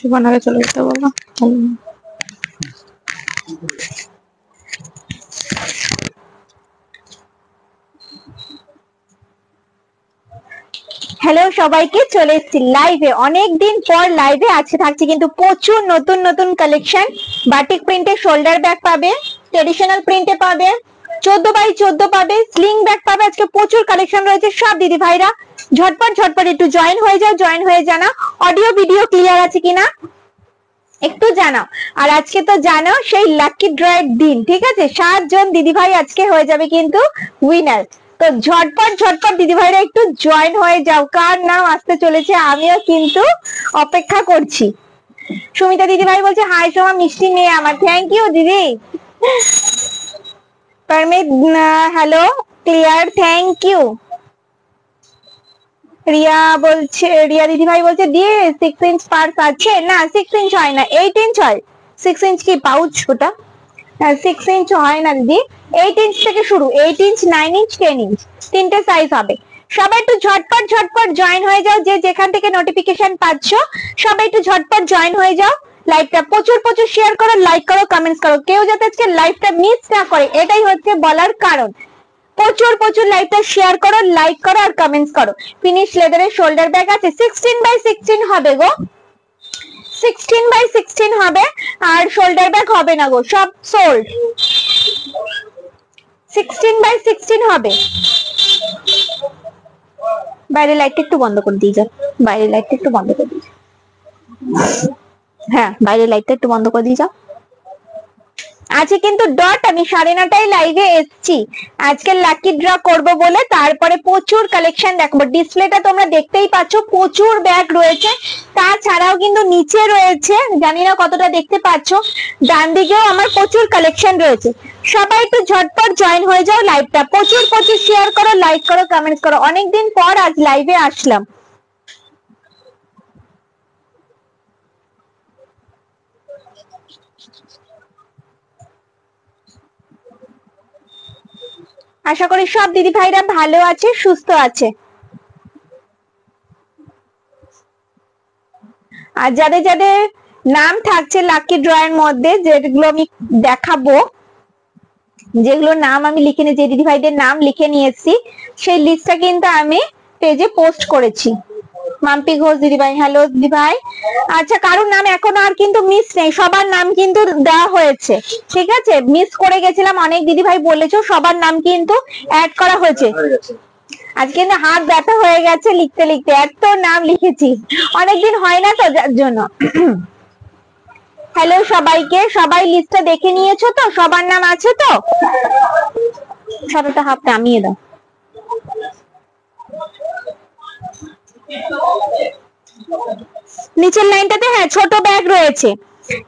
শুভনাকে চলে যেতে বলো। হ্যালো সবাইকে, চলে এসেছি লাইভে। অনেকদিন পর লাইভে আজকে থাকছে কিন্তু প্রচুর নতুন নতুন কালেকশন। বাটিক প্রিন্টে শোল্ডার ব্যাগ পাবে, ট্রেডিশনাল প্রিন্টে পাবে, 14x14 পাবে, স্লিং ব্যাগ পাবে। আজকে প্রচুর কালেকশন রয়েছে। সব দিদি ভাইরা ঝটপট ঝটপট একটু জয়েন হয়ে যাও, জয়েন হয়ে জানা অডিও ভিডিও ক্লিয়ার আছে কিনা একটু জানাও। আর আজকে তো জানো সেই লাকি ড্রয়ের দিন, ঠিক আছে? 7 জন দিদি ভাই আজকে হয়ে যাবে কিন্তু উইনার। তো ঝটপট ঝটপট দিদি ভাইরা একটু জয়েন হয়ে যাও। কার নাম আসতে চলেছে আমিও কিন্তু অপেক্ষা করছি। সুমিতা দিদি ভাই বলছে হাই সোমা, মিষ্টি মেয়ে আমার। থ্যাংক ইউ দিদি। Paramit hello clear, thank you. Riya বলছে, রিয়া দিদি ভাই বলছে দিয়ে 6 ইঞ্চ পার্স আছে না? 6 ইঞ্চ হয় না, 8 ইঞ্চ হয়। 6 ইঞ্চ কি পাউচ ওটা? 6 ইঞ্চ হয় না দিদি, 8 ইঞ্চ থেকে শুরু। 8 ইঞ্চ, 9 ইঞ্চ, 10 ইঞ্চ তিনটে সাইজ হবে। সবাই একটু ঝটপট ঝটপট জয়েন হয়ে যাও। যে যেখান থেকে নোটিফিকেশন পাচ্ছ সবাই একটু ঝটপট জয়েন হয়ে যাও। লাইভটা প্রচুর প্রচুর শেয়ার করো, লাইক করো, কমেন্টস করো। কেউ যাতে আজকে লাইভটা মিস না করে, এটাই হচ্ছে বলার কারণ। প্রচুর প্রচুর লাইভটা শেয়ার করো, লাইক করো আর কমেন্টস করো। ফিনিশ লেদারের শোল্ডার ব্যাগ আছে, 16x16 হবে গো, 16x16 হবে। আর শোল্ডার ব্যাগ হবে না গো, সব সোল্ড। 16x16 হবে। বাইরে লাইটটা একটু বন্ধ করে দিয়ে যাও, বাইরে লাইটটা একটু বন্ধ করে দিয়ে যাও। হ্যাঁ, বাইরে লাইটটা একটু বন্ধ করে দিয়ে যাও। আজকে কিন্তু ডট আমি 9:30টায় লাইভে এসেছি আজকে লাকি ড্র করব বলে। তারপরে প্রচুর কালেকশন দেখবো। ডিসপ্লেটা তোমরা দেখতেই পাচ্ছ, প্রচুর ব্যাগ রয়েছে। তাছাড়াও কিন্তু নিচে রয়েছে, জানি না কতটা দেখতে পাচ্ছ, ডান দিকেও আমার প্রচুর কালেকশন রয়েছে। সবাই একটু ঝটপট জয়েন হয়ে যাও। লাইভটা প্রচুর প্রচুর শেয়ার করো, লাইক করো, কমেন্টস করো। অনেকদিন পর আজ লাইভে আসলাম। আশা করি সব দিদি ভাইরা ভালো আছে, সুস্থ আছে। আর যাদের যাদের নাম থাকছে লাকি ড্রয়ের মধ্যে, যেগুলো আমি দেখাবো, যেগুলো নাম আমি লিখে নিয়ে, যে দিদি ভাইদের নাম লিখে নিয়েছি, সেই লিস্টটা কিন্তু আমি পেজে পোস্ট করেছি। মাম্পি ঘোষ দিদি ভাই, হ্যালো দিদি ভাই। আচ্ছা, কারোর নাম এখনো আর কিন্তু মিস নেই, সবার নাম কিন্তু দেওয়া হয়েছে, ঠিক আছে? মিস করে গেছিলাম, অনেক দিদি ভাই বলেছো, সবার নাম কিন্তু অ্যাড করা হয়েছে। আজকে কিন্তু হাত ব্যথা হয়ে গেছে লিখতে লিখতে, এত নাম লিখেছি, অনেকদিন হয় না তো, যার জন্য। হ্যালো সবাইকে, সবাই লিস্টটা দেখে নিয়েছো তো? সবার নাম আছে তো? সবাইটা হাত নামিয়ে দাও। নিচের লাইনটাতে হ্যাঁ ছোট ব্যাগ রয়েছে,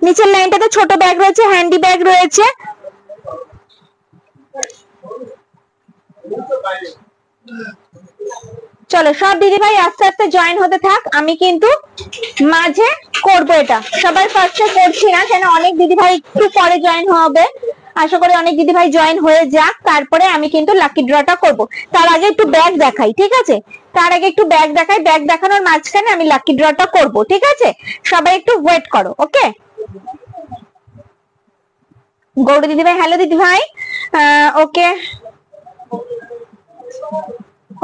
নিচের লাইনটাতে ছোট ব্যাগ রয়েছে, হ্যান্ডি ব্যাগ রয়েছে। চলো সব দিদি ভাই আস্তে আস্তে জয়েন হতে থাক, আমি কিন্তু মাঝে করব এটা। সবাই ফার্স্টে করছি না, কেন অনেক দিদি ভাই একটু পরে জয়েন হবে। আশা করি অনেক দিদি ভাই জয়েন হয়ে যাক, তারপরে আমি কিন্তু লাকি ড্রটা করব। তার আগে একটু ব্যাগ দেখাই, ঠিক আছে? তার আগে একটু ব্যাগ দেখাই, ব্যাগ দেখানোর মাঝখানে আমি লাকি ড্রটা করব, ঠিক আছে? সবাই একটু ওয়েট করো, ওকে? গৌরী দিদি ভাই, হ্যালো দিদি ভাই, ওকে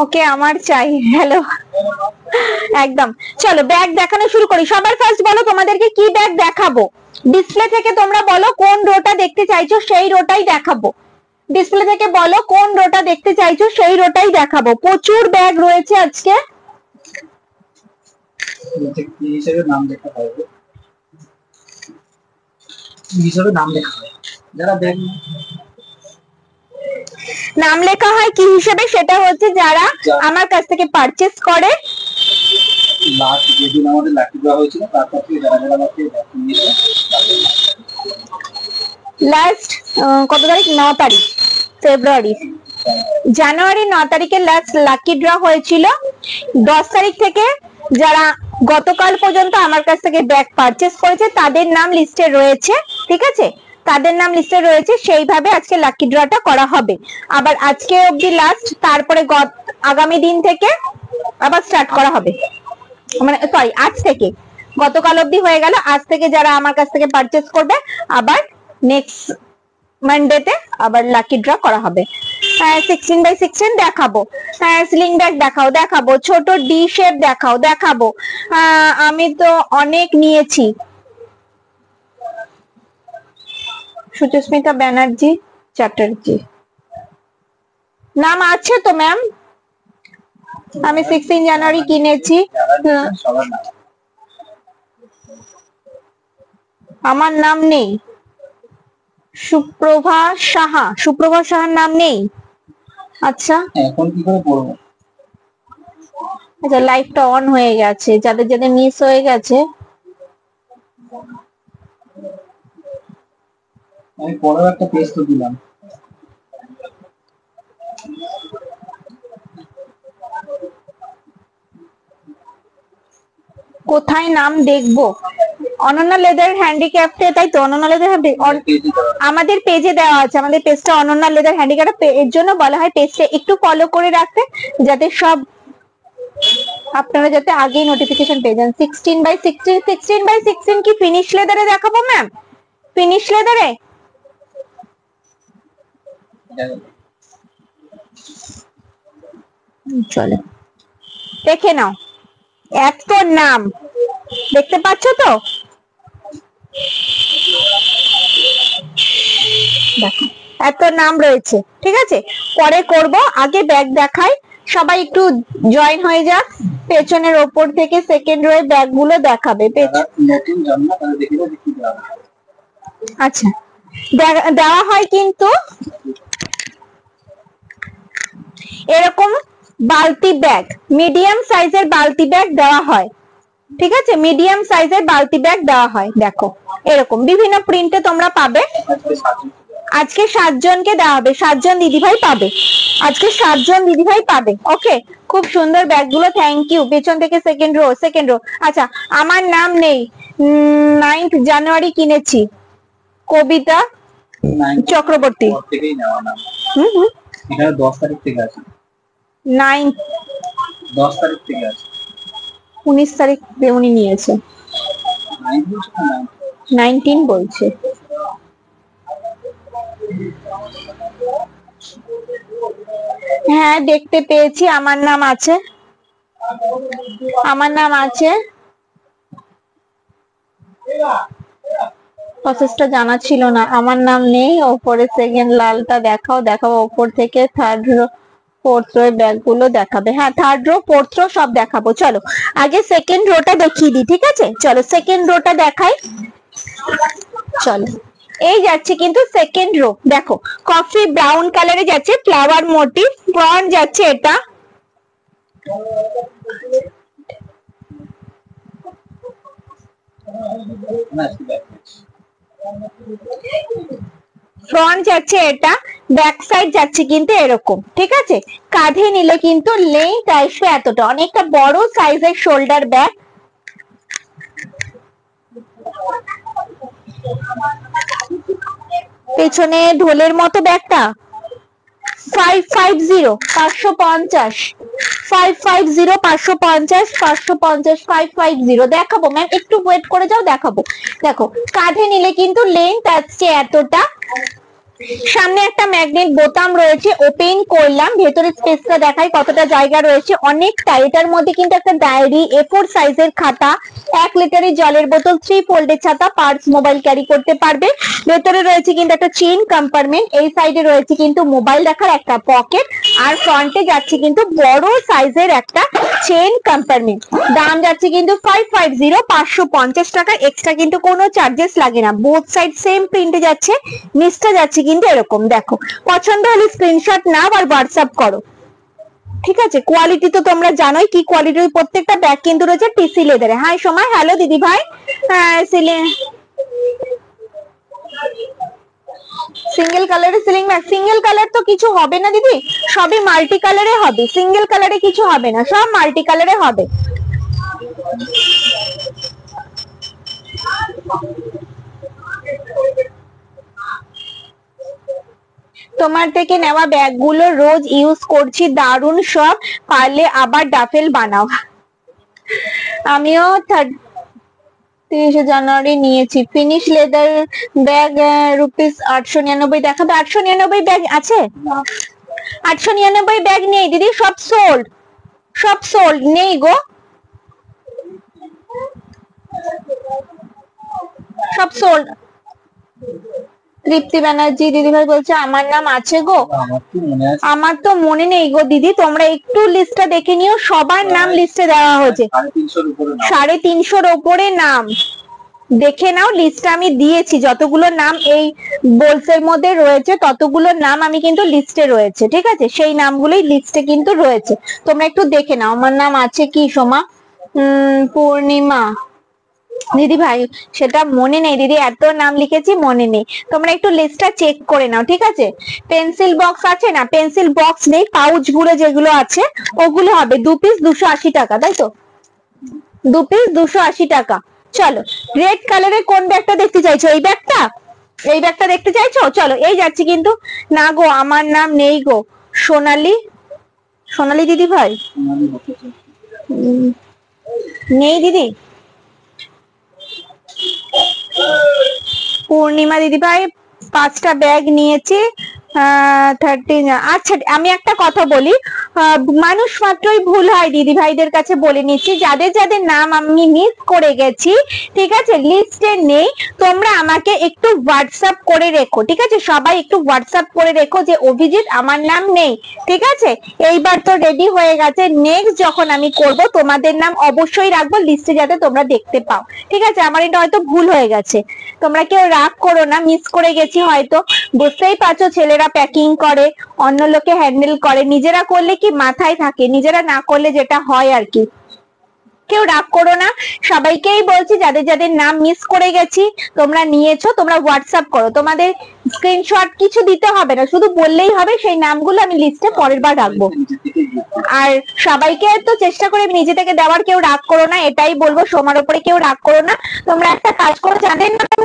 ওকে আমার চাই, হ্যালো, একদম। চলো ব্যাগ দেখানো শুরু করি। সবার ফার্স্ট বলো তোমাদেরকে কি ব্যাগ দেখাবো। ডিসপ্লে থেকে তোমরা বলো কোন রোটা দেখতে চাইছো, সেই রোটাই দেখাবো। ডিসপ্লে থেকে বলো কোন রোটা দেখতে চাইছো, সেই রোটাই দেখাবো। প্রচুর ব্যাগ রয়েছে আজকে। নাম লেখা হয় কি হিসেবে, সেটা হচ্ছে যারা আমার কাছ থেকে পারচেজ করে। যেদিন আমাদের লাকি ড্র হয়েছিল তারপর থেকে যারা যারা আমাকে লাস্ট কত তারিখ? 9 তারিখ ফেব্রুয়ারি, জানুয়ারি 9 তারিখে লাস্ট লাকি ড্র হয়েছিল। 10 তারিখ থেকে যারা গতকাল পর্যন্ত আমার কাছ থেকে ব্যাগ পারচেজ করেছে তাদের নাম লিস্টে রয়েছে, ঠিক আছে? তাদের নাম লিস্টে রয়েছে, সেইভাবে আজকে লাকি ড্রটা করা হবে। আবার আজকে অবধি লাস্ট, তারপরে আগামী দিন থেকে আবার স্টার্ট করা হবে, মানে সরি আজ থেকে গতকাল অবধি হয়ে গেল। আজ থেকে যারা আমার কাছ থেকে পারচেস করবে আবার নেক্সট মানডেতে আবার লাকি ড্র করা হবে। 16x16 দেখাবো, স্লিং ব্যাগ দেখাবো, ছোট ডি শেপ দেখাবো। আমি তো অনেক নিয়েছি। সুচিস্মিতা ব্যানার্জি চ্যাটার্জি নাম আছে তো ম্যাম, আমি 16 জানুয়ারি কিনেছি। আমার নাম নেই, সুপ্রভা সাহার নাম নেই। আচ্ছা এখন কি করে পড়বো? আচ্ছা লাইভটা অন হয়ে গেছে, যাদের যাদের মিস হয়ে গেছে। আমি পরেও একটা পেজ তো দিলাম। কোথায় নাম দেখবো? অনন্যা লেদার হ্যান্ডিক্রাফটে, তাই তো? অনন্যা লেদার আমাদের পেজে দেওয়া আছে, আমাদের পেজটা অনন্যা লেদার হ্যান্ডিক্রাফট। এর জন্য বলা হয় পেজটা একটু ফলো করে রাখতে, যাতে সব আপনারা যাতে আগেই নোটিফিকেশন পেয়ে যান। 16x16 কি ফিনিশ লেদারে দেখাবো ম্যাম? ফিনিশ লেদারে চলে, দেখে নাও। এত নাম দেখতে পাচ্ছ তো? দেখো এত নাম রয়েছে, ঠিক আছে? পরে করব, আগে ব্যাগ দেখাই। সবাই একটু জয়েন হয়ে যাক। পেছনের ওপর থেকে সেকেন্ড রোয়ে ব্যাগ গুলো দেখাবে। আচ্ছা দেওয়া হয় কিন্তু এরকম বালতি ব্যাগ, মিডিয়াম সাইজের বালতি ব্যাগ দেওয়া হয়, ঠিক আছে? মিডিয়াম সাইজের বালতি ব্যাগ দেওয়া হয়। দেখো এরকম বিভিন্ন প্রিন্টে তোমরা পাবে। আজকে 7 জনকে দেওয়া হবে, 7 জন দিদিভাই পাবে। আজকে 7 জন দিদিভাই পাবে। ওকে, খুব সুন্দর ব্যাগগুলো, থ্যাংক ইউ। পেছন থেকে সেকেন্ড রো। আচ্ছা, আমার নাম নেই, 9 জানুয়ারি কিনেছি। কবিতা চক্রবর্তী। এখানে 10 তারিখ থেকে আছে। 10 তারিখ থেকে আছে। 19 তারিখ উনি নিয়েছে, 19 বলছে। হ্যাঁ দেখতে পেয়েছি, আমার নাম আছে, আমার নাম আছে। প্রসেসটা জানা ছিল না। আমার নাম নেই। ওপরে সেকেন্ড লালটা দেখাবো। ওপর থেকে third row fourth row bag গুলো দেখাবে। হ্যাঁ থার্ড রো ফোর্থ রো সব দেখাবো। চলো আগে সেকেন্ড রোটা দেখিয়ে দিই, ঠিক আছে? চলো সেকেন্ড রোটা দেখাই। চলো এই যাচ্ছে কিন্তু সেকেন্ড রো। দেখো কফি ব্রাউন কালারে যাচ্ছে, ফ্লাওয়ার মোটিভ। ফ্রন্ট যাচ্ছে এটা, ফ্রন্ট যাচ্ছে এটা, ব্যাক সাইড যাচ্ছে কিন্তু এরকম, ঠিক আছে? কাঁধে নিলে কিন্তু লেন্থ আসবে এতটা, অনেকটা বড় সাইজের শোল্ডার ব্যাগ। পেছনে ঢোলের মতো ব্যাগটা 550 550 550 550 550 550 দেখাবো ম্যাম, একটু ওয়েট করে যাও, দেখাবো। দেখো কাঁধে নিলে কিন্তু লেন্থ আসছে এতটা। সামনে একটা ম্যাগনেট বোতাম রয়েছে, ওপেন করলাম, ভেতরের স্পেসটা দেখাই কতটা জায়গা রয়েছে। অনেকটা, এটার মধ্যে কিন্তু একটা ডায়েরি, A4 সাইজের খাতা, 1 লিটারের জলের বোতল, 3 ফোল্ডের ছাতা, পার্স, মোবাইল ক্যারি করতে পারবে। ভেতরে রয়েছে কিন্তু একটা চেইন কম্পার্টমেন্ট, এই সাইডে রয়েছে কিন্তু মোবাইল রাখার একটা পকেট, আর ফ্রন্টে যাচ্ছে কিন্তু বড় সাইজের একটা চেইন কম্পার্টমেন্ট। দাম যাচ্ছে কিন্তু 550 550 টাকা। এক্সট্রা কিন্তু কোনো চার্জেস লাগে না। বোথ সাইড সেম প্রিন্টে যাচ্ছে, নিচটা যাচ্ছে কিন্তু এরকম। দেখো পছন্দ হলে স্ক্রিনশট নাও আর হোয়াটসঅ্যাপ করো, ঠিক আছে? কোয়ালিটি তো তোমরা জানোই কি কোয়ালিটির। প্রত্যেকটা ব্যাগ কিন্তু রয়েছে টিসি লেদারে। হাই সময়, হ্যালো দিদি ভাই। সিঙ্গেল কালারে সিলিং ব্যাগ, সিঙ্গেল কালার তো কিছু হবে না দিদি, সবই মাল্টি কালারে হবে। সিঙ্গেল কালারে কিছু হবে না, সব মাল্টি কালারে হবে। তোমার থেকে নেওয়া ব্যাগগুলো রোজ ইউজ করছি, দারুণ সব। পারলে আবার ডাফেল বানাও। আমিও 30 জানুয়ারি নিয়েছি। ফিনিশ লেদার ব্যাগ রুপিস 899 দেখাবে। 899 ব্যাগ আছে? 899 ব্যাগ নেই দিদি, সব সোল্ড, সব সোল্ড, নেই গো, সব সোল্ড। তৃপ্তি ব্যানার্জি দিদি ভাই বলছে আমার নাম আছে গো, আমার তো মনে নেই গো দিদি, তোমরা একটু লিস্টটা দেখে নিও, সবার নাম লিস্টে দেওয়া হয়েছে। 350-র উপরে নাম দেখে নাও, লিস্টটা আমি দিয়েছি, যতগুলো নাম এই বোলসের মধ্যে রয়েছে ততগুলো নাম আমি কিন্তু লিস্টে রয়েছে, ঠিক আছে, সেই নামগুলোই লিস্টে কিন্তু রয়েছে, তোমরা একটু দেখে নাও। আমার নাম আছে কি সোমা? পূর্ণিমা দিদি ভাই সেটা মনে নেই দিদি, এত নাম লিখেছি মনে নেই, তোমরা একটু লিস্টটা চেক করে নাও, ঠিক আছে। পেন্সিল বক্স আছে না? পেন্সিল বক্স নেই, পাউচ গুলো যেগুলো আছে ওগুলো হবে 2 পিস 280 টাকা, তাই তো? 2 পিস 280 টাকা। চলো, রেড কালারের কোন ব্যাগটা দেখতে চাইছো? এই ব্যাগটা, এই ব্যাগটা দেখতে চাইছো? চলো এই যাচ্ছি কিন্তু। না গো আমার নাম নেই গো। সোনালী, সোনালী দিদি ভাই নেই দিদি। পূর্ণিমা দিদি ভাই 5টা ব্যাগ নিয়েছি 13। আচ্ছা আমি একটা কথা বলি, মানুষ মাত্রই ভুল হয়, দিদি ভাইদের কাছে বলে নিচ্ছি, যাদের যাদের নাম আমি মিস করে গেছি, ঠিক আছে, লিস্টে নেই, তোমরা আমাকে একটু হোয়াটসঅ্যাপ করে রেখো, ঠিক আছে, সবাই একটু হোয়াটসঅ্যাপ করে রেখো যে অভিজিৎ আমার নাম নেই, ঠিক আছে। এইবার তো রেডি হয়ে গেছে, নেক্সট যখন আমি করব তোমাদের নাম অবশ্যই রাখবো লিস্টে যাতে তোমরা দেখতে পাও, ঠিক আছে। আমার এটা হয়তো ভুল হয়ে গেছে, তোমরা কেউ রাগ করো না, মিস করে গেছি হয়তো, বুঝতেই পারছো ছেলেরা প্যাকিং করে, অন্য লোকে হ্যান্ডেল করে, নিজেরা করলে কি মাথায় থাকে, নিজেরা না করলে যেটা হয় আর কি, কেউ রাগ করো না। সবাইকেই বলছি যাদের যাদের নাম মিস করে গেছি তোমরা নিয়েছো, তোমরা হোয়াটসঅ্যাপ করো, তোমাদের স্ক্রিনশট কিছু দিতে হবে না, শুধু বললেই হবে, সেই নামগুলো আমি লিস্টে পরের বার রাখবো। আর সবাইকে তো চেষ্টা করে নিজে থেকে দেওয়ার, কেউ রাগ করো না, এটাই বলবো, সোমার উপরে কেউ রাগ করো না। তোমরা একটা কাজ করো, যাদের নাম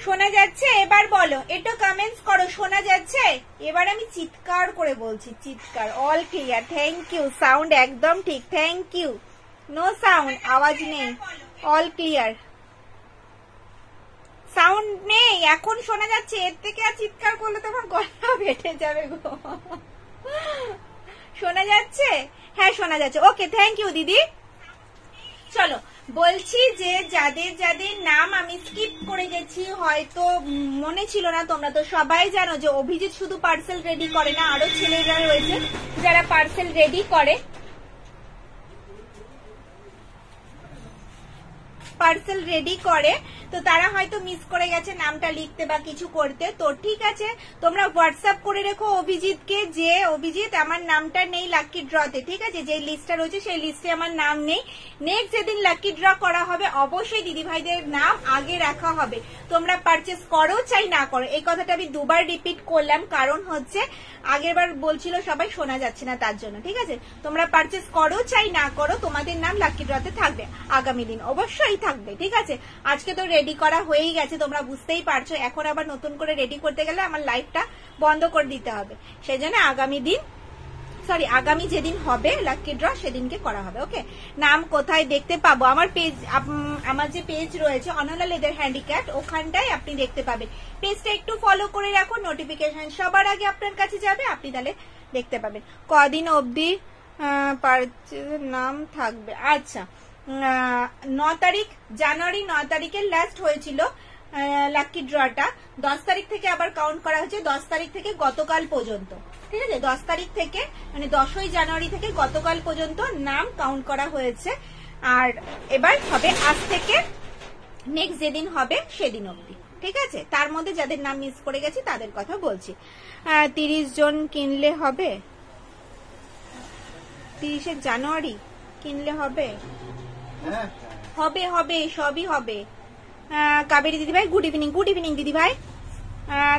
শোনা যাচ্ছে? এবার বলো, একটু কমেন্টস করো, শোনা যাচ্ছে? এবার আমি চিৎকার করে বলছি, চিৎকার। All clear, thank you, sound একদম ঠিক, থ্যাংক ইউ। নো সাউন্ড, আওয়াজ নেই, অল ক্লিয়ার, সাউন্ড নেই, এখন শোনা যাচ্ছে। এর থেকে আর চিৎকার করলে তোমার গলা বেটে যাবে গো। শোনা যাচ্ছে? হ্যাঁ শোনা যাচ্ছে, ওকে, থ্যাংক ইউ দিদি। চলো বলছি যে যাদের যাদের নাম আমি স্কিপ করে গেছি, হয়তো মনে ছিল না, তোমরা তো সবাই জানো যে অভিজিৎ শুধু পার্সেল রেডি করে না, আরো ছেলেরা রয়েছে যারা পার্সেল রেডি করে, পার্সেল রেডি করে, তো তারা হয়তো মিস করে গেছে নামটা লিখতে বা কিছু করতে, তো ঠিক আছে, তোমরা হোয়াটসঅ্যাপ করে রেখো অভিজিৎকে যে অভিজিৎ আমার নামটা নেই লাকি ড্রতে, ঠিক আছে, যে লিস্টটা রয়েছে সেই লিস্টে আমার নাম নেই, নেক্সট যেদিন লাকি ড্র করা হবে অবশ্যই দিদিভাইদের নাম আগে রাখা হবে। তোমরা পারচেস করো চাই না করো, এই কথাটা আমি দুবার রিপিট করলাম, কারণ হচ্ছে আগেরবার বলছিল সবাই, শোনা যাচ্ছে না তার জন্য, ঠিক আছে। তোমরা পারচেস করো চাই না করো, তোমাদের নাম লাকি ড্রতে থাকবে, আগামী দিন অবশ্যই থাকবে, ঠিক আছে। আজকে তো রেডি করা হয়েই গেছে, তোমরা বুঝতেই পারছো। এখন আবার নতুন করে রেডি করতে গেলে আমার লাইভটা বন্ধ করে দিতে হবে, সেই জন্য আগামী যেদিন হবে লাকি ড্র সেদিনকে করা হবে। ওকে, নাম কোথায় দেখতে পাবো? আমার পেজ, আমার যে পেজ রয়েছে অনলা লেদার হ্যান্ডিক্যাফট, ওখানটায় আপনি দেখতে পাবেন। পেজটা একটু ফলো করে রাখুন, নোটিফিকেশন সবার আগে আপনার কাছে যাবে, আপনি তাহলে দেখতে পাবেন। কদিন অবধি নাম থাকবে? আচ্ছা, 9 তারিখ জানুয়ারি 9 তারিখের লাস্ট হয়েছিল লাকি ড্রটা। 10 তারিখ থেকে আবার কাউন্ট করা হয়েছে, 10 তারিখ থেকে গতকাল পর্যন্ত, ঠিক আছে? 10 তারিখ থেকে মানে 10ই জানুয়ারি থেকে গতকাল পর্যন্ত নাম কাউন্ট করা হয়েছে। আর এবার হবে আজ থেকে নেক্সট যেদিন হবে সেদিন অবধি, ঠিক আছে? তার মধ্যে যাদের নাম মিস করে গেছে তাদের কথা বলছি। 30 জন কিনলে হবে? 30শে জানুয়ারি কিনলে হবে? হবে হবে, সবই হবে। কাবেরী দিদিভাই গুড ইভিনিং। গুড ইভিনিং দিদিভাই।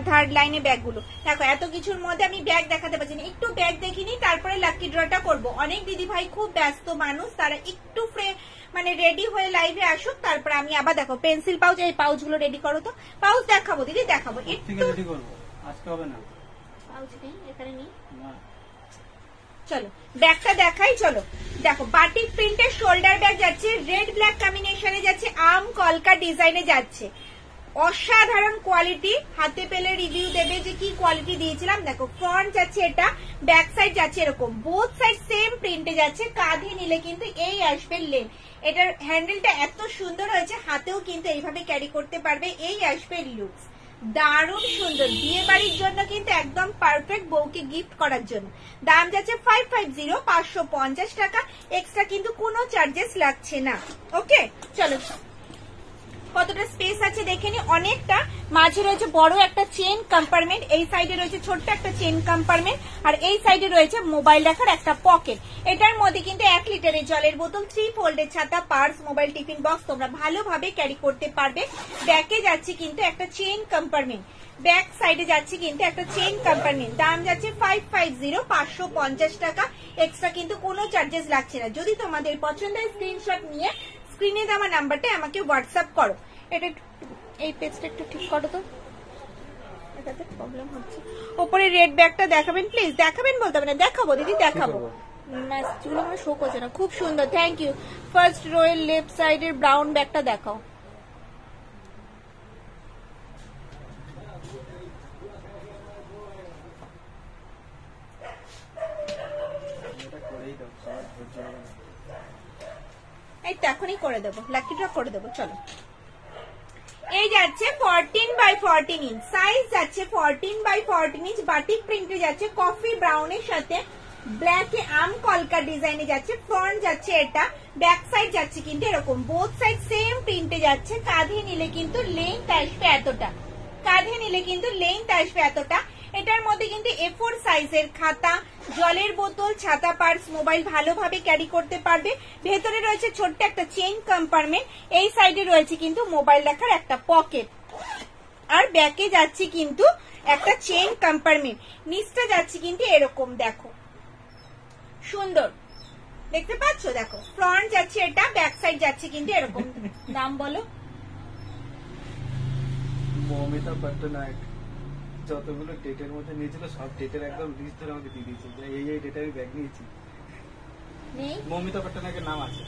থার্ড লাইনে ব্যাগগুলো দেখো, এত কিছুর মধ্যে আমি ব্যাগ দেখাতে পারছি না, একটু ব্যাগ দেখিনি তারপরে লাকি ড্রটা করব। অনেক দিদিভাই খুব ব্যস্ত মানুষ, তারা একটু মানে রেডি হয়ে লাইভে আসুক, তারপরে আমি আবার দেখো পেন্সিল পাউচ, এই পাউচ গুলো রেডি করো তো। পাউচ দেখাবো দিদি, দেখাবো। একটু রেডি করব, আজকে হবে না। পাউচ নেই এখানে, নেই। চলো ব্যাগটা দেখাই। চলো দেখো, বাটিক প্রিন্টের শোল্ডার ব্যাগ যাচ্ছে, রেড ব্ল্যাক কম্বিনেশনে যাচ্ছে, আম কলকা ডিজাইনে যাচ্ছে, অসাধারণ কোয়ালিটি। হাতে পেলে রিভিউ দেবে যে কি কোয়ালিটি দিয়েছিলাম। দেখো ফ্রন্ট যাচ্ছে এটা, ব্যাক সাইড যাচ্ছে এরকম, বোথ সাইড সেম প্রিন্টে যাচ্ছে। কাঁধে নিলে কিন্তু এই আসবে লেন, এটার হ্যান্ডেলটা এত সুন্দর হয়েছে, হাতেও কিন্তু এইভাবে ক্যারি করতে পারবে। এই আসবে লুকস, দারুণ সুন্দর, বিয়ে বাড়ির জন্য কিন্তু একদম পারফেক্ট, বউকে গিফট করার জন্য। দাম যাচ্ছে 550, 550 টাকা, এক্সট্রা কিন্তু কোনো চার্জেস লাগছে না। ওকে, চলো কতটা স্পেস আছে দেখে নি। অনেকটা, মাঝে রয়েছে বড় একটা চেন কম্পার্টমেন্ট, এই সাইডে রয়েছে ছোট্ট একটা চেন কম্পার্টমেন্ট, আর এই সাইডে রয়েছে মোবাইল রাখার একটা পকেট। এটার মধ্যে কিন্তু 1 লিটারের জলের বোতল, 3 ফোল্ডের ছাতা, পার্স, মোবাইল, টিফিন বক্স তোমরা ভালোভাবে ক্যারি করতে পারবে। ব্যাকে যাচ্ছে কিন্তু একটা চেন কম্পার্টমেন্ট, ব্যাক সাইডে যাচ্ছে কিন্তু একটা চেন কম্পার্টমেন্ট। দাম যাচ্ছে 550, 550 টাকা, এক্সট্রা কিন্তু কোনো চার্জেস লাগছে না। যদি তোমাদের পছন্দের স্ক্রিনশট নিয়ে স্ক্রিনে দেওয়া নাম্বারটা আমাকে হোয়াটসঅ্যাপ করো। এটা এই পেজটা একটু ঠিক করো তো, এটাতে প্রবলেম হচ্ছে। উপরে রেড ব্যাগটা দেখাবেন প্লিজ। দেখাবেন বলতে হবে না, দেখাবো দিদি, দেখাবো। ম্যাচগুলো আমার শো করছে না, খুব সুন্দর, থ্যাংক ইউ। ফার্স্ট রোয়ের লেফট সাইডের ব্রাউন ব্যাগটা দেখাও। এই তো এখনই করে দেবো, লাকি ড্র করে দেবো। চলো, এই যাচ্ছে 14x14 ইঞ্চ, সাইজ যাচ্ছে 14x14 ইঞ্চ, বাটিক প্রিন্টে যাচ্ছে, কফি ব্রাউনের সাথে ব্ল্যাকে আম কলকা ডিজাইনে যাচ্ছে। ফ্রন্ট যাচ্ছে এটা, ব্যাক সাইড যাচ্ছে কিন্তু এরকম, বোথ সাইড সেম প্রিন্টে যাচ্ছে। কাঁধে নিলে কিন্তু লেন্থ আসবে এতটা, কাঁধে নিলে কিন্তু লেন্থ আসবে এতটা। এটার মধ্যে কিন্তু A4 সাইজের খাতা, জলের বোতল, ছাতা, পার্স, মোবাইল ভালোভাবে ক্যারি করতে পারবে। ভেতরে রয়েছে ছোট্ট একটা চেইন কম্পার্টমেন্ট, এই সাইডে রয়েছে কিন্তু মোবাইল রাখার একটা পকেট, আর ব্যাকে যাচ্ছে কিন্তু একটা চেইন কম্পার্টমেন্ট। নিচটা যাচ্ছে কিন্তু এরকম, দেখো সুন্দর, দেখতে পাচ্ছ? দেখো ফ্রন্ট যাচ্ছে এটা, ব্যাক সাইড যাচ্ছে কিন্তু এরকম। দাম বলো। মৌমিতা পট্টনায়ক যতগুলো ডেটের মধ্যে নিয়েছিল সব ডেটের একদম লিস্ট ধরে আমাকে দিয়ে দিয়েছে, এই এই ডেটে আমি ব্যাগ নিয়েছি। মৌমিতা পট্টনায়কের নাম আছে,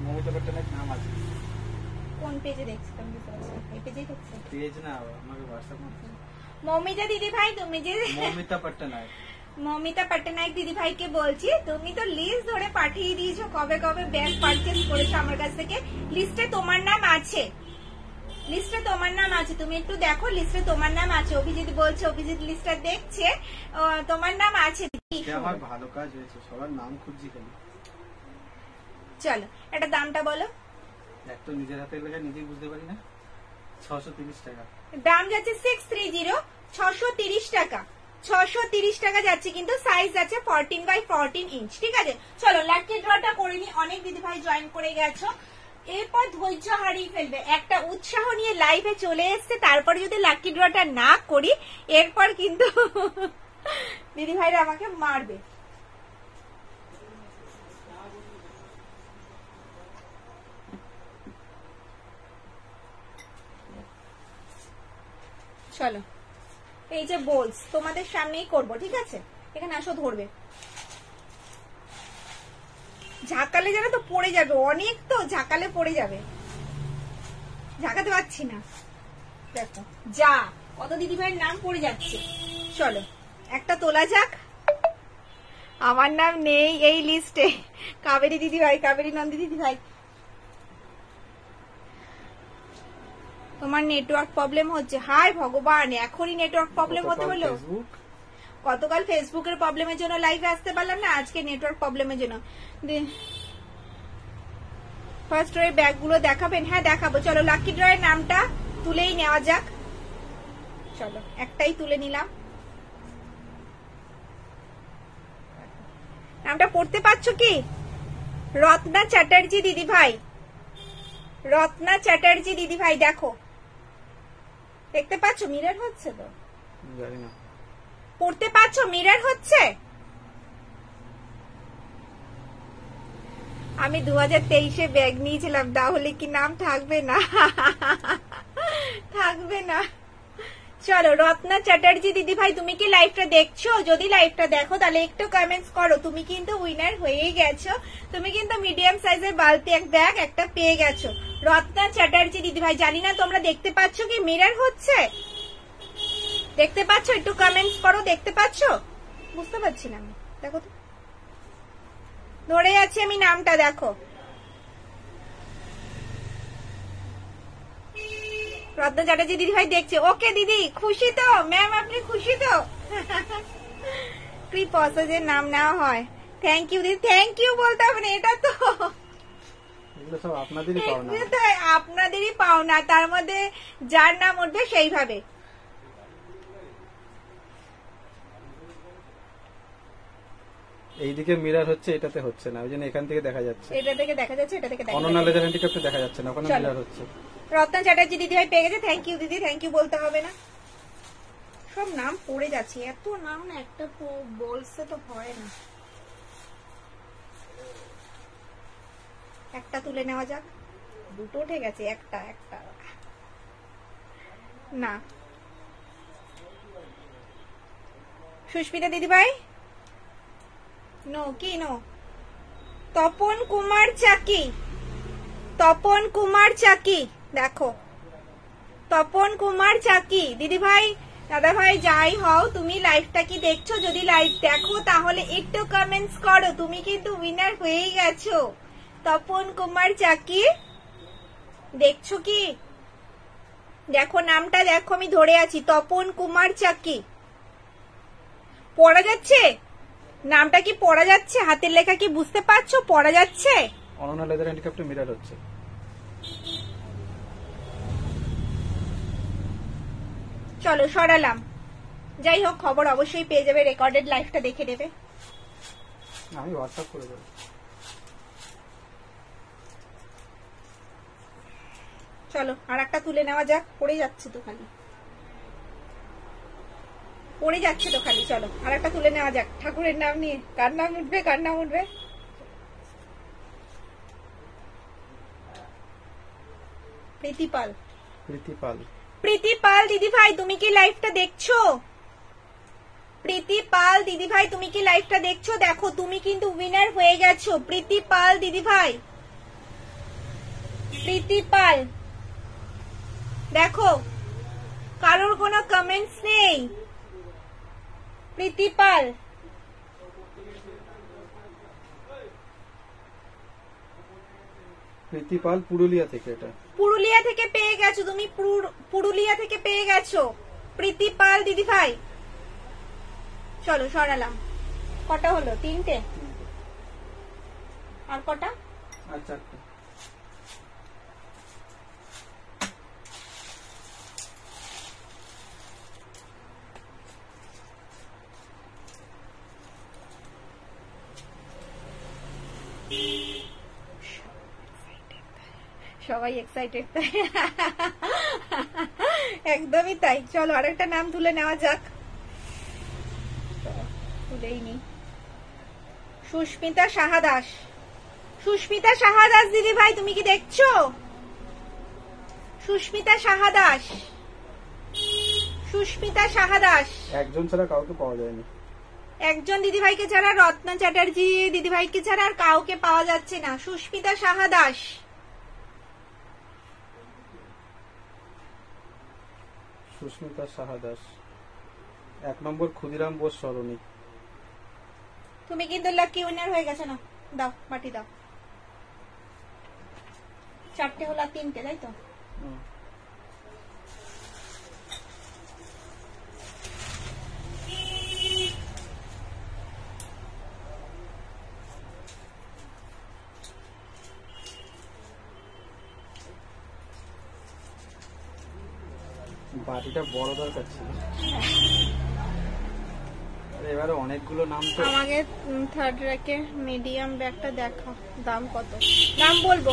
মৌমিতা পট্টনায়ক নাম আছে। কোন পেজে দেখছি? এই পেজেই দেখছি। পেজ না, আমাকে হোয়াটসঅ্যাপ করতে। মৌমিতা দিদি ভাই, তুমি যে মৌমিতা পট্টনায়ক, মৌমিতা পট্টনায়ক দিদি ভাইকে বলছি, তুমি তো লিস্ট ধরে পাঠিয়ে দিয়েছো কবে কবে ব্যাগ পারচেজ করেছো আমার কাছ থেকে। লিস্টে তোমার নাম আছে, লিস্টে তোমার নাম আছে, তুমি একটু দেখো, লিস্টে তোমার নাম আছে। অভিজিৎ বলছে, অভিজিৎ লিস্টটা দেখছে, তোমার নাম আছে। আমার ভালো কাজ হয়েছে, সবার নাম খুঁজছি খালি। চলো এটা দামটা বলো। একটা নিজের হাতে লেখা নিজেই বুঝতে পারি না। 630 টাকা দাম যাচ্ছে। 630, 630 টাকা, 630 টাকা যাচ্ছে কিন্তু। সাইজ যাচ্ছে 14x14 ইঞ্চ, ঠিক আছে? চলো লাকি ড্রটা করে নি। অনেক দিদি ভাই জয়েন করে গেছো, এরপর ধৈর্য হারিয়ে ফেলবে। একটা উৎসাহ নিয়ে লাইভে চলে এসছে, তারপরে যদি লাকি ড্রটা না করি এরপর কিন্তু দিদি ভাইরা আমাকে মারবে। চলো, এই যে বোলস তোমাদের সামনেই করব, ঠিক আছে? এখানে আসো, ধরবে। ঝাঁকালে জানো তো পড়ে যাবে, অনেক তো ঝাঁকালে পড়ে যাবে, ঝাঁকাতে পারছি না। দেখো যা কত দিদিভাইয়ের নাম পড়ে যাচ্ছে। চলো একটা তোলা যাক। আমার নাম নেই এই লিস্টে। কাবেরী দিদিভাই, কাবেরী নন্দী দিদিভাই, তোমার নেটওয়ার্ক প্রবলেম হচ্ছে। হায় ভগবান, এখনই নেটওয়ার্ক প্রবলেম হতে হলো। গতকাল ফেসবুকের প্রবলেমের জন্য লাইভে আসতে পারলাম না, আজকে নেটওয়ার্ক প্রবলেমের জন্য। ফার্স্ট ড্রয়ের ব্যাগগুলো দেখাবেন? হ্যাঁ দেখাবো। চলো লাকি ড্রয়ের নামটা তুলেই নেওয়া যাক। চলো একটাই তুলে নিলাম। নামটা পড়তে পারছো কি? রত্না চ্যাটার্জি দিদিভাই, রত্না চ্যাটার্জি দিদিভাই। দেখো, দেখতে পাচ্ছ? মিরর হচ্ছে তো? জানি না। পড়তে পারছো? মিরর হচ্ছে? আমি 2023-এ ব্যাগ নিয়েছিলাম, তাহলে কি নাম থাকবে না? থাকবে না। চলো রত্না চ্যাটার্জি দিদিভাই, তুমি কি লাইভটা দেখছো? যদি লাইভটা দেখো তাহলে একটু কমেন্টস করো। তুমি কিন্তু উইনার হয়েই গেছো, তুমি কিন্তু মিডিয়াম সাইজের বালতি এক ব্যাগ একটা পেয়ে গেছো। রত্না চ্যাটার্জি দিদিভাই, জানি না তোমরা দেখতে পাচ্ছ কি? মিরর হচ্ছে? দেখতে পাচ্ছ? একটু কমেন্টস করো। দেখতে পাচ্ছ? বুঝতে পারছি না আমি। দেখো তো, ধরে যাচ্ছি আমি নামটা। দেখো রত্না চ্যাটার্জি দিদিভাই দেখছে। ওকে দিদি, খুশি তো? ম্যাম আপনি খুশি তো? কি পছন্দের নাম নেওয়া হয়। থ্যাংক ইউ দিদি। থ্যাংক ইউ বলতে হবে না, এটা তো সব আপনাদেরই পাওনা। আপনাদেরই পাওনা, তার মধ্যে যার নাম উঠবে সেইভাবে। এইদিকে মিরর হচ্ছে, এটাতে হচ্ছে না, ওই জন্য এখান থেকে দেখা যাচ্ছে। এটা থেকে দেখা যাচ্ছে, এটা থেকে দেখা যাচ্ছে। অনন্যা লেদার হ্যান্ডিক্যাপটা দেখা যাচ্ছে না, ওখানে মিরর হচ্ছে। রত্না চ্যাটার্জি দিদিভাই পেয়ে গেছে। থ্যাংক ইউ দিদি, থ্যাংক ইউ বলতে হবে না। সব নাম পড়ে যাচ্ছে, এত নাম না একটা বলছে তো হয় না। একটা তুলে নেওয়া যাক। দুটো উঠে গেছে, একটা একটা না। সুস্মিতা দিদিভাই, নো কি নো? তপন কুমার চাকি, তপন কুমার চাকি। দেখো তপন কুমার চাকি দিদিভাই, দাদা ভাই যাই হও, তুমি লাইভটা কি দেখছো? যদি লাইভ দেখো তাহলে একটু কমেন্টস করো। তুমি কিন্তু উইনার হয়েই গেছো। তপন কুমার চাকি দেখছো কি? দেখো নামটা দেখো, আমি ধরে আছি। তপন কুমার চাকি পড়া যাচ্ছে? নামটা কি পড়া যাচ্ছে? হাতের লেখা কি বুঝতে পারছো? পড়া যাচ্ছে? অনন্যা লেদার হ্যান্ডিক্যাপটা মিরর হচ্ছে। চলো সরালাম। যাই হোক, খবর অবশ্যই পেয়ে যাবে, রেকর্ডেড লাইভটা দেখে নেবে। আমি হোয়াটসঅ্যাপ করে দেবো। চলো আর একটা তুলে নেওয়া যাক। পড়ে যাচ্ছে তো খালি, পড়ে যাচ্ছে তো খালি। চলো আর একটা তুলে নেওয়া যাক ঠাকুরের নাম নিয়ে। কার নাম উঠবে? কার নাম উঠবে? প্রীতিপাল, প্রীতিপাল, প্রীতিপাল দিদিভাই তুমি কি লাইভটা দেখছো? প্রীতিপাল দিদিভাই তুমি কি লাইভটা দেখছো? দেখো তুমি কিন্তু উইনার হয়ে গেছো। প্রীতিপাল দিদিভাই, প্রীতিপাল। দেখো কারোর কোনো কমেন্টস নেই। প্রীতিপাল, প্রীতিপাল পুরুলিয়া থেকে। এটা পুরুলিয়া থেকে পেয়ে গেছো তুমি, পুরুলিয়া থেকে পেয়ে গেছো প্রীতিপাল দিদিভাই। চলো সরালাম। কটা হলো? তিনটে। আর কটা? আর চারটে। সবাই এক্সাইটেড তাই? একদমই তাই। চলো আরেকটা নাম তুলে নেওয়া যাক। তুলেই নি। সুস্মিতা সাহা দাস, সুস্মিতা সাহা দাস দিদি ভাই তুমি কি দেখছো? সুস্মিতা সাহা দাস, সুস্মিতা সাহা দাস। একজন ছাড়া কাউকে পাওয়া যায়নি। একজন দিদিভাইকে ছাড়া, রত্না চ্যাটার্জি দিদিভাইকে ছাড়া আর কাউকে পাওয়া যাচ্ছে না। সুস্মিতা সাহা দাস। সুস্মিতা সাহা দাস। 1 নম্বর ক্ষুদিরাম বোস সরণি। তুমি কিন্তু লাকি উইনার হয়ে গেছে। না দাও, মাটি দাও। 4টে হলো, 3টে, তাই তো? বাটিটা বড় দরকার ছিল। এবারে অনেকগুলো নাম তো। আমাকে থার্ড র্যাকে মিডিয়াম ব্যাগটা দেখা। দাম কত? দাম বলবো।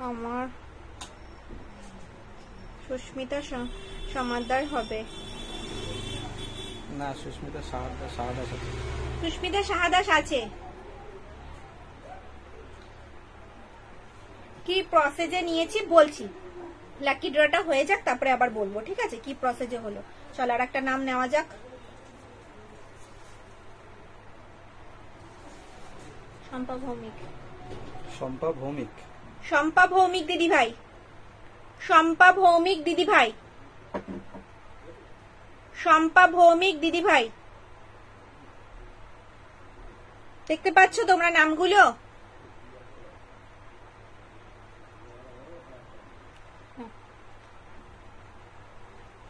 আমার সুস্মিতা সমাদার হবে না, সুস্মিতা সাহা দাস আছে। সুস্মিতা সাহা দাস আছে। কি প্রসেসে নিয়েছি বলছি। লাকি ড্রটা হয়ে যাক, তারপরে আবার বলবো, ঠিক আছে? কি প্রসেসে হলো। চল আর একটা নাম নেওয়া যাক। শম্পা ভৌমিক। শম্পা ভৌমিক। শম্পা ভৌমিক দিদি ভাই। শম্পা ভৌমিক দিদি ভাই। শম্পা ভৌমিক দিদি ভাই। দেখতে পাচ্ছ তোমরা নামগুলো?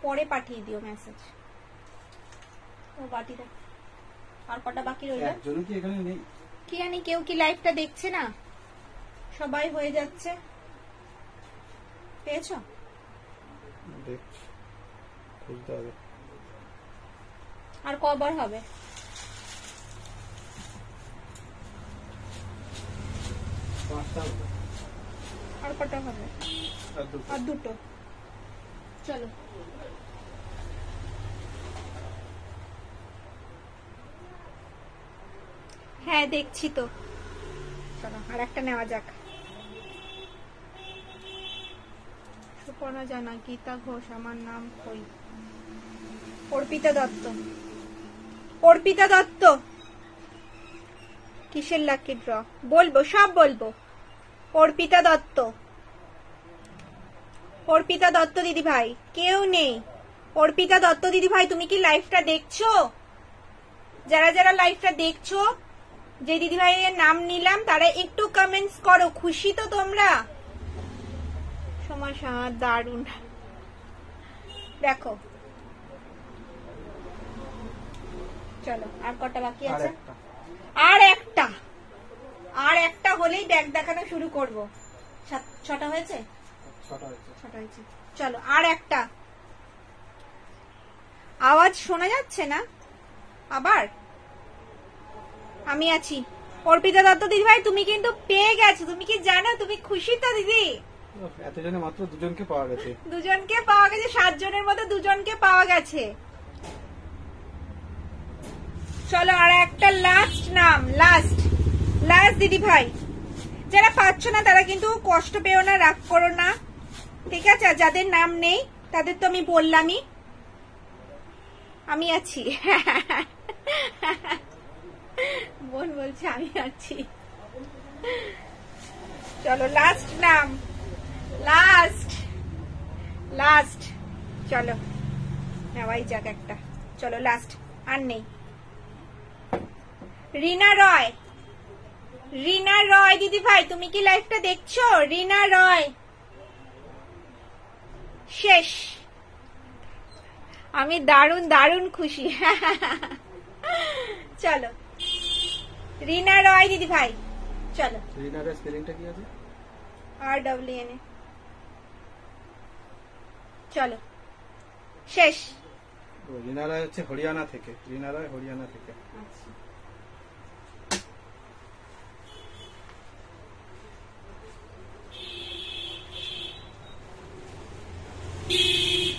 পরে পাঠিয়ে দিও মেসেজ। ও বাটিটা আর কটা বাকি রইল? একজনও কি এখানে নেই? কি জানি, কেউ কি লাইভটা দেখছে না? সবাই হয়ে যাচ্ছে। পেয়েছো? দেখছি, খুঁজতে হবে। আর কবার হবে? আর কটা হবে? আর দুটো। চলো হ্যাঁ দেখছি তো। চলো আর একটা নেওয়া যাক। সুপর্ণা জানা, গীতা ঘোষ, আমার নাম কই? অর্পিতা দত্ত। অর্পিতা দত্ত। কিসের লাকি ড্র বলবো? সব বলবো। অর্পিতা দত্ত। অর্পিতা দত্ত দিদি ভাই। কেউ নেই। অর্পিতা দত্ত দিদি ভাই, তুমি কি লাইভটা দেখছো? যারা যারা লাইভটা দেখছো, যে দিদি ভাইয়ের নাম নিলাম, তারা একটু কমেন্টস করো। খুশি তো তোমরা? সময় দারুণ। দেখো চলো আর কটা বাকি আছে? আর একটা হলেই ব্যাগ দেখানো শুরু করব। 6টা হয়েছে? 6টা হয়েছে। চলো আর একটা। আওয়াজ শোনা যাচ্ছে না? আবার আমি আছি। অর্পিতা দত্ত দিদি ভাই, তুমি কিন্তু পেয়ে গেছো। তুমি কি জানো? তুমি খুশি তো দিদি? এতজনে মাত্র দুজনকে পাওয়া গেছে। দুজনকে পাওয়া গেছে। 7 জনের মধ্যে দুজনকে পাওয়া গেছে। চলো আর একটা লাস্ট নাম। লাস্ট দিদি ভাই। যারা পাচ্ছ না তারা কিন্তু কষ্ট পেও না, রাগ করো না, ঠিক আছে? আর যাদের নাম নেই তাদের তো আমি বললামই, আমি আছি। বোন বলছে আমি আছি। চলো লাস্ট নাম। লাস্ট চলো নেওয়াই যাক একটা। চলো লাস্ট। আর নেই। রিনা রয়। রিনা রয় দিদি ভাই, তুমি কি লাইভটা দেখছো? রিনা রয়। শেষ। আমি দারুণ খুশি। চলো রিনা রয় দিদি ভাই। চলো। রিনার স্পেলিংটা কি আছে? RWN। চলো শেষ। রিনা রায় হচ্ছে হরিয়ানা থেকে। রিনা রায় হরিয়ানা থেকে।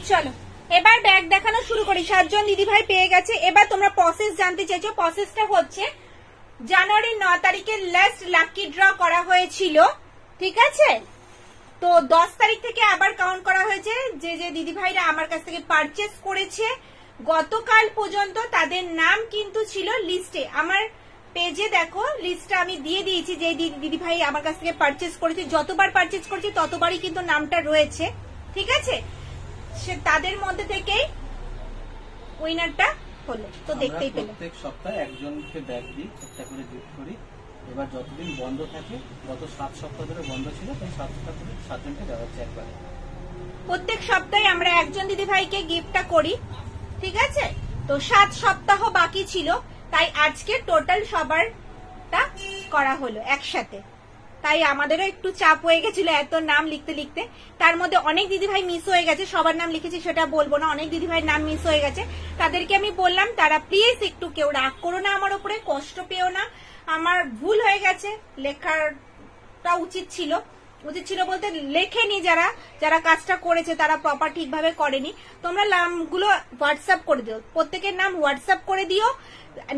চলো এবার ব্যাগ দেখানো শুরু করি। 7 জন দিদি ভাই পেয়ে গেছে। এবার তোমরা প্রসেস জানতে চাইছো। প্রসেসটা হচ্ছে জানুয়ারি 9 তারিখে লাস্ট লাকি ড্র করা হয়েছিল, ঠিক আছে? তো তো 10 তারিখ থেকে আবার কাউন্ট করা হয়েছে। যে যে দিদি ভাইরা আমার কাছ থেকে পারচেস করেছে গতকাল পর্যন্ত তাদের নাম কিন্তু ছিল লিস্টে। আমার পেজে দেখো লিস্টটা আমি দিয়ে দিয়েছি, যে দিদি ভাই আমার কাছ থেকে পারচেস করেছে, যতবার পারচেস করেছে ততবারই কিন্তু নামটা রয়েছে, ঠিক আছে? সে তাদের মধ্যে থেকেই উইনারটা হলো। তো দেখতেই পেলে প্রত্যেক সপ্তাহে একজনকে ব্যাগ দিই, একটা করে গিফট করি। এবার যতদিন বন্ধ থাকে, গত 7 সপ্তাহ ধরে বন্ধ ছিল, তাই 7 সপ্তাহ ধরে 7 জনকে দেওয়া হচ্ছে একবারে। প্রত্যেক সপ্তাহে আমরা একজন দিদি ভাইকে গিফটটা করি, ঠিক আছে? তো 7 সপ্তাহ বাকি ছিল, তাই আজকে টোটাল সবারটা করা হলো একসাথে। তাই আমাদেরও একটু চাপ হয়ে গেছিল এত নাম লিখতে লিখতে। তার মধ্যে অনেক দিদি ভাই মিস হয়ে গেছে, সবার নাম লিখেছি সেটা বলবো না, অনেক দিদি ভাইয়ের নাম মিস হয়ে গেছে। তাদেরকে আমি বললাম তারা প্লিজ একটু কেউ রাগ করো না আমার উপরে, কষ্ট পেও না, আমার ভুল হয়ে গেছে, লেখাটা উচিত ছিল বলতে লেখেনি, যারা যারা কাজটা করেছে তারা প্রপার ঠিকভাবে করেনি। তোমরা নামগুলো হোয়াটসঅ্যাপ করে দিও, প্রত্যেকের নাম হোয়াটসঅ্যাপ করে দিও।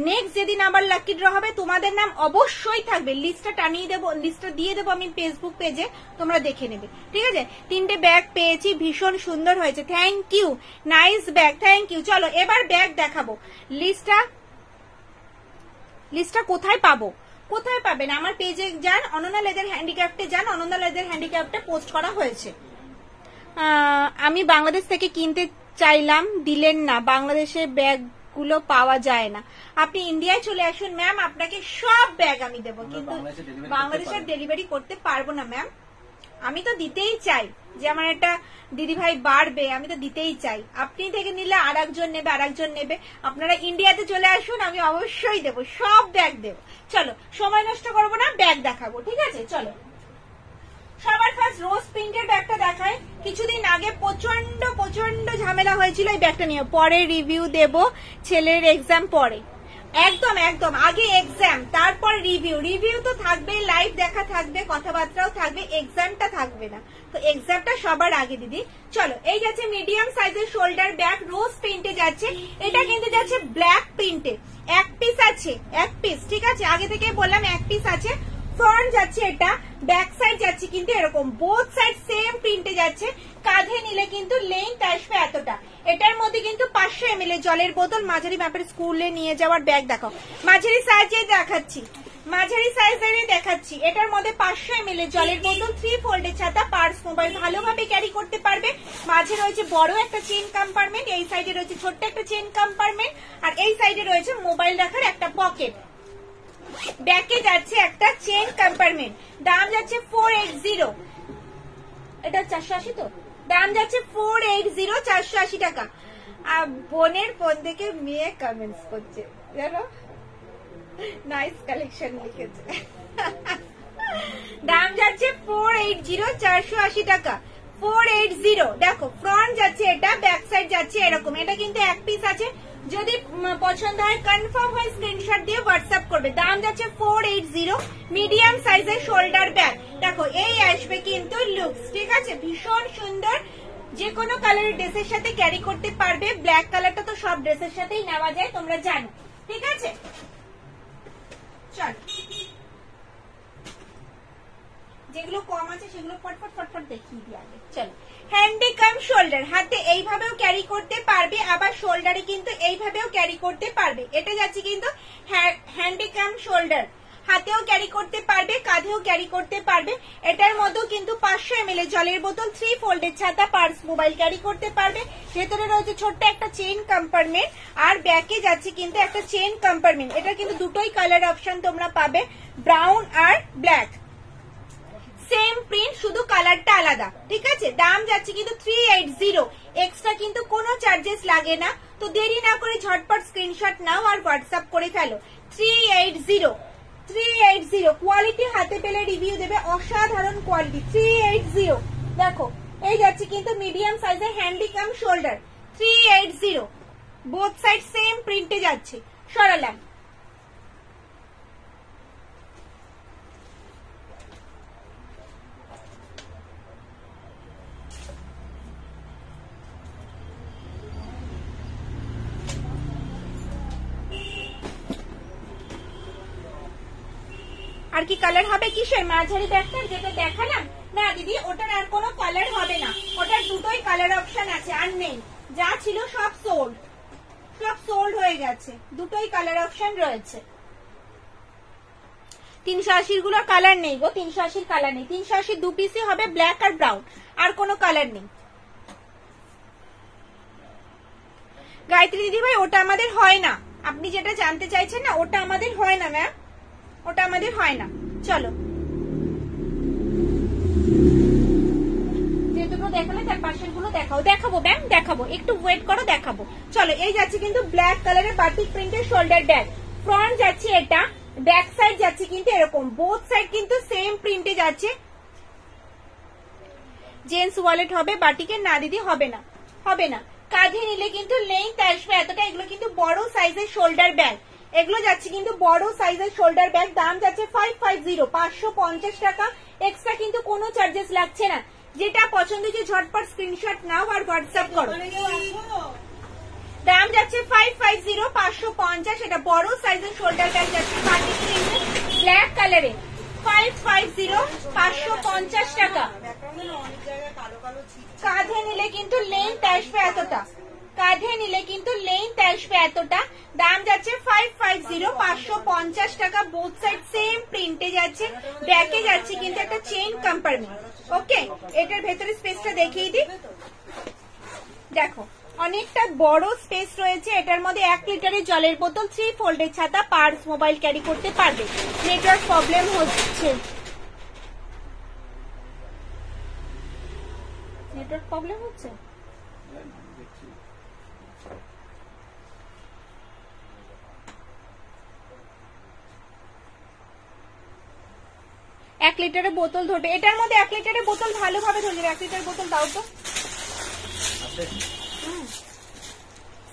নেক্সট যেদিন আবার লাকি ড্র হবে তোমাদের নাম অবশ্যই থাকবে, লিস্টটা টানিয়ে দেবো, লিস্টটা দিয়ে দেবো আমি ফেসবুক পেজে, তোমরা দেখে নেবে, ঠিক আছে? 3টে ব্যাগ পেয়েছি, ভীষণ সুন্দর হয়েছে, thank you, nice bag, thank you. চলো এবার ব্যাগ দেখাবো। লিস্টটা কোথায় পাবো? কোথায় পাবেন? আমার পেজে যান, অনন্যা লেদার হ্যান্ডিক্রাফটে যান, অনন্যা লেদার হ্যান্ডিক্রাফটে পোস্ট করা হয়েছে। আমি বাংলাদেশ থেকে কিনতে চাইলাম, দিলেন না, বাংলাদেশে ব্যাগগুলো পাওয়া যায় না। আপনি ইন্ডিয়ায় চলে আসুন ম্যাম, আপনাকে সব ব্যাগ আমি দেবো, কিন্তু বাংলাদেশের ডেলিভারি করতে পারবো না ম্যাম। আমি তো দিতেই চাই, যে আমার একটা দিদিভাই বাড়বে, আমি তো দিতেই চাই। আপনি থেকে নিলে আর একজন নেবে, আপনারা ইন্ডিয়াতে চলে আসুন, আমি অবশ্যই দেবো, সব ব্যাগ দেবো। চলো সময় নষ্ট করবো না, ব্যাগ দেখাবো, ঠিক আছে? চলো সবার ফার্স্ট রোজ প্রিন্টের ব্যাগটা দেখায়। কিছুদিন আগে প্রচন্ড ঝামেলা হয়েছিল এই ব্যাগটা নিয়ে, পরে রিভিউ দেব, ছেলের এক্সাম পরে, একদম আগে এক্সাম তারপর রিভিউ তো থাকবে, লাইভ দেখা থাকবে, কথাবার্তাও থাকবে, এক্সামটা থাকবে না। তো এক্সামটা সবার আগে দিদি। চলো এই যাচ্ছে মিডিয়াম সাইজের শোল্ডার ব্যাগ, রোজ প্রিন্টে যাচ্ছে, এটা কিন্তু যাচ্ছে ব্ল্যাক প্রিন্টে, এক পিস আছে, এক পিস, ঠিক আছে? আগে থেকে বললাম এক পিস আছে। ফ্রন্ট যাচ্ছে এটা, ব্যাক সাইড যাচ্ছে কিন্তু এরকম, বোথ সাইড সেম প্রিন্টে যাচ্ছে। কাঁধে নিলে কিন্তু লেন্থ আসবে এতটা। এটার মধ্যে কিন্তু 500 ml এর জলের বোতল, মাঝারি মাপের স্কুলে নিয়ে যাওয়ার ব্যাগ দেখাও, মাঝারি সাইজে দেখাচ্ছি, এটার মধ্যে 500 ml এর জলের বোতল, 3 ফোল্ডের ছাতা, পার্স, মোবাইল ভালোভাবে ক্যারি করতে পারবে। মাঝে রয়েছে বড় একটা চেইন কম্পার্টমেন্ট, এই সাইডে রয়েছে ছোট্ট একটা চেইন কম্পার্টমেন্ট, আর এই সাইডে রয়েছে মোবাইল রাখার একটা পকেট। ব্যাকে যাচ্ছে একটা চেইন কম্পার্টমেন্ট, দাম যাচ্ছে 480, এটা 480, তো দাম যাচ্ছে 480, 480 টাকা। আর বোনের ফোন থেকে মেয়ে কমেন্টস করছে, জানো, নাইস কালেকশন লিখেছে। দাম যাচ্ছে 480, 480 টাকা, 480। দেখো ফ্রন্ট যাচ্ছে এটা, ব্যাক সাইড যাচ্ছে এরকম, এটা কিন্তু এক পিস আছে। যদি পছন্দ হয় কনফার্ম হয় স্ক্রিনশট দিয়ে হোয়াটসঅ্যাপ করবে। দাম যাচ্ছে 480, মিডিয়াম সাইজের শোল্ডার ব্যাগ। দেখো এই আসবে কিন্তু লুকস, ঠিক আছে? ভীষণ সুন্দর, যে কোনো কালারের ড্রেসের সাথে ক্যারি করতে পারবে। ব্ল্যাক কালারটা তো সব ড্রেসের সাথেই নেওয়া যায়, তোমরা জানো, ঠিক আছে? চল যেগুলো কম আছে সেগুলো ফটফট দেখিয়ে দিই আগে। চলো হ্যান্ডিকাম শোল্ডার, হাতে এইভাবেও ক্যারি করতে পারবে, আবার শোল্ডারে কিন্তু এইভাবেও ক্যারি করতে পারবে। এটা যাচ্ছে কিন্তু হ্যান্ডিকাম শোল্ডার, হাতেও ক্যারি করতে পারবে, কাঁধেও ক্যারি করতে পারবে। এটার মধ্যেও কিন্তু 500 ml জলের বোতল, 3 ফোল্ডের ছাতা, পার্স, মোবাইল ক্যারি করতে পারবে। ভেতরে রয়েছে ছোট্ট একটা চেইন কম্পার্টমেন্ট, আর ব্যাকে যাচ্ছে কিন্তু একটা চেইন কম্পার্টমেন্ট। এটা কিন্তু দুটোই কালার অপশন তোমরা পাবে, ব্রাউন আর ব্ল্যাক, সেম প্রিন্ট, শুধু কালারটা আলাদা, ঠিক আছে? দাম যাচ্ছে কিন্তু 380, এক্সট্রা কিন্তু কোনো চার্জেস লাগে না। তো দেরি না করে ঝটপট স্ক্রিনশট নাও আর হোয়াটসঅ্যাপ করে ফেলো। 380, কোয়ালিটি হাতে পেলে রিভিউ দেবে, অসাধারণ কোয়ালিটি। 380, দেখো এই যাচ্ছে কিন্তু মিডিয়াম সাইজের হ্যান্ডিকাম শোল্ডার, 380, বোথ সাইড সেম প্রিন্টে যাচ্ছে। সরালাম। আর কি কালার হবে কিসের মাঝারি ব্যাগটার যেটা দেখালাম না দিদি, ওটার আর কোনো কালার হবে না, ওটার দুটোই কালার অপশন আছে, আর নেই, যা ছিল সব সোল্ড হয়ে গেছে, দুটোই কালার অপশন রয়েছে। 380 গুলো কালার নেই গো, 380 কালার নেই, 380 দু পিসই হবে ব্ল্যাক আর ব্রাউন, আর কোনো কালার নেই। গায়ত্রী দিদি ভাই ওটা আমাদের হয় না, আপনি যেটা জানতে চাইছেন না ওটা আমাদের হয় না ম্যাম, ওটা আমাদের হয় না। চলো যে দুটো দেখালে তার পাশের গুলো দেখাবো ম্যাম, দেখাবো, একটু ওয়েট করো, দেখাবো। চলো এই যাচ্ছে কিন্তু ব্ল্যাক কালারের বাটিক প্রিন্টের শোল্ডার ব্যাগ, ফ্রন্ট যাচ্ছে এটা, ব্যাক সাইড যাচ্ছে কিন্তু এরকম, বোথ সাইড কিন্তু সেম প্রিন্টে যাচ্ছে। জেন্টস ওয়ালেট হবে বাটিকের? না দিদি হবে না, হবে না। কাঁধে নিলে কিন্তু লেন্থ আসবে এতটা, এগুলো কিন্তু বড় সাইজের শোল্ডার ব্যাগ, এগুলো যাচ্ছে কিন্তু বড় সাইজের শোল্ডার ব্যাগ, দাম যাচ্ছে 550, 550 টাকা, এক্সট্রা কিন্তু কোনো চার্জেস লাগছে না। যেটা পছন্দ হয়েছে ঝটপট স্ক্রিনশট নাও আর হোয়াটসঅ্যাপ করো। দাম যাচ্ছে 550, 550, এটা বড় সাইজের শোল্ডার ব্যাগ যাচ্ছে বাটিক প্রিন্টের ব্ল্যাক কালারে, 550, 550 টাকা। কাঁধে নিলে কিন্তু লেন্থ আসবে এতটা, কাঁধে নিলে কিন্তু লেন্থ আসবে এতটা, দাম যাচ্ছে 550, 550 টাকা, বোথ সাইড সেম প্রিন্টে যাচ্ছে, ব্যাকে যাচ্ছে কিন্তু একটা চেইন কম্পার্টমেন্ট। ওকে, এটার ভেতরে স্পেসটা দেখিয়ে দিই, দেখো অনেকটা বড় স্পেস রয়েছে, এটার মধ্যে 1 লিটারের জলের বোতল, 3 ফোল্ডের ছাতা, পার্স, মোবাইল ক্যারি করতে পারবে। নেটওয়ার্ক প্রবলেম হচ্ছে, নেটওয়ার্ক প্রবলেম হচ্ছে। এক লিটারের বোতল ধরবে, এটার মধ্যে 1 লিটারের বোতল ভালোভাবে ধরবে, 1 লিটারের বোতল দাও তো।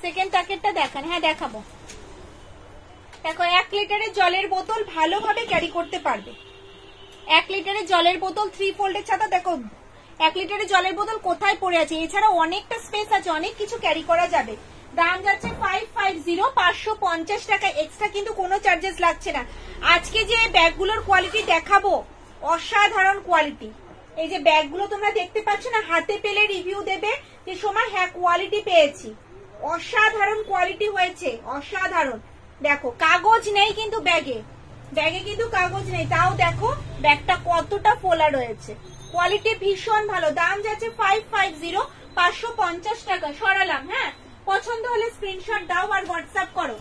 সেকেন্ড প্যাকেটটা দেখান, হ্যাঁ দেখাবো। দেখো 1 লিটারের জলের বোতল ভালোভাবে ক্যারি করতে পারবে, 1 লিটারের জলের বোতল, 3 ফোল্ডের ছাতা, দেখো 1 লিটারের জলের বোতল কোথায় পড়ে আছে, এছাড়া অনেকটা স্পেস আছে, অনেক কিছু ক্যারি করা যাবে। দাম যাচ্ছে 550, 550 টাকা, এক্সট্রা কিন্তু কোনো চার্জেস লাগছে না। আজকে যে ব্যাগগুলোর কোয়ালিটি দেখাবো অসাধারণ কোয়ালিটি, এই যে ব্যাগগুলো তোমরা দেখতে পাচ্ছ না, হাতে পেলে রিভিউ দেবে যে সময় হ্যাঁ কোয়ালিটি পেয়েছি, অসাধারণ কোয়ালিটি হয়েছে, অসাধারণ। দেখো কাগজ নেই কিন্তু ব্যাগে, ব্যাগে কিন্তু কাগজ নেই, তাও দেখো ব্যাগটা কতটা ফোলা রয়েছে, কোয়ালিটি ভীষণ ভালো। দাম যাচ্ছে 550, 550 টাকা। সরালাম, হ্যাঁ পছন্দ হলে স্ক্রিনশট দাও আর হোয়াটসঅ্যাপ করো।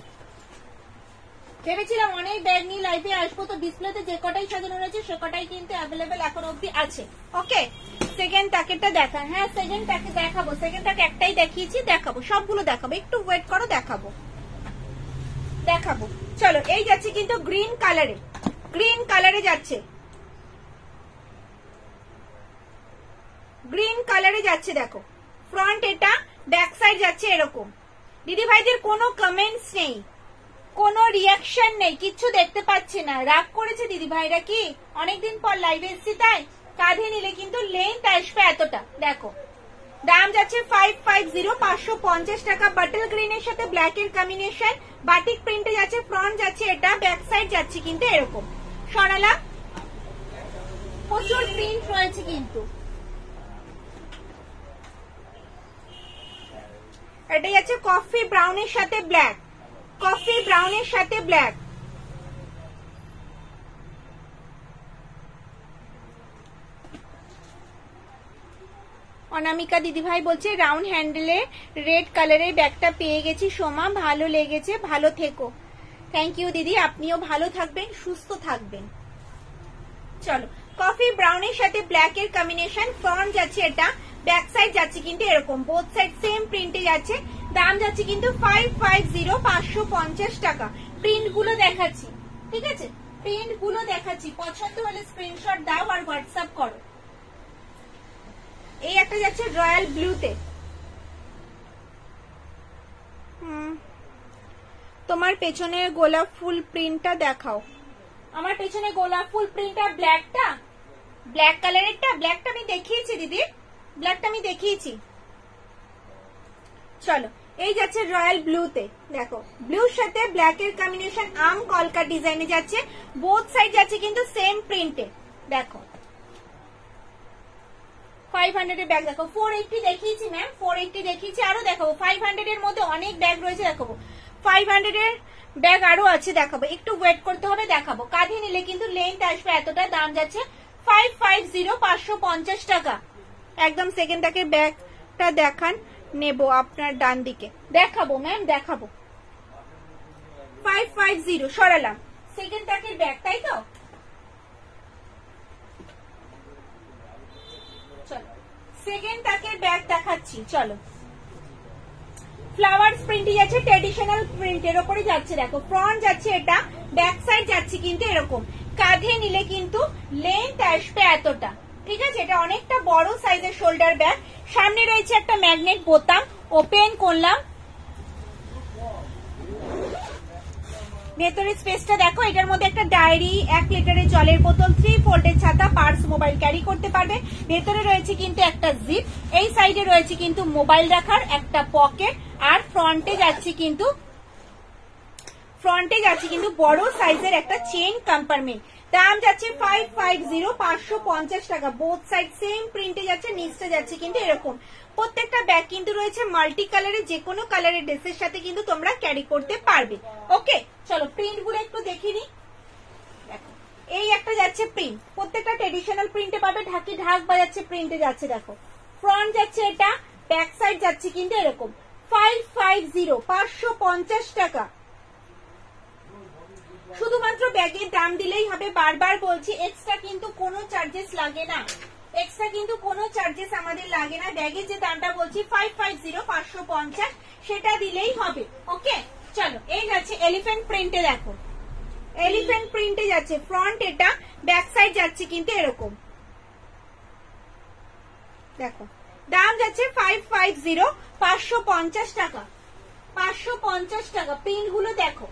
ভেবেছিলাম অনেক ব্যাগ নিয়ে লাইভে আসবো, তো ডিসপ্লেতে যে কটাই সাজানো রয়েছে সে কটাই কিন্তু অ্যাভেলেবেল এখন অব্দি আছে। ওকে, সেকেন্ড প্যাকেটটা দেখান, হ্যাঁ সেকেন্ড প্যাকেট দেখাবো, সেকেন্ড প্যাকেট একটাই দেখিয়েছি, দেখাবো সবগুলো দেখাবো, একটু ওয়েট করো, দেখাবো দেখাবো। চলো এই যাচ্ছে কিন্তু গ্রিন কালারে, গ্রিন কালারে যাচ্ছে, গ্রিন কালারে যাচ্ছে, দেখো ফ্রন্ট এটা, ব্যাক সাইড যাচ্ছে এরকম। দিদি ভাইদের কোনো কমেন্টস নেই, কোনো রিয়াকশন নেই, কিচ্ছু দেখতে পাচ্ছি না, রাগ করেছে দিদি ভাইরা কি অনেকদিন পর লাইভে এসেছি তাই। কাঁধে নিলে কিন্তু লেন্থ আসবে এতটা, দেখো দাম যাচ্ছে 550, 550 টাকা, বাটল গ্রিনের সাথে ব্ল্যাক এর কম্বিনেশন, বাটিক প্রিন্টে যাচ্ছে, ফ্রন্ট যাচ্ছে এটা, ব্যাক সাইড যাচ্ছে কিন্তু এরকম। সরালা প্রচুর প্রিন্ট রয়েছে কিন্তু, এটা যাচ্ছে কফি ব্রাউনের সাথে ব্ল্যাক, কফি ব্রাউনের সাথে ব্ল্যাক। অনামিকা দিদিভাই বলছে রাউন্ড হ্যান্ডেলে রেড কালারের ব্যাগটা পেয়ে গেছি সোমা, ভালো লেগেছে, ভালো থেকো। থ্যাংক ইউ দিদি, আপনিও ভালো থাকবেন, সুস্থ থাকবেন। চলো কফি ব্রাউনের সাথে ব্ল্যাক এর কম্বিনেশন, ফ্রন্ট যাচ্ছে এটা, ব্যাক সাইড যাচ্ছে কিন্তু এরকম, বোথ সাইড সেম প্রিন্টে যাচ্ছে, দাম যাচ্ছে কিন্তু 550, 550 টাকা। প্রিন্ট গুলো দেখাচ্ছি, ঠিক আছে প্রিন্ট গুলো দেখাচ্ছি, পছন্দ হলে স্ক্রিনশট দাও আর হোয়াটসঅ্যাপ করো। এই একটা যাচ্ছে রয়্যাল ব্লুতে, তোমার পেছনে গোলাপ ফুল প্রিন্টটা দেখাও। আমার পেছনে গোলাপ ফুল প্রিন্টটা ব্ল্যাকটা, ব্ল্যাক কালারেরটা, ব্ল্যাকটা আমি দেখিয়েছি দিদি, ব্ল্যাকটা আমি দেখিয়েছি। চলো এই যাচ্ছে রয়্যাল ব্লুতে, দেখো ব্লুর সাথে ব্ল্যাক এর কম্বিনেশন আম কলকা ডিজাইনে যাচ্ছে, বোথ সাইড যাচ্ছে কিন্তু সেম প্রিন্টে। দেখো 500 এর ব্যাগ দেখো, 480 দেখিয়েছি ম্যাম, 480 দেখিয়েছি, আরো দেখাবো। 500 এর মধ্যে অনেক ব্যাগ রয়েছে, দেখাবো 500 এর ব্যাগ আরো আছে, দেখাবো, একটু ওয়েট করতে হবে, দেখাবো। কাঁধে নিলে কিন্তু লেন্থ আসবে এতটা, দাম যাচ্ছে 550, 550 টাকা। একদম সেকেন্ড টাকের ব্যাগটা দেখান, নেব আপনার ডান দিকে, দেখাবো ম্যাম, দেখাবো। 550 সরালাম, সেকেন্ড টাকের ব্যাগ, তাই তো? চলো সেকেন্ড টাকের ব্যাগ দেখাচ্ছি, চলো। ফ্লাওয়ার প্রিন্টই যাচ্ছে, ট্রেডিশনাল প্রিন্টের ওপরে যাচ্ছে, দেখো ফ্রন্ট যাচ্ছে এটা, ব্যাক সাইড যাচ্ছে কিন্তু এরকম। কাঁধে নিলে কিন্তু লেন্থ আসবে এতটা, ঠিক আছে? এটা অনেকটা বড় সাইজের শোল্ডার ব্যাগ। সামনে রয়েছে একটা ম্যাগনেট বোতাম, ওপেন করলাম, ভেতরের স্পেসটা দেখো। এটার মধ্যে একটা ডায়েরি, 1 লিটারের জলের বোতল, 3 ফোল্ডের ছাতা, পার্স, মোবাইল ক্যারি করতে পারবে। ভেতরে রয়েছে কিন্তু একটা জিপ, এই সাইডে রয়েছে কিন্তু মোবাইল রাখার একটা পকেট, আর ফ্রন্টে যাচ্ছে কিন্তু বড় সাইজের একটা চেইন কম্পার্টমেন্ট। দাম যাচ্ছে 550, 550 টাকা। বোথ সাইড সেম প্রিন্টে যাচ্ছে, নিচটা যাচ্ছে কিন্তু এরকম। প্রত্যেকটা ব্যাগ কিন্তু রয়েছে মাল্টি কালারে, যে কোনো কালারের ড্রেসের সাথে কিন্তু তোমরা ক্যারি করতে পারবে। ওকে, চলো প্রিন্ট গুলো একটু দেখে নি। দেখো এই একটা যাচ্ছে প্রিন্ট, প্রত্যেকটা ট্রেডিশনাল প্রিন্টে পাবে, ঢাকি ঢাক বাজাচ্ছে প্রিন্টে যাচ্ছে। দেখো ফ্রন্ট যাচ্ছে এটা, ব্যাক সাইড যাচ্ছে কিন্তু এরকম। 550, 550 টাকা। শুধুমাত্র ব্যাগের দাম দিলেই হবে, বারবার বলছি, এক্সট্রা কিন্তু কোনো চার্জেস লাগে না, এক্সট্রা কিন্তু কোনো চার্জেস আমাদের লাগে না। ব্যাগের যে দামটা বলছি 550, 550, সেটা দিলেই হবে। ওকে, চলো এই যাচ্ছে এলিফ্যান্ট প্রিন্টে, দেখো এলিফ্যান্ট প্রিন্টে যাচ্ছে, ফ্রন্ট এটা, ব্যাক সাইড যাচ্ছে কিন্তু এরকম। দেখো দাম যাচ্ছে 550, 550 টাকা, 550 টাকা। প্রিন্ট গুলো দেখো,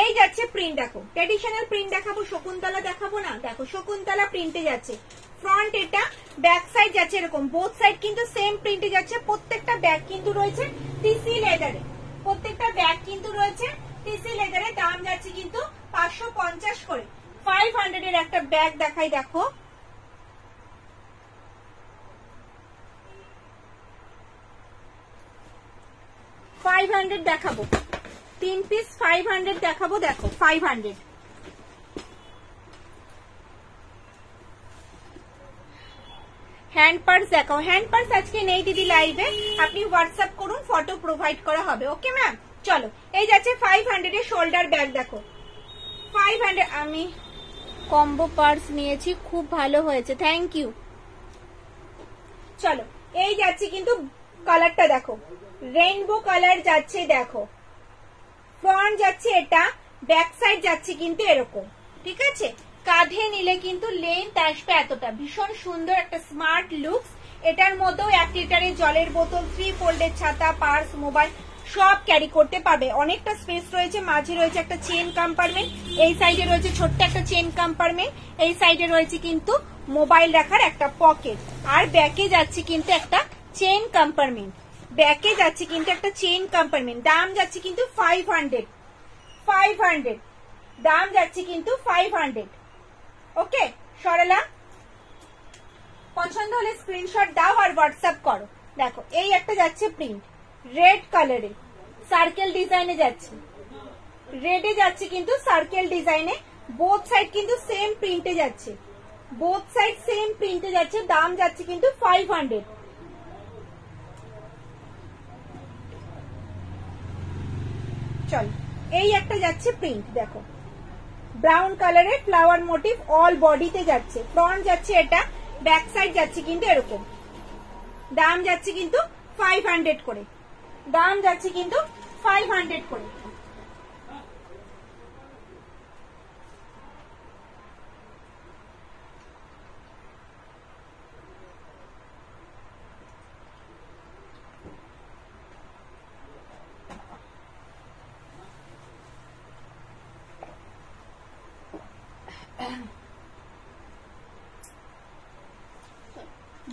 এই যাচ্ছে প্রিন্ট, দেখো ট্রেডিশনাল প্রিন্ট দেখাবো, শকুন্তলা দেখাবো না, দেখো শকুন্তলা প্রিন্টে যাচ্ছে, ফ্রন্ট এটা, ব্যাক সাইড যাচ্ছে এরকম, বোথ সাইড কিন্তু সেম প্রিন্টে যাচ্ছে। প্রত্যেকটা ব্যাগ কিন্তু রয়েছে টিসি লেদারে, প্রত্যেকটা ব্যাগ কিন্তু রয়েছে টিসি লেদারে। দাম যাচ্ছে কিন্তু 550 করে। 500 এর একটা ব্যাগ দেখাই, দেখো $500 দেখাবো, 3 পিস 500 দেখাবো, দেখো 500। হ্যান্ড পার্স দেখাও, হ্যান্ড পার্স আজকে নেই দিদি লাইভে, আপনি হোয়াটসঅ্যাপ করুন, ফটো প্রোভাইড করা হবে। ওকে ম্যাম, চলো এই যাচ্ছে 500 এর শোল্ডার ব্যাগ, দেখো 500। আমি কম্বো পার্স নিয়েছি, খুব ভালো হয়েছে, থ্যাংক ইউ। চলো এই যাচ্ছে কিন্তু কালারটা দেখো, রেইনবো কালার যাচ্ছে, দেখো ফ্রন্ট যাচ্ছে এটা, ব্যাক সাইড যাচ্ছে কিন্তু এরকম, ঠিক আছে? কাঁধে নিলে কিন্তু লেন্থ আসবে এতটা, ভীষণ সুন্দর একটা স্মার্ট লুকস। এটার মধ্যেও 1 লিটারের জলের বোতল, 3 ফোল্ডের ছাতা, পার্স, মোবাইল সব ক্যারি করতে পারবে। অনেকটা স্পেস রয়েছে, মাঝে রয়েছে একটা চেন কম্পার্টমেন্ট, এই সাইডে রয়েছে ছোট্ট একটা চেন কম্পার্টমেন্ট, এই সাইডে রয়েছে কিন্তু মোবাইল রাখার একটা পকেট, আর ব্যাকে যাচ্ছে কিন্তু একটা চেন কম্পার্টমেন্ট, ব্যাকে যাচ্ছে কিন্তু একটা চেন কম্পার্টমেন্ট। দাম যাচ্ছে কিন্তু 500, 500 দাম যাচ্ছে কিন্তু 500। ওকে, সরলা পছন্দ হলে স্ক্রিনশট দাও আর হোয়াটসঅ্যাপ করো। দেখো এই একটা যাচ্ছে প্রিন্ট, রেড কালারে সার্কেল ডিজাইনে যাচ্ছে, রেডে যাচ্ছে কিন্তু সার্কেল ডিজাইনে, বোথ সাইড কিন্তু সেম প্রিন্টে যাচ্ছে, বোথ সাইড সেম প্রিন্টে যাচ্ছে। দাম যাচ্ছে কিন্তু 500। চল এই একটা যাচ্ছে প্রিন্ট, দেখো ব্রাউন কালারের ফ্লাওয়ার মোটিভ, অল বডিতে যাচ্ছে, ফ্রন্ট যাচ্ছে এটা, ব্যাক সাইড যাচ্ছে কিন্তু এরকম। দাম যাচ্ছে কিন্তু 500 করে, দাম যাচ্ছে কিন্তু 500 করে।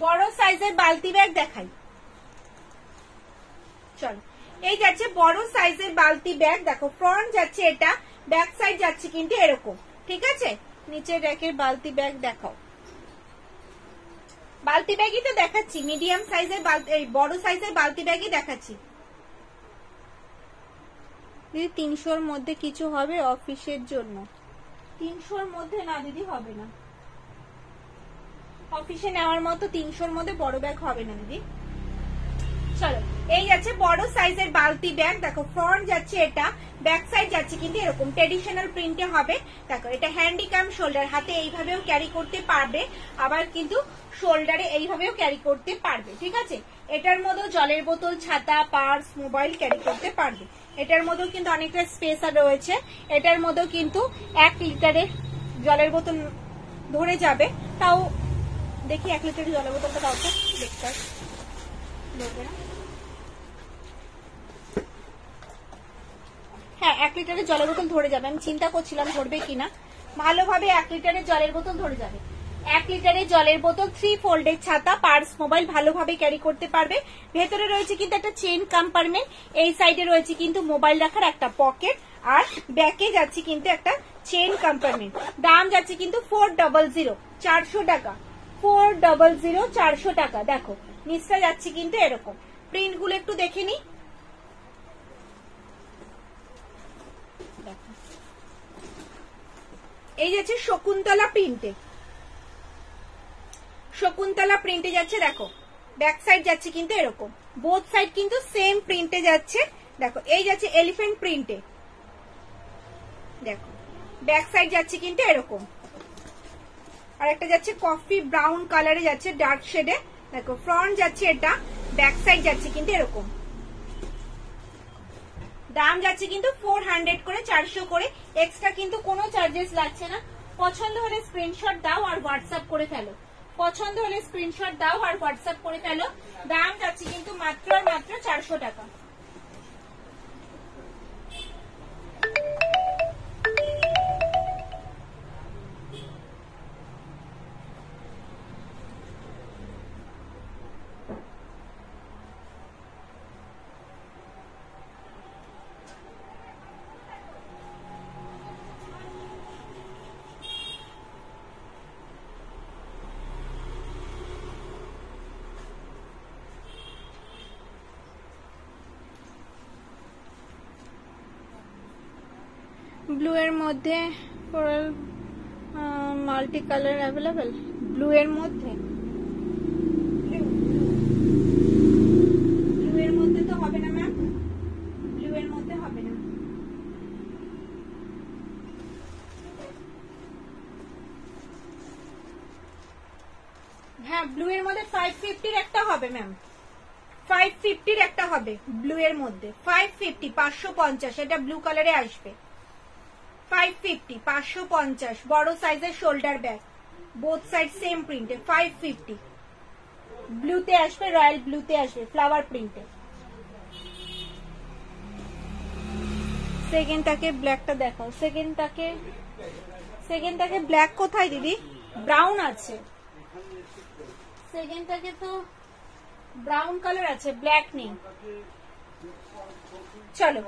বড় সাইজের বালতি ব্যাগ দেখাই, চলো, এই যাচ্ছে বড় সাইজের বালতি ব্যাগ, দেখো ফ্রন্ট যাচ্ছে এটা, ব্যাক সাইড যাচ্ছে কিন্তু এরকম, ঠিক আছে। নিচের র্যাকের বালতি ব্যাগ দেখাও, বালতি ব্যাগই তো দেখাচ্ছি, মিডিয়াম সাইজের বালতি, বড় সাইজের বালতি ব্যাগই দেখাচ্ছি। দিদি 300-র মধ্যে কিছু হবে অফিসের জন্য? 300-র মধ্যে না দিদি, হবে না, অফিসে নেওয়ার মতো 300-র মধ্যে বড় ব্যাগ হবে না দিদি। চলো, এই যাচ্ছে বড় সাইজের বালতি ব্যাগ, দেখো ফ্রন্ট যাচ্ছে এটা, ব্যাক সাইড যাচ্ছে কিন্তু এরকম ট্রেডিশনাল প্রিন্টে হবে। দেখো এটা হ্যান্ডিক্যাম শোল্ডার, হাতে এইভাবেও ক্যারি করতে পারবে, আবার কিন্তু শোল্ডারে এইভাবেও ক্যারি করতে পারবে, ঠিক আছে। এটার মধ্যে জলের বোতল, ছাতা, পার্স, মোবাইল ক্যারি করতে পারবে। এটার মধ্যেও কিন্তু অনেকটা স্পেস রয়েছে। এটার মধ্যেও কিন্তু 1 লিটারের জলের বোতল ধরে যাবে। তাও দেখি 1 লিটারের জলের বোতলটা দাও তো, দেখতে ধরবে না। হ্যাঁ, 1 লিটারের জলের বোতল ধরে যাবে। আমি চিন্তা করছিলাম ধরবে কিনা, ভালোভাবে 1 লিটারের জলের বোতল ধরে যাবে। 1 লিটারের জলের বোতল, 3 ফোল্ডের ছাতা, পার্স, মোবাইল ভালোভাবে ক্যারি করতে পারবে। ভেতরে রয়েছে কিন্তু একটা চেইন কম্পার্টমেন্ট, এই সাইডে রয়েছে কিন্তু মোবাইল রাখার একটা পকেট, আর ব্যাকে যাচ্ছে কিন্তু একটা চেইন কম্পার্টমেন্ট। দাম যাচ্ছে কিন্তু 400, 400 টাকা, 400, 400 টাকা। দেখো নিচটা যাচ্ছে কিন্তু এরকম। প্রিন্ট গুলো একটু দেখে নি, এই যাচ্ছে শকুন্তলা প্রিন্টে, শকুন্তলা প্রিন্টে যাচ্ছে। দেখো ব্যাক সাইড যাচ্ছে কিন্তু এরকম, বোথ সাইড কিন্তু সেম প্রিন্টে যাচ্ছে। দেখো এই যাচ্ছে এলিফ্যান্ট প্রিন্টে, দেখো ব্যাক সাইড যাচ্ছে কিন্তু এরকম, আর একটা যাচ্ছে কফি ব্রাউন কালারে যাচ্ছে ডার্ক শেডে। দেখো ফ্রন্ট যাচ্ছে এটা, ব্যাক সাইড যাচ্ছে কিন্তু এরকম। দাম যাচ্ছে কিন্তু 400 করে, 400 করে, এক্সট্রা কিন্তু কোনো চার্জেস লাগছে না। পছন্দ হলে স্ক্রিনশট দাও আর হোয়াটসঅ্যাপ করে ফেলো, পছন্দ হলে স্ক্রিনশট দাও আর হোয়াটসঅ্যাপ করে ফেলো। দাম যাচ্ছে কিন্তু মাত্র আর মাত্র 400 টাকা। ব্লু এর মধ্যে floral multi colour available, blue এর মধ্যে, ব্লু এর মধ্যে তো হবে না ম্যাম, ব্লু এর মধ্যে হবে না। হ্যাঁ ব্লু এর মধ্যে 550-র একটা হবে ম্যাম, 550-র একটা হবে ব্লু এর মধ্যে, 550, 550, এটা ব্লু কালারে আসবে। 550, 550, বড় সাইজের shoulder bag, both side same প্রিন্টে, 550 ব্লুতে আসবে, রয়্যাল ব্লুতে আসবে, ফ্লাওয়ার প্রিন্টে। সেকেন্ডটাকে ব্ল্যাকটা দেখাও, সেকেন্ডটাকে ব্ল্যাক কোথায় দিদি? ব্রাউন আছে, সেকেন্ডটাকে তো ব্রাউন কালার আছে, ব্ল্যাক নেই। চলো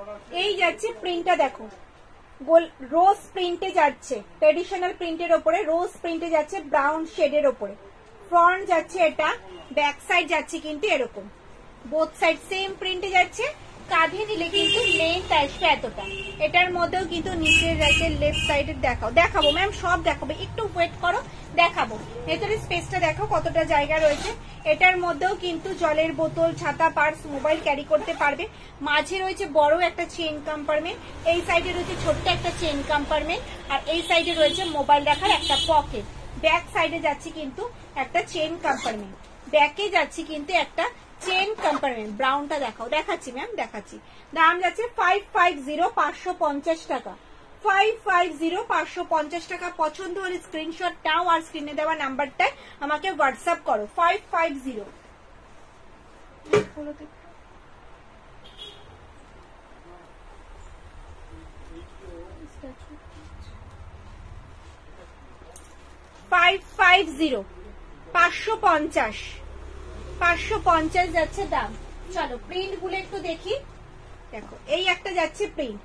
এই যাচ্ছে প্রিন্টটা, দেখো রোজ প্রিন্টে যাচ্ছে, ট্রেডিশনাল প্রিন্টের ওপরে রোজ প্রিন্টে যাচ্ছে, ব্রাউন শেডের ওপরে। ফ্রন্ট যাচ্ছে এটা, ব্যাক সাইড যাচ্ছে কিন্তু এরকম, বোথ সাইড সেম প্রিন্টে যাচ্ছে। কাঁধে নিলে কিন্তু লেন্থ আসবে এতটা। এটার মধ্যেও কিন্তু নিচের রাইটের লেফট সাইডে দেখাবো ম্যাম, সব দেখাবো, একটু ওয়েট করো, দেখাবো। ভেতরের স্পেসটা দেখো কতটা জায়গা রয়েছে। এটার মধ্যেও কিন্তু জলের বোতল, ছাতা, পার্স, মোবাইল ক্যারি করতে পারবে। মাঝে রয়েছে বড় একটা চেইন কম্পার্টমেন্ট, এই সাইডে রয়েছে ছোট্ট একটা চেইন কম্পার্টমেন্ট, আর এই সাইডে রয়েছে মোবাইল রাখার একটা পকেট। ব্যাক সাইডে যাচ্ছে কিন্তু একটা চেইন কম্পার্টমেন্ট, ব্যাকে যাচ্ছে কিন্তু একটা চেইন কম্পার্টমেন্ট। ব্রাউনটা দেখাও, দেখাচ্ছি ম্যাম, দেখাচ্ছি। দাম যাচ্ছে 550, 550 টাকা, 550, 550 টাকা। পছন্দ হলে স্ক্রিনশট নাও আর স্ক্রিনে দেওয়া নাম্বারটায় আমাকে হোয়াটসঅ্যাপ করো, 550। 550, 550, 550 যাচ্ছে দাম, চলো প্রিন্ট গুলো একটু দেখি। দেখো এই একটা যাচ্ছে প্রিন্ট,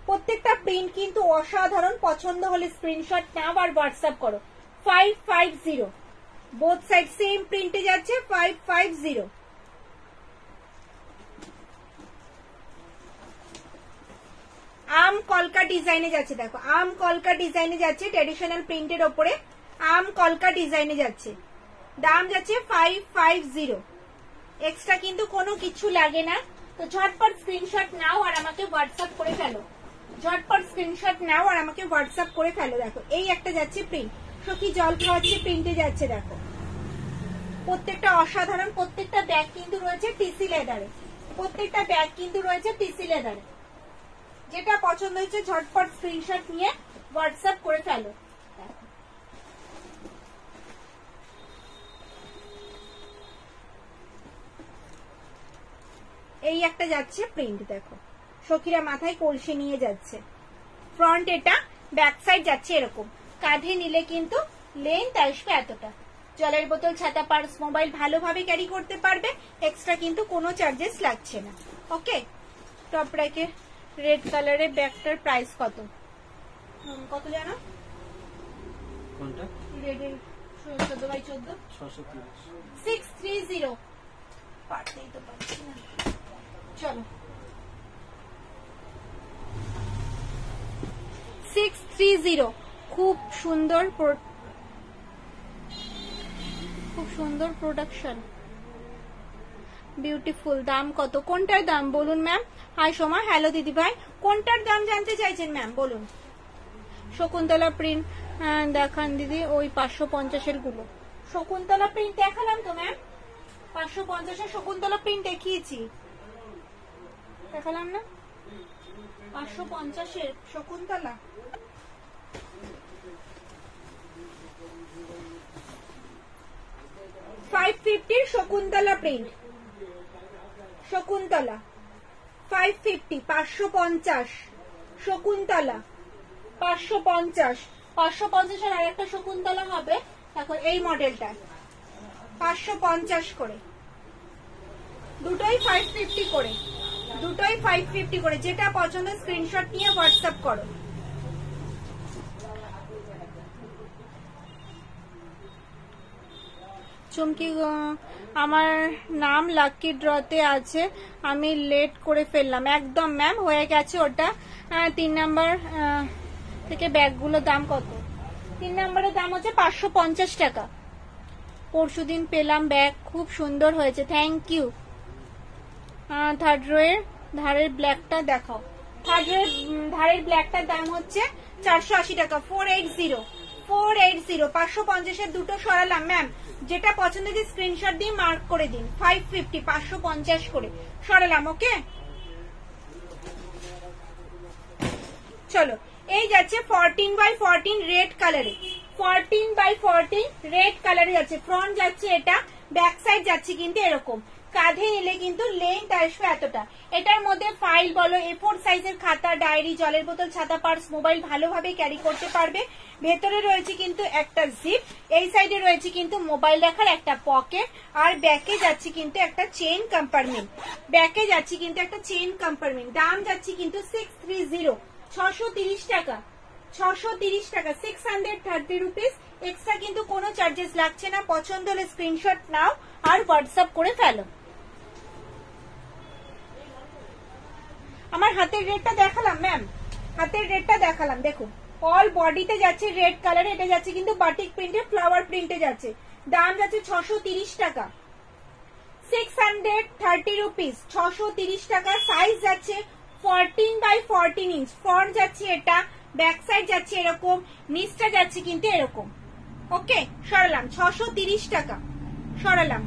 প্রত্যেকটা প্রিন্ট কিন্তু অসাধারণ। পছন্দ হলে স্ক্রিনশট নাও আর হোয়াটসঅ্যাপ করো। 550 বোথ সাইড সেম প্রিন্টে যাচ্ছে 550। আম কলকা ডিজাইনে যাচ্ছে, দেখো আম কলকা ডিজাইনে যাচ্ছে, ট্র্যাডিশনাল প্রিন্টের ওপরে আম কলকা ডিজাইনে যাচ্ছে। দাম যাচ্ছে 550। এক্সট্রা কিন্তু কোনো কিছু লাগে না। তো ঝটপট স্ক্রিনশট নাও আর আমাকে হোয়াটসঅ্যাপ করে ফেলো। ঝটপট স্ক্রিনশট নাও আর আমাকে হোয়াটসঅ্যাপ করে ফেলো। দেখো এই একটা যাচ্ছে প্রিন্ট, সখী জল খাওয়াচ্ছে প্রিন্টে যাচ্ছে। দেখো প্রত্যেকটা অসাধারণ। প্রত্যেকটা ব্যাগ কিন্তু রয়েছে টিসি লেদারে, প্রত্যেকটা ব্যাগ কিন্তু রয়েছে টিসি লেদারে। যেটা পছন্দ হয়েছে ঝটপট স্ক্রিনশট নিয়ে হোয়াটসঅ্যাপ করে ফেলো। এই একটা যাচ্ছে প্রিন্ট, দেখো সখীরা মাথায় কলসি নিয়ে যাচ্ছে। ফ্রন্ট এটা, ব্যাক সাইড যাচ্ছে এরকম। কাঁধে নিলে কিন্তু লেন্থ আসবে এতটা। জলের বোতল, ছাতা, পার্স, মোবাইল ভালোভাবে ক্যারি করতে পারবে। এক্সট্রা কিন্তু কোনো চার্জেস লাগছে না। ওকে, টপ র্যাকে রেড কালারের ব্যাগটার প্রাইস কত কত জানো? কোনটা? রেডের 14x14 630। পারতেই তো পারছি না। চলো 630। খুব সুন্দর, খুব সুন্দর প্রোডাকশন, বিউটিফুল। দাম কত? কোনটার দাম বলুন ম্যাম? হাই সোমা, হ্যালো দিদি ভাই। কোনটার দাম জানতে চাইছেন ম্যাম বলুন? শকুন্তলা প্রিন্ট দেখান দিদি, ওই 550 গুলো। শকুন্তলা প্রিন্ট দেখালাম তো ম্যাম, 550 শকুন্তলা প্রিন্ট দেখিয়েছি, দেখালাম না? 550 শকুন্তলা। $550 শকুন্তলা প্রিন্ট, শকুন্তলা 550, 550 শকুন্তলা, 550 550 আর একটা শকুন্তলা হবে। দেখো এই মডেলটা 550 করে, দুটোই 550 করে, দুটোই 550 করে। যেটা পছন্দ স্ক্রিনশট নিয়ে হোয়াটসঅ্যাপ করো। চুমকি, আমার নাম লাকি ড্রতে আছে, আমি লেট করে ফেললাম। একদম ম্যাম হয়ে গেছে ওটা। 3 নাম্বার থেকে ব্যাগগুলোর দাম কত? 3 নাম্বারের দাম হচ্ছে 550 টাকা। পরশুদিন পেলাম ব্যাগ, খুব সুন্দর হয়েছে, থ্যাংক ইউ। থার্ড রোয়ের ধারের ব্ল্যাকটা দেখাও। থার্ড রোয়ের ধারের ব্ল্যাকটার দাম হচ্ছে 480 টাকা। 480 550 দুটো সরালাম ম্যাম। যেটা পছন্দ যে স্ক্রিনশট দিয়ে মার্ক করে দিন। 550 550 করে সরালাম। ওকে, চলো এই যাচ্ছে 14x14 রেড কালারে। 14x14 রেড কালারে যাচ্ছে। ফ্রন্ট যাচ্ছে এটা, ব্যাক সাইড যাচ্ছে কিন্তু এরকম। কাঁধে নিলে কিন্তু লেন্থ আসবে এতটা। এটার মধ্যে ফাইল বলো, A4 সাইজের খাতা, ডায়েরি, জলের বোতল, ছাতা, পার্স, মোবাইল ভালোভাবে ক্যারি করতে পারবে। ভেতরে রয়েছে কিন্তু একটা জিপ, এই সাইডে রয়েছে কিন্তু মোবাইল রাখার একটা পকেট, আর ব্যাকে যাচ্ছে কিন্তু একটা চেইন কম্পার্টমেন্ট। ব্যাকে যাচ্ছে কিন্তু একটা চেইন কম্পার্টমেন্ট। দাম যাচ্ছে কিন্তু 630, 630 টাকা। 630 টাকা, 630 রুপিস। এক্সট্রা কিন্তু কোনো চার্জেস লাগছে না। পছন্দ হলে স্ক্রিনশট নাও আর হোয়াটসঅ্যাপ করে ফেলো। আমার হাতের রেটটা দেখালাম ম্যাম, হাতের রেটটা দেখালাম। দেখুন অল বডিতে যাচ্ছে রেড কালার। এটা যাচ্ছে কিন্তু বাটিক প্রিন্টে, ফ্লাওয়ার প্রিন্টে যাচ্ছে। দাম যাচ্ছে 630 টাকা, 630 রুপিস, 630 টাকা। সাইজ যাচ্ছে 14x14 ইঞ্চ। ফ্রন্ট যাচ্ছে এটা, ব্যাক সাইড যাচ্ছে এরকম, নিচটা যাচ্ছে কিন্তু এরকম। ওকে, সরালাম 630 টাকা, সরালাম।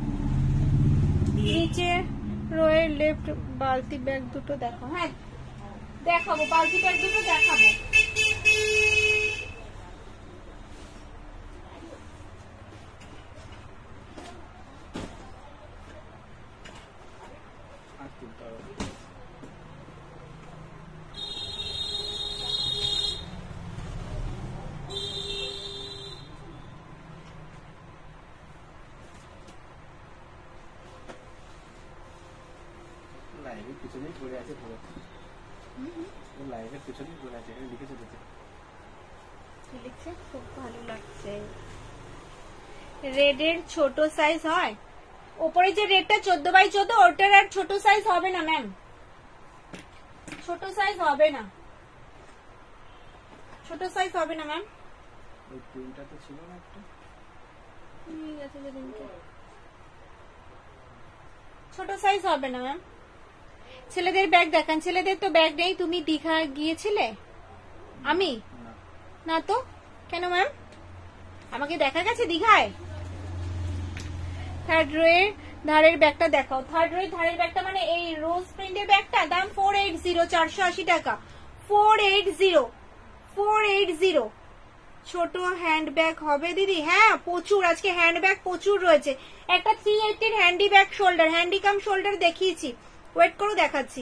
নিচে রোয়ের লেফট বালতি ব্যাগ দুটো দেখো। হ্যাঁ দেখাবো, বালতি ব্যাগ দুটো দেখাবো। লাইভের পিছনেই পড়ে আছে পুরো, লাইভের পিছনেই পড়ে আছে, এখানে লিখেছে দেখে। কি লিখছে? খুব ভালো লাগছে। রেডের ছোট সাইজ হয়? উপরে যে রেডটা 14x14, ওটার আর ছোট সাইজ হবে না ম্যাম, ছোট সাইজ হবে না, ছোট সাইজ হবে না ম্যাম। ওই প্রিন্টটা তো ছিল না একটা, ছোট সাইজ হবে না ম্যাম। ছেলেদের ব্যাগ দেখান। ছেলেদের তো ব্যাগ নেই। তুমি দীঘা গিয়েছিলে? আমি না তো। কেন ম্যাম? আমাকে দেখা গেছে দীঘায়? থার্ড রোয়ের ধারের ব্যাগটা দেখাও। থার্ড রোয়ের ধারের ব্যাগটা মানে এই রোজ প্রিন্টের ব্যাগটা, দাম 480, 480 টাকা। 480। ছোট হ্যান্ড ব্যাগ হবে দিদি? হ্যাঁ প্রচুর, আজকে হ্যান্ড ব্যাগ প্রচুর রয়েছে। একটা 380 হ্যান্ডি ব্যাগ শোল্ডার, হ্যান্ডিকাম শোল্ডার দেখিয়েছি, ওয়েট করো দেখাচ্ছি।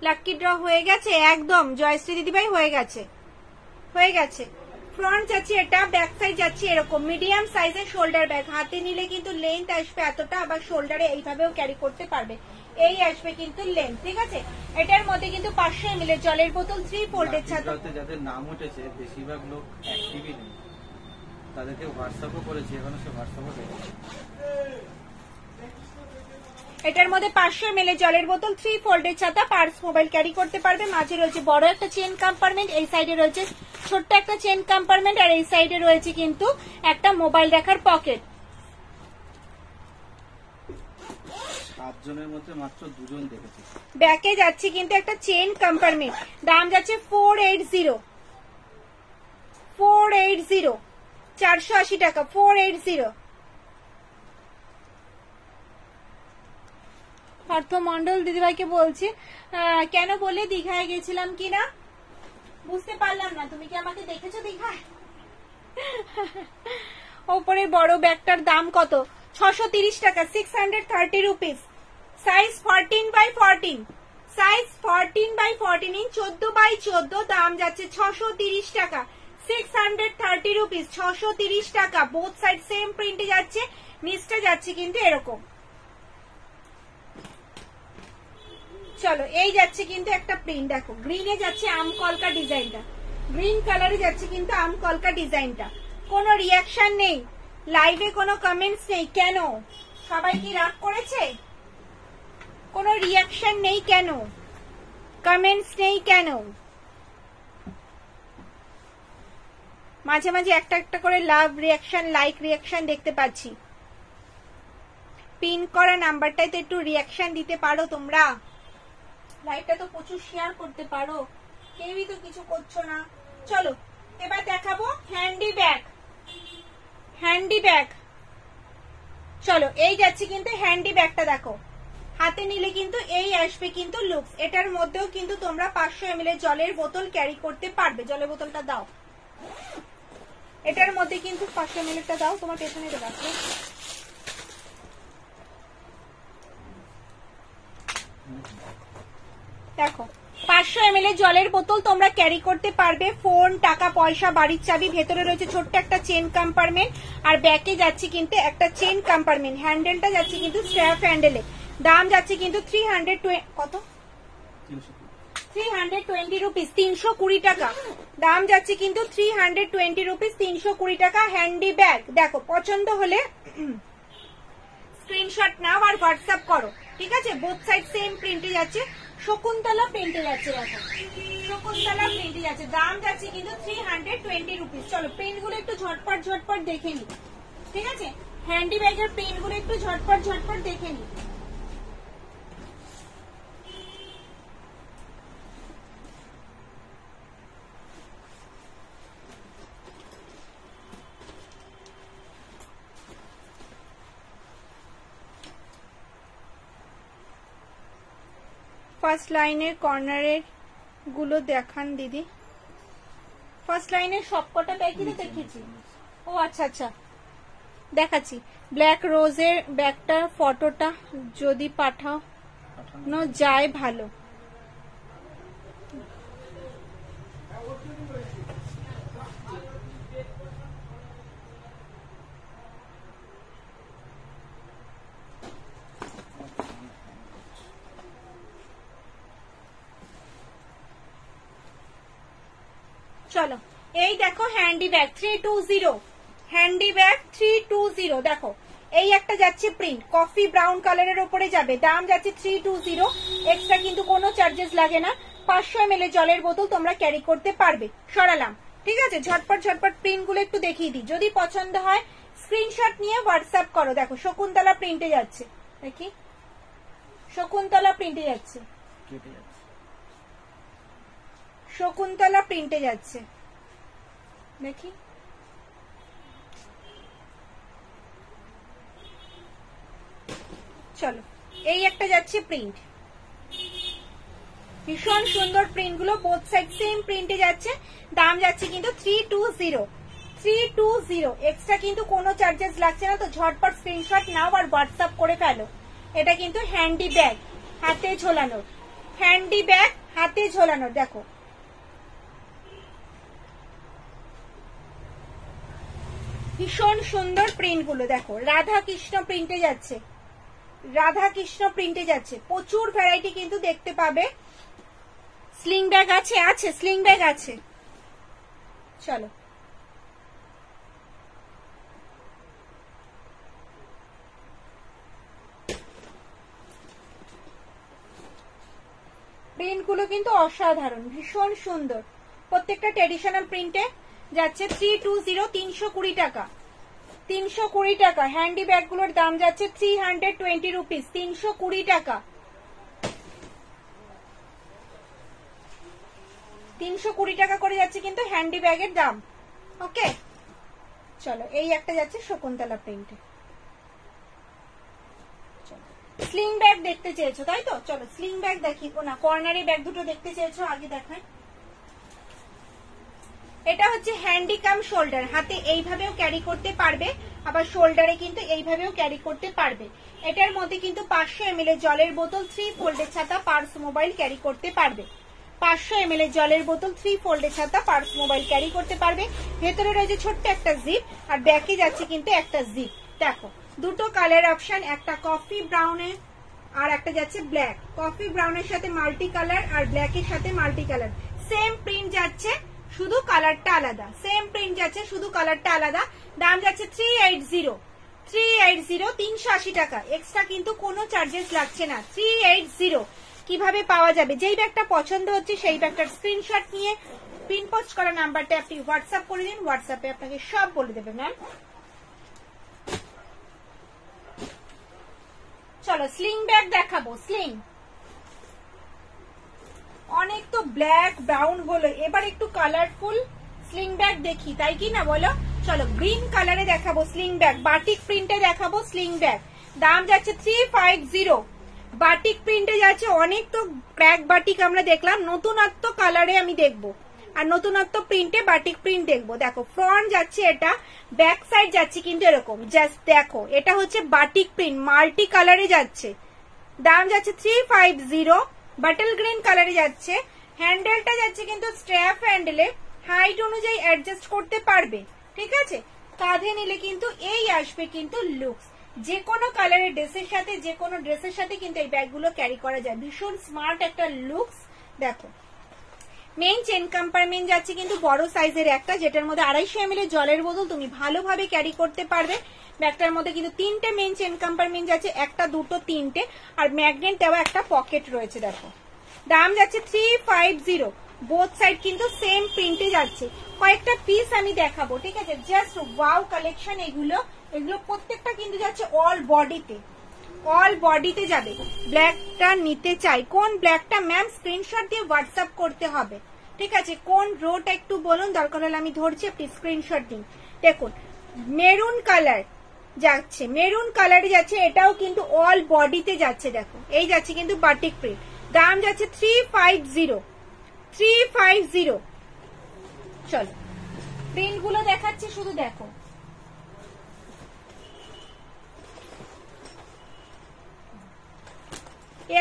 লাকি ড্র হয়ে গেছে একদম, জয়শ্রী দিদিভাই হয়ে গেছে, হয়ে গেছে। ফ্রন্ট যাচ্ছে এটা, ব্যাক সাইড যাচ্ছে এরকম মিডিয়াম সাইজের শোল্ডার ব্যাগ। হাতে নিলে কিন্তু লেন্থ আসবে এতটা, আবার শোল্ডারে এইভাবেও ক্যারি করতে পারবে, এই আসবে কিন্তু লেন্থ, ঠিক আছে। এটার মধ্যে কিন্তু 500 ml জলের বোতল 3 ফোল্ডের ছাতা। যাদের নাম উঠেছে বেশিরভাগ লোক অ্যাক্টিভই নেই, তাদেরকে হোয়াটসঅ্যাপও করেছি, এখনো সে হোয়াটসঅ্যাপও দেখেছে। এটার মধ্যে 500 ml জলের বোতল 3 ফোল্ডের ছাতা, পার্স মোবাইল ক্যারি করতে পারবে। মাঝে রয়েছে বড় একটা চেন কম্পার্টমেন্ট, এই সাইডে রয়েছে ছোট্ট একটা চেন কম্পার্টমেন্ট, আর এই সাইডে রয়েছে কিন্তু একটা মোবাইল রাখার পকেট। 7 জনের মধ্যে মাত্র 2 জন দেখেছি। ব্যাকে যাচ্ছে কিন্তু একটা চেন কম্পার্টমেন্ট, দাম যাচ্ছে 480, 480 টাকা, 480। অর্থমন্ডল দিদিভাইকে বলছি, কেন বলে দীঘায় গেছিলাম কিনা বুঝতে পারলাম না। তুমি কি আমাকে দেখেছো দীঘায়? ওপরে বড় ব্যাগটার দাম কত? 630 টাকা, 630 rupees. Size 14x14, size 14x14 inch, 14x14, দাম যাচ্ছে 630 টাকা, 630 রুপিস, 630 টাকা। বোথ সাইড সেম প্রিন্টে যাচ্ছে, নিচটা যাচ্ছে কিন্তু এরকম। চলো এই যাচ্ছে কিন্তু একটা প্রিন্ট, দেখো গ্রিনে যাচ্ছে আম কলকা ডিজাইনটা, গ্রিন কালারে যাচ্ছে কিন্তু আম কলকা ডিজাইনটা। কোনো রিয়াকশন নেই, লাইভে কোনো কমেন্টস নেই, কেন? সবাই কি রাগ করেছে? কোনো রিয়াকশন নেই কেন? কমেন্টস নেই কেন? মাঝে মাঝে একটা একটা করে লাভ রিয়াকশন, লাইক রিয়াকশন দেখতে পাচ্ছি। পিন করা নাম্বারটাই তো একটু রিয়াকশন দিতে পারো তোমরা, লাইভটা তো প্রচুর শেয়ার করতে পারো, কেউই তো কিছু করছো না। চলো এবার দেখাবো হ্যান্ডি ব্যাগ, হ্যান্ডি ব্যাগ। চলো এই যাচ্ছে কিন্তু হ্যান্ডি ব্যাগটা, দেখো হাতে নিলে কিন্তু এই আসবে কিন্তু লুকস। এটার মধ্যেও কিন্তু তোমরা 500 ml জলের বোতল ক্যারি করতে পারবে। জলের বোতলটা দাও, এটার মধ্যে কিন্তু 500 ml টা দাও, তোমার পেছনে রাখো। দেখো 500 ml জলের বোতল তোমরা ক্যারি করতে পারবে। ফোন, টাকা পয়সা, বাড়ির চাবি, ভেতরে রয়েছে ছোট্ট একটা চেন কম্পার্টমেন্ট, আর ব্যাকে যাচ্ছে কিন্তু একটা চেন কম্পার্টমেন্ট। হ্যান্ডেলটা যাচ্ছে কিন্তু স্ট্র্যাপ হ্যান্ডেলে, দাম যাচ্ছে কিন্তু 320 কত 320 রুপিস, 320 টাকা। দাম যাচ্ছে কিন্তু 320 রুপিস, 320 টাকা। হ্যান্ডি ব্যাগ দেখো, পছন্দ হলে স্ক্রিনশট নাও আর হোয়াটসঅ্যাপ করো, ঠিক আছে। বোথ সাইড সেম প্রিন্টে যাচ্ছে, শকুন্তলা প্রিন্টে যাচ্ছে, দেখো শকুন্তলা প্রিন্টে যাচ্ছে, দাম যাচ্ছে কিন্তু 320 রুপিস। চলো প্রিন্ট গুলো একটু ঝটপট ঝটপট দেখে নি, ঠিক আছে। হ্যান্ডি ব্যাগের প্রিন্ট গুলো একটু ঝটপট ঝটপট দেখে নি। ফার্স্ট লাইনের কর্নারের গুলো দেখান দিদি। ফার্স্ট লাইনের সবকটা ব্যাগই তো দেখেছি। ও আচ্ছা আচ্ছা, দেখাচ্ছি। ব্ল্যাক রোজের ব্যাগটার ফটোটা যদি পাঠানো যায় ভালো। চলো এই দেখো হ্যান্ডি ব্যাগ 320, হ্যান্ডি ব্যাগ 320 দেখো এই একটা যাচ্ছে প্রিন্ট কফি ব্রাউন কালারের উপরে যাবে, দাম যাচ্ছে 320, এক্সট্রা কিন্তু কোনো চার্জেস লাগে না। 500 ml জলের বোতল তোমরা ক্যারি করতে পারবে। সরালাম, ঠিক আছে। ঝটপট ঝটপট প্রিন্ট গুলো একটু দেখিয়ে দিই, যদি পছন্দ হয় স্ক্রিনশট নিয়ে হোয়াটসঅ্যাপ করো। দেখো শকুন্তলা প্রিন্টে যাচ্ছে, দেখি শকুন্তলা প্রিন্টে যাচ্ছে, শকুন্তলা প্রিন্টে যাচ্ছে, দেখি চলো এই একটা যাচ্ছে প্রিন্ট, ভীষণ সুন্দর প্রিন্ট গুলো, বোথ সাইড সেম প্রিন্টে যাচ্ছে, দাম যাচ্ছে কিন্তু 320, এক্সট্রা কিন্তু কোনো চার্জেস লাগছে না। তো ঝটপট স্ক্রিনশট নাও আর হোয়াটসঅ্যাপ করে ফেলো। এটা কিন্তু হ্যান্ডি ব্যাগ হাতে ঝোলানোর, হ্যান্ডি ব্যাগ হাতে ঝোলানোর। দেখো ভীষণ সুন্দর প্রিন্ট গুলো, দেখো রাধা কৃষ্ণ প্রিন্টে যাচ্ছে, রাধা কৃষ্ণ প্রিন্টে যাচ্ছে, প্রচুর ভ্যারাইটি কিন্তু দেখতে পাবে। স্লিং ব্যাগ আছে, আছে স্লিং ব্যাগ আছে। চলো প্রিন্ট গুলো কিন্তু অসাধারণ, ভীষণ সুন্দর, প্রত্যেকটা ট্রেডিশনাল প্রিন্টে যাচ্ছে 320, 320 টাকা, 320 টাকা। হ্যান্ডি ব্যাগ গুলোর দাম যাচ্ছে 320 রুপিস, 320 টাকা, 320 টাকা করে যাচ্ছে কিন্তু হ্যান্ডি ব্যাগের দাম। ওকে চলো এই একটা যাচ্ছে শকুন্তলা প্রিন্টে। স্লিং ব্যাগ দেখতে চেয়েছো তাই তো, চলো স্লিং ব্যাগ দেখি না, কর্নারি ব্যাগ দুটো দেখতে চেয়েছো, আগে দেখায়। এটা হচ্ছে হ্যান্ডিকাম শোল্ডার, হাতে এইভাবেও ক্যারি করতে পারবে, আবার শোল্ডারে কিন্তু এইভাবেও ক্যারি করতে পারবে। এটার মধ্যে কিন্তু 500 ml জলের বোতল, 3 ফোল্ডের ছাতা, পার্স মোবাইল ক্যারি করতে পারবে। 500 ml জলের বোতল, 3 ফোল্ডের ছাতা, পার্স মোবাইল ক্যারি করতে পারবে। ভেতরে রয়েছে ছোট্ট একটা জিপ, আর ব্যাকে যাচ্ছে কিন্তু একটা জিপ। দেখো দুটো কালার অপশন, একটা কফি ব্রাউনে আর একটা যাচ্ছে ব্ল্যাক। কফি ব্রাউনের সাথে মাল্টি কালার আর ব্ল্যাকের সাথে মাল্টি কালার, সেম প্রিন্ট যাচ্ছে শুধু কালারটা আলাদা, সেম প্রিন্ট যাচ্ছে শুধু কালারটা আলাদা। দাম যাচ্ছে 380, 380 টাকা, এক্সট্রা কিন্তু কোনো চার্জেস লাগছে না। 380 কিভাবে পাওয়া যাবে? যেই ব্যাগটা পছন্দ হচ্ছে সেই ব্যাগটার স্ক্রিনশট নিয়ে পিন পোস্ট করা নাম্বারটা আপনি হোয়াটসঅ্যাপ করে দিন, হোয়াটসঅ্যাপে আপনাকে সব বলে দেবে ম্যাম। চলো স্লিং ব্যাগ দেখাবো, স্লিং। অনেক তো ব্ল্যাক ব্রাউন হলো, এবার একটু কালারফুল স্লিং ব্যাগ দেখি, তাই কি না বলো? চলো গ্রিন কালারে দেখাবো স্লিং ব্যাগ, বাটিক প্রিন্টে দেখাবো স্লিং ব্যাগ। দাম যাচ্ছে 350, বাটিক প্রিন্টে যাচ্ছে। অনেক তো ক্র্যাক বাটিক আমরা দেখলাম, নতুনত্ব কালারে আমি দেখবো, আর নতুনত্ব প্রিন্টে বাটিক প্রিন্ট দেখবো। দেখো ফ্রন্ট যাচ্ছে এটা, ব্যাক সাইড যাচ্ছে কিন্তু এরকম, জাস্ট দেখো এটা হচ্ছে বাটিক প্রিন্ট, মাল্টি কালারে যাচ্ছে। দাম যাচ্ছে 350, বাটল গ্রিন কালারে যাচ্ছে। হ্যান্ডেলটা যাচ্ছে কিন্তু স্ট্র্যাপ হ্যান্ডেলে, হাইট অনুযায়ী অ্যাডজাস্ট করতে পারবে, ঠিক আছে। কাঁধে নিলে কিন্তু এই আসবে কিন্তু লুকস, যে কোনো কালারের ড্রেসের সাথে, যে কোনো ড্রেসের সাথে কিন্তু এই ব্যাগগুলো ক্যারি করা যায়, ভীষণ স্মার্ট একটা লুকস। দেখো মেইন চেন কম্পার্টমেন্ট যাচ্ছে কিন্তু বড় সাইজের একটা, যেটার মধ্যে 250 ml জলের বোতল তুমি ভালোভাবে ক্যারি করতে পারবে। ব্যাগটার মধ্যে কিন্তু 3টে মেইন চেন কম্পার্টমেন্ট যাচ্ছে, একটা দুটো তিনটে, আর ম্যাগনেট দেওয়া একটা পকেট রয়েছে। দেখো দাম যাচ্ছে 350, বোথ সাইড কিন্তু সেম প্রিন্টে যাচ্ছে। কয়েকটা পিস আমি দেখাবো, ঠিক আছে, জাস্ট ওয়াও কালেকশন এগুলো। এগুলো প্রত্যেকটা কিন্তু যাচ্ছে অল বডিতে, অল বডিতে যাবে। ব্ল্যাকটা নিতে চাই, কোন ব্ল্যাকটা ম্যাম? স্ক্রিনশট দিয়ে হোয়াটসঅ্যাপ করতে হবে, ঠিক আছে। কোন রোটা একটু বলুন, দরকার হলে আমি ধরছি, আপনি স্ক্রিনশট দিন। দেখুন মেরুন কালার যাচ্ছে, মেরুন কালারে যাচ্ছে, এটাও কিন্তু অল বডিতে যাচ্ছে। দেখো এই যাচ্ছে কিন্তু বাটিক প্রিন্ট, দাম যাচ্ছে 350, 350। চলো প্রিন্ট গুলো দেখাচ্ছি, শুধু দেখো।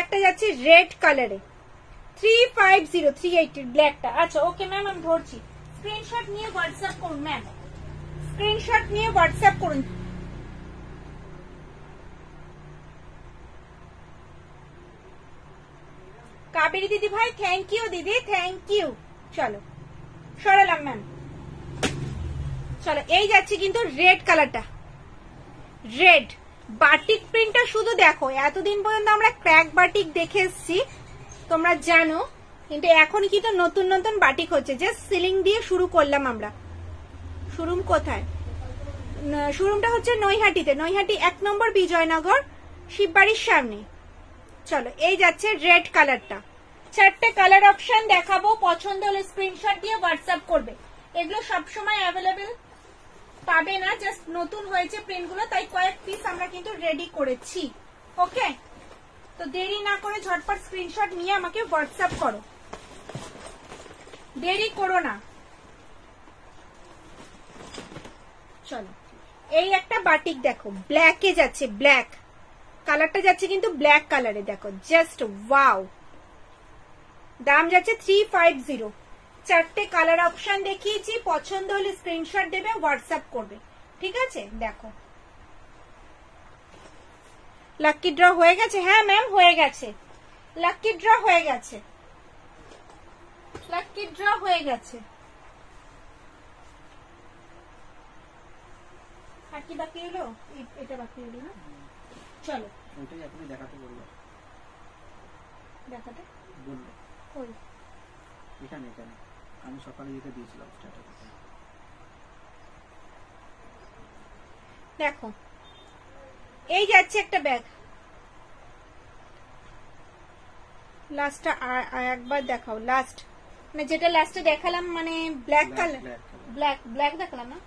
একটা যাচ্ছে রেড কালারে, 350, 380 ব্ল্যাকটা। আচ্ছা ওকে ম্যাম আমি ধরছি, স্ক্রিনশট নিয়ে হোয়াটসঅ্যাপ করুন ম্যাম, স্ক্রিনশট নিয়ে হোয়াটসঅ্যাপ করুন। কাবেরী দিদি ভাই থ্যাংক ইউ দিদি, থ্যাংক ইউ। চলো সরালাম ম্যাম। চলো এই যাচ্ছে কিন্তু রেড কালারটা, রেড বাটিক প্রিন্টটা শুধু দেখো। এতদিন পর্যন্ত আমরা ক্র্যাক বাটিক দেখে এসছি, তোমরা জানো, কিন্তু এখন কিন্তু নতুন নতুন বাটিক হচ্ছে। জাস্ট সিলিং দিয়ে শুরু করলাম আমরা। শোরুম কোথায়? শোরুমটা হচ্ছে নৈহাটিতে, নৈহাটি 1 নম্বর বিজয়নগর, শিববাড়ির সামনে। চলো এই যাচ্ছে রেড কালারটা। 4টে কালার অপশন দেখাবো, পছন্দ হলে স্ক্রিনশট দিয়ে হোয়াটসঅ্যাপ করবে। এগুলো সবসময় অ্যাভেলেবেল পাবে না, জাস্ট নতুন হয়েছে প্রিন্টগুলো, তাই কয়েক পিস আমরা কিন্তু রেডি করেছি। ওকে, তো দেরি না করে ঝটপট স্ক্রিনশট নিয়ে আমাকে হোয়াটসঅ্যাপ করো, দেরি করো না। চলো এই একটা বাটিক দেখো, ব্ল্যাকে যাচ্ছে, ব্ল্যাক কালারটা যাচ্ছে কিন্তু ব্ল্যাক কালারে, দেখো জাস্ট ওয়াও। দাম যাচ্ছে 350। 4টে কালার অপশন দেখিয়েছি, পছন্দ হলে স্ক্রিনশট দেবে, হোয়াটসঅ্যাপ করবে, ঠিক আছে? দেখো লাকি ড্র হয়ে গেছে। হ্যাঁ ম্যাম হয়ে গেছে, লাকি ড্র হয়ে গেছে, লাকি ড্র হয়ে গেছে। আর কি বাকি হলো? এটা বাকি হলো না। চলো ওইটাই আপনি দেখাতে বললো, দেখাতে বললো কই? এখানে এখানে আমি সকালে যেতে দিয়েছিলাম স্ট্যাটাসে। দেখো এই যাচ্ছে একটা ব্যাগ, লাস্টটা একবার দেখাও, লাস্ট মানে যেটা লাস্টে দেখালাম, মানে ব্ল্যাক কালার, ব্ল্যাক ব্ল্যাক দেখালাম না।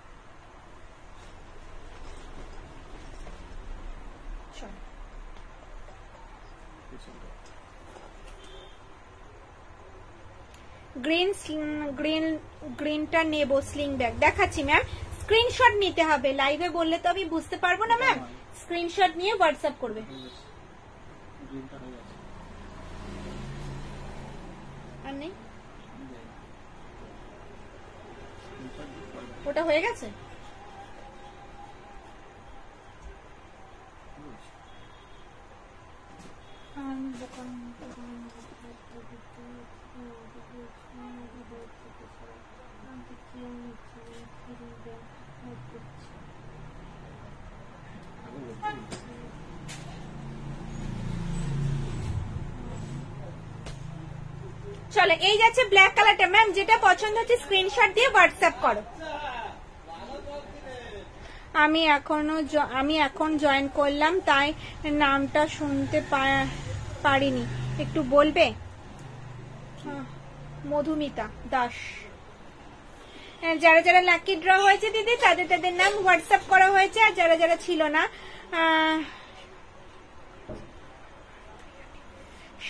গ্রিন গ্রিন গ্রিনটা নেবো, স্লিং ব্যাগ দেখাচ্ছি ম্যাম। স্ক্রিনশট নিতে হবে, লাইভে বললে তো আমি বুঝতে পারবো না ম্যাম। স্ক্রিনশট নিয়ে হোয়াটসঅ্যাপ করবে। আর নেই, ওটা হয়ে গেছে। চলো এই যাচ্ছে ব্ল্যাক কালারটা, ম্যাম যেটা পছন্দ হচ্ছে স্ক্রিনশট দিয়ে হোয়াটসঅ্যাপ করো। আমি এখন জয়েন করলাম, তাই নামটা শুনতে পারিনি, একটু বলবে? মধুমিতা দাস। যারা যারা লাকি ড্র হয়েছে দিদি তাদের নাম হোয়াটসঅ্যাপ করা হয়েছে, আর যারা যারা ছিল না,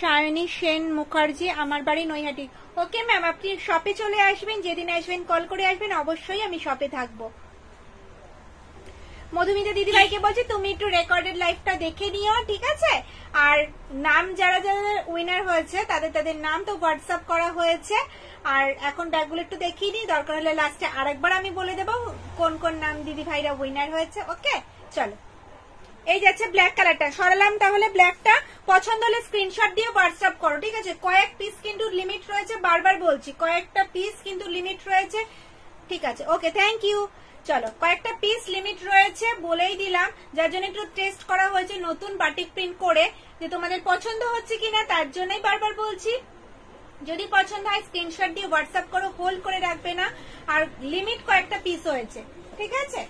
সায়নী সেন মুখার্জি, আমার বাড়ি নৈহাটি। ওকে ম্যাম, আপনি শপে চলে আসবেন, যেদিন আসবেন কল করে আসবেন, অবশ্যই আমি শপে থাকবো। মধুমিতা দিদি ভাইকে বলছি তুমি একটু রেকর্ডেড লাইভটা দেখে নিও, ঠিক আছে? আর নাম যারা যারা উইনার হয়েছে তাদের নাম তো হোয়াটসঅ্যাপ করা হয়েছে। আর এখন ব্যাগগুলো একটু দেখিয়ে নিই, দরকার হলে লাস্টে আরেকবার আমি বলে দেবো কোন কোন নাম দিদি ভাইরা উইনার হয়েছে। ওকে চলো এই যাচ্ছে ব্ল্যাক কালারটা, সরালাম তাহলে ব্ল্যাকটা। পছন্দ হলে স্ক্রিনশট দিয়ে হোয়াটসঅ্যাপ করো, ঠিক আছে? কয়েক পিস কিন্তু লিমিট রয়েছে, বারবার বলছি কয়েকটা পিস কিন্তু লিমিট রয়েছে, ঠিক আছে? Okay thank you. চলো কয়েকটা পিস লিমিট রয়েছে বলেই দিলাম, যার জন্য একটু টেস্ট করা হয়েছে নতুন বাটিক প্রিন্ট করে, যে তোমাদের পছন্দ হচ্ছে কিনা তার জন্যই বারবার বলছি। যদি পছন্দ হয় স্ক্রিনশট দিয়ে হোয়াটসঅ্যাপ করো, হোল্ড করে রাখবে না। আর লিমিট কয়েকটা পিস হয়েছে, ঠিক আছে?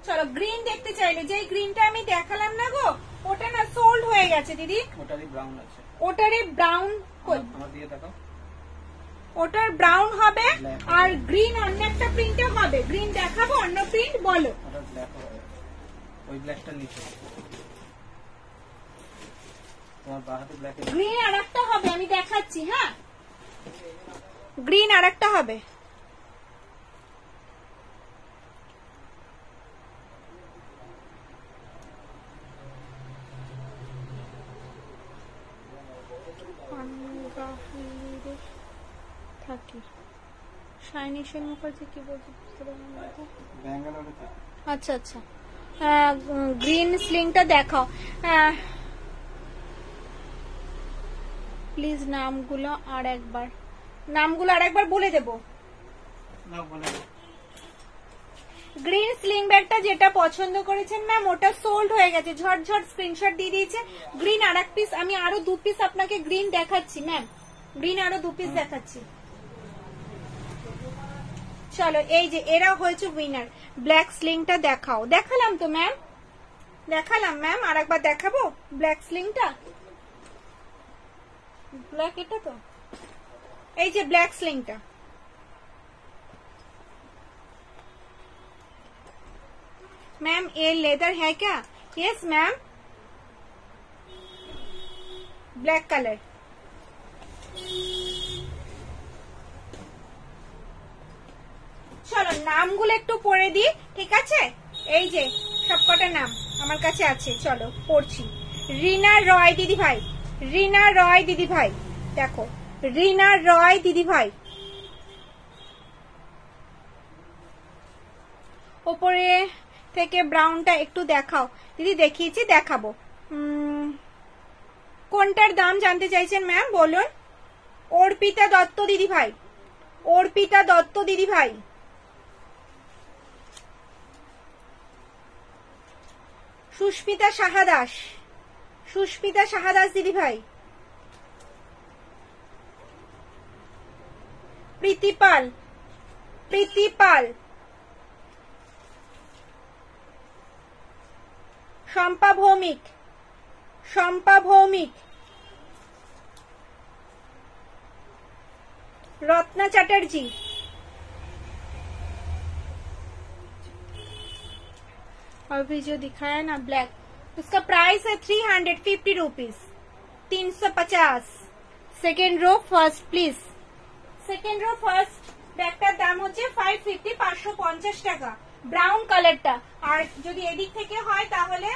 চলো গ্রিন দেখতে চাইলে, যে গ্রিনটা আমি দেখালাম না গো, ওটা না সোল্ড হয়ে গেছে দিদি। ওটারই ব্রাউন আছে, ওটারই ব্রাউন, আমার দিয়ে দেখাও। ওটার ব্রাউন হবে, আর গ্রিন অন্য একটা প্রিন্টে হবে। গ্রিন দেখাবো, অন্য প্রিন্ট বলো। ওটা ব্ল্যাক হবে, ওই ব্ল্যাকটা নিচে তোমার বাহাতে ব্ল্যাক। গ্রিন আরেকটা হবে, আমি দেখাচ্ছি। হ্যাঁ গ্রিন আরেকটা হবে। শাইনি সেন মুখার্জি কি বলছে বুঝতে পারলাম না। আচ্ছা আচ্ছা, গ্রিন স্লিংটা দেখাও প্লিজ, নামগুলো আর একবার। নামগুলো আরেকবার বলে দেবো। না বলে দাও। গ্রিন স্লিং ব্যাগটা যেটা পছন্দ করেছেন ম্যাম ওটা সোল্ড হয়ে গেছে, ঝটঝট স্ক্রিনশট দিয়ে দিয়েছে। গ্রিন আর এক পিস, আমি আরো 2 পিস আপনাকে গ্রিন দেখাচ্ছি ম্যাম, গ্রিন আরো 2 পিস দেখাচ্ছি। চলো এই যে এরা হয়েছে উইনার। ব্ল্যাক স্লিংটা দেখাও। দেখালাম তো ম্যাম, দেখালাম ম্যাম, আর একবার দেখাবো ব্ল্যাক স্লিংটা। ব্ল্যাক এটা তো, এই যে ব্ল্যাক স্লিংটা। मैम ये लेदर है क्या? Yes ma'am, black colour. চলো নামগুলো একটু পড়ে দিই, ঠিক আছে? এই যে সবকটা নাম আমার কাছে আছে, চলো পড়ছি। রিনা রয় দিদি ভাই, রিনা রয় দিদি ভাই, দেখো রিনা রয় দিদি ভাই। ওপরে থেকে ব্রাউনটা একটু দেখাও দিদি। দেখিয়েছি, দেখাবো। কোনটার দাম জানতে চাইছেন ম্যাম বলুন। অর্পিতা দত্ত দিদি ভাই, অর্পিতা দত্ত দিদি ভাই। সুস্মিতা সাহাদাস, সুস্মিতা সাহাদাস দিদি ভাই। প্রীতিপাল, প্রীতিপাল। শম্পা ভৌমিক, শম্পা ভৌমিক। रत्ना चटर्जी, अभी जो दिखाया ना ब्लैक, उसका प्राइस है 350 rupees, 350। Second row first please, second row first ব্যাগটার দাম হচ্ছে 550, 550 টাকা। ব্রাউন কালারটা, আর যদি এদিক থেকে হয় তাহলে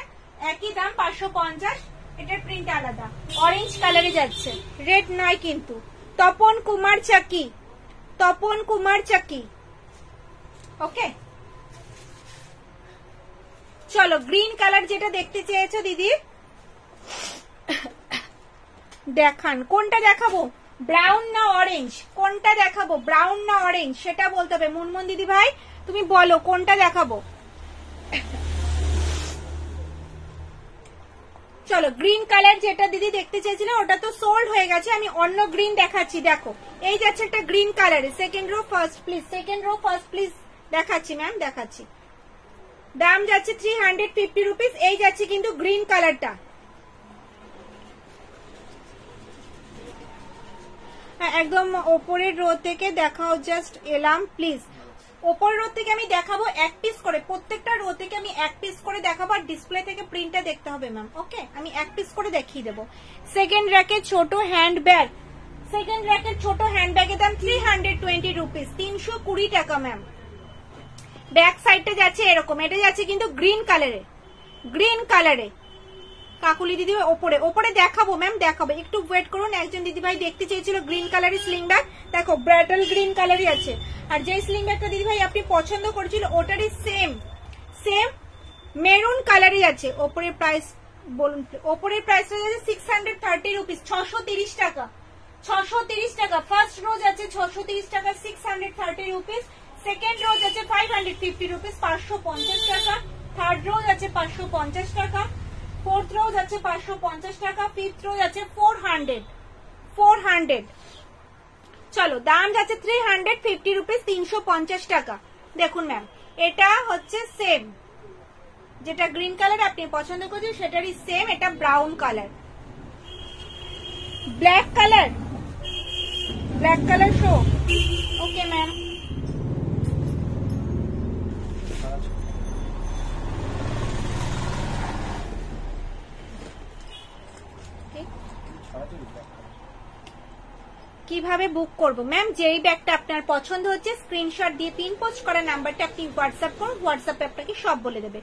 একই দাম 550, এটার প্রিন্ট আলাদা। অরেঞ্জ কালারে যাচ্ছে, রেড নয় কিন্তু। তপন কুমার চাকি, তপন কুমার চাকি। ওকে চলো গ্রিন কালার যেটা দেখতে চেয়েছো দিদি দেখান। কোনটা দেখাবো, ব্রাউন না অরেঞ্জ? কোনটা দেখাবো, ব্রাউন না অরেঞ্জ সেটা বলতে হবে। মুনমুন দিদি ভাই তুমি বলো কোনটা দেখাবো। চলো গ্রিন কালার যেটা দিদি দেখতে চেয়েছিলেন ওটা তো সোল্ড হয়ে গেছে, আমি অন্য গ্রিন দেখাচ্ছি। দেখো এই যাচ্ছে একটা গ্রিন কালারে। Second rho first please, second rho first please. দেখাচ্ছি ম্যাম, দেখাচ্ছি। দাম যাচ্ছে 350 রুপিস। এই যাচ্ছে কিন্তু গ্রিন কালারটা। একদম ওপরের রো থেকে দেখাও, জাস্ট এলাম প্লিজ। ওপরের রো থেকে আমি দেখাবো এক পিস করে, প্রত্যেকটা রো থেকে আমি এক পিস করে দেখাবো, আর ডিসপ্লে থেকে প্রিন্টটা দেখতে হবে ম্যাম। ওকে আমি এক পিস করে দেখিয়ে দেবো। সেকেন্ড র্যাকের ছোট হ্যান্ড ব্যাগ, সেকেন্ড র্যাকের ছোট হ্যান্ড ব্যাগের দাম 320 রুপিস, 320 টাকা ম্যাম। ব্যাক সাইডটা যাচ্ছে এরকম, এটা যাচ্ছে কিন্তু গ্রিন কালারে, গ্রিন কালারে। কাকুলি দিদি ওপরে, ওপরে দেখাবো ম্যাম, দেখাবো, একটু ওয়েট করুন। একজন দিদি ভাই দেখতে চেয়েছিল গ্রিন কালারের স্লিং ব্যাগ, দেখো ব্রাটল গ্রিন কালারই আছে। আর যে স্লিং ব্যাগটা দিদি ভাই আপনি পছন্দ করেছিল ওটারই সেম সেম মেরুন কালারই আছে। ওপরের প্রাইস বলুন, ওপরের প্রাইসটা যাচ্ছে 630 রুপিস, 630 টাকা, 630 টাকা। ফার্স্ট রোজ আছে 630 টাকা, 630 রুপিস। সেকেন্ড রোজ আছে 550 রুপিস, 550 টাকা। থার্ড রোজ আছে 550 টাকা। ফোর্থ রোজ আছে 550 টাকা। ফিফথ রোজ আছে 400। চলো দাম যাচ্ছে 350 রুপিস, 350 টাকা। দেখুন ম্যাম এটা হচ্ছে সেম, যেটা গ্রিন কালার আপনি পছন্দ করছেন সেটারই সেম। এটা brown colour, black colour, black colour show. Okay ma'am. কিভাবে বুক করব ম্যাম? যেই ব্যাগটা আপনার পছন্দ হচ্ছে স্ক্রিনশট দিয়ে পিন পোস্ট করা নাম্বারটা আপনি হোয়াটসঅ্যাপ করুন, হোয়াটসঅ্যাপে আপনাকে সব বলে দেবে।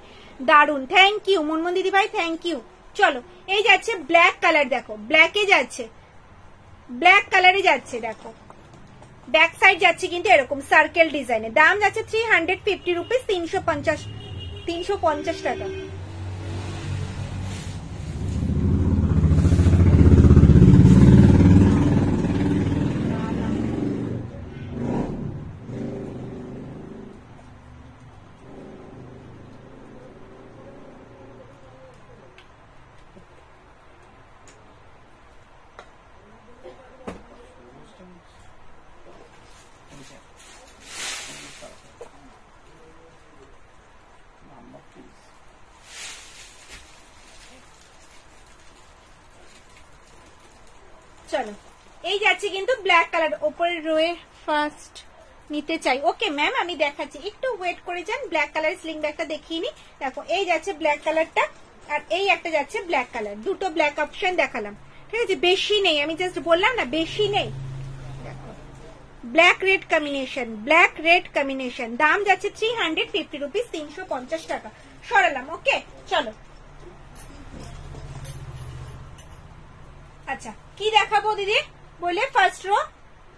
দারুন, থ্যাংক ইউ মুনমুন দিদি ভাই, থ্যাংক ইউ। চলো এই যাচ্ছে ব্ল্যাক কালার, দেখো ব্ল্যাকে যাচ্ছে, ব্ল্যাক কালারে যাচ্ছে। দেখো ব্যাক সাইড যাচ্ছে কিন্তু এরকম সার্কেল ডিজাইনে। দাম যাচ্ছে 350 রুপিস, 350 টাকা। চলো এই যাচ্ছে কিন্তু ব্ল্যাক কালার, ওপরের রোয়ে ফার্স্ট নিতে চাই। ওকে ম্যাম আমি দেখাচ্ছি, একটু ওয়েট করে যান, ব্ল্যাক কালার স্লিং ব্যাগটা দেখিয়ে নি। দেখো এই যাচ্ছে ব্ল্যাক কালারটা, আর এই একটা যাচ্ছে ব্ল্যাক কালার, দুটো ব্ল্যাক অপশন দেখালাম, ঠিক আছে? বেশি নেই, আমি জাস্ট বললাম না বেশি নেই। Black red combination, black red combination, দাম যাচ্ছে 350 রুপিস, 350 টাকা। সরালাম। ওকে চলো, আচ্ছা কি দেখাবো দিদি বলে? ফার্স্ট রো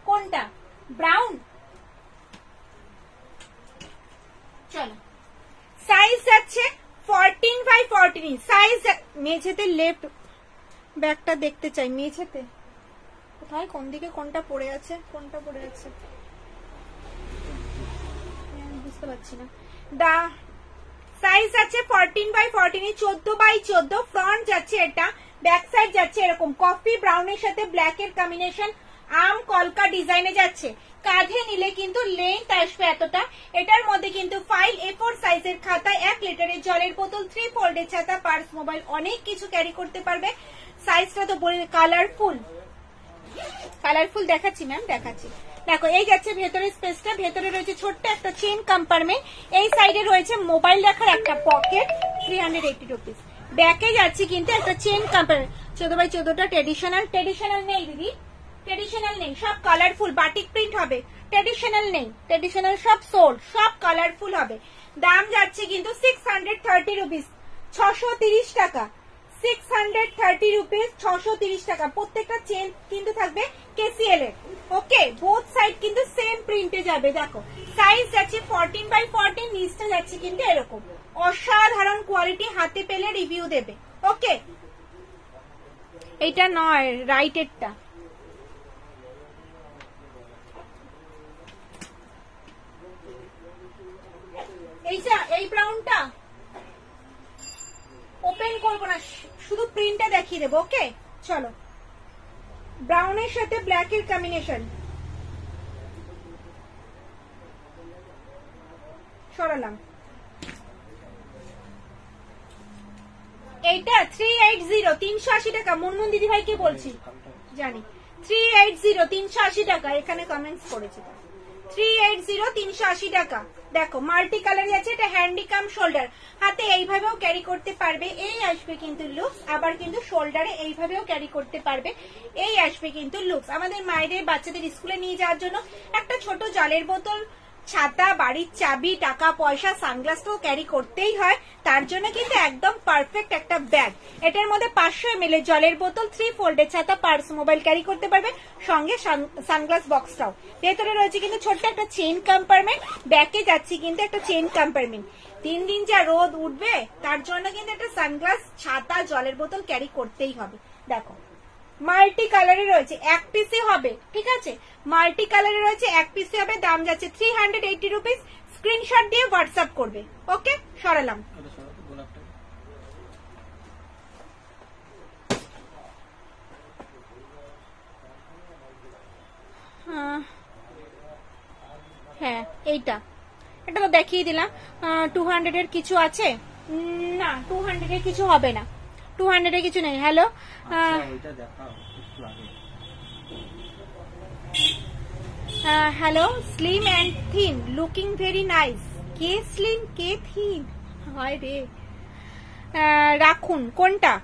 কোনটা? ব্রাউন। চলো সাইজ যাচ্ছে 14x14, সাইজ মেঝেতে লেফট ব্যাগটা দেখতে চাই, মেঝেতে কোথায়, কোন দিকে, কোনটা পড়ে আছে, কোনটা পড়ে আছে বুঝতে পারছি না। দা সাইজ আছে 14x14, 14x14, ফ্রন্ট যাচ্ছে এটা, ব্যাক সাইড যাচ্ছে এরকম কফি ব্রাউনের সাথে ব্ল্যাক এর কম্বিনেশন, আম কলকা ডিজাইনে যাচ্ছে। কাঁধে নিলে কিন্তু লেন্থ আসবে এতটা। এটার মধ্যে কিন্তু ফাইল, A4 সাইজের খাতা, 1 লিটারের জলের বোতল, 3 ফোল্ডের ছাতা, পার্স, মোবাইল, অনেক কিছু ক্যারি করতে পারবে। সাইজটা তো বলে কালারফুল, কালারফুল দেখাচ্ছি ম্যাম, দেখাচ্ছি। দেখো এই যাচ্ছে ভেতরের স্পেসটা, ভেতরে রয়েছে ছোট্ট একটা চেইন কম্পার্টমেন্ট, এই সাইডে রয়েছে মোবাইল রাখার একটা পকেট, 380 রুপিস। ব্যাকে যাচ্ছে কিন্তু একটা চেইন কম্পার্টমেন্ট, 14x14টা ট্রেডিশনাল, ট্রেডিশনাল নেই দিদি, ট্রেডিশনাল নেই, সব কালারফুল, বাটিক প্রিন্ট হবে, ট্রেডিশনাল নেই, ট্রেডিশনাল সব সোল্ড, সব কালারফুল হবে। দাম যাচ্ছে কিন্তু 630 রুপিস, 630 টাকা, 630 রুপিস, 630 টাকা। প্রত্যেকটা চেন কিন্তু থাকবে KCL এর। ওকে, বোথ সাইড কিন্তু সেম প্রিন্টে যাবে। দেখো সাইজ যাচ্ছে 14x14, নিচটা যাচ্ছে কিন্তু এরকম, অসাধারণ কোয়ালিটি, হাতে পেলে রিভিউ দেবে। ওকে, এইটা নয়, রাইটেরটা। এইটা, এই ব্রাউনটা ওপেন করবো না, শুধু প্রিন্টটা দেখিয়ে দেবো। ওকে চলো, ব্রাউনের সাথে ব্ল্যাক এর কম্বিনেশন, সরালাম। এইটা 380, 380 টাকা। মুনমুন দিদি ভাইকে বলছি, জানি 380, 380 টাকা, এখানে কমেন্টস করেছে 380, 380 টাকা। দেখো মাল্টি কালার আছে, এটা হ্যান্ডিকাম শোল্ডার, হাতে এইভাবেও ক্যারি করতে পারবে। এই আসবে কিন্তু লুকস, আবার কিন্তু শোল্ডারে এইভাবেও ক্যারি করতে পারবে। এই আসবে কিন্তু লুকস। আমাদের মায়েদের বাচ্চাদের স্কুলে নিয়ে যাওয়ার জন্য একটা ছোট জলের বোতল, ছাতা, বাড়ির চাবি, টাকা পয়সা, সানগ্লাস তো ক্যারি করতেই হয়, তার জন্য কিন্তু একদম পারফেক্ট একটা ব্যাগ। এটার মধ্যে 500 ml জলের বোতল, 3 ফোল্ডের ছাতা, পার্স, মোবাইল ক্যারি করতে পারবে, সঙ্গে সানগ্লাস বক্সটাও। ভেতরে রয়েছে কিন্তু ছোট্ট একটা চেইন কম্পার্টমেন্ট, ব্যাকে যাচ্ছে কিন্তু একটা চেইন কম্পার্টমেন্ট। 3 দিন যা রোদ উঠবে তার জন্য কিন্তু একটা সানগ্লাস, ছাতা, জলের বোতল ক্যারি করতেই হবে। দেখো মাল্টি কালারে রয়েছে, এক পিসই হবে, ঠিক আছে? মাল্টি কালারে রয়েছে, এক পিসই হবে। দাম যাচ্ছে 380 রুপিস। স্ক্রিনশট দিয়ে হোয়াটসঅ্যাপ করবে। ওকে সরালাম। হ্যাঁ এইটা, এটা তো দেখিয়ে দিলাম। 200 এর কিছু আছে না? 200 এর কিছু হবে না, 200 এর কিছু নেই। Hello, hello, slim and thin, looking very nice. K slim, K thin, হয় রে। রাখুন, কোনটা?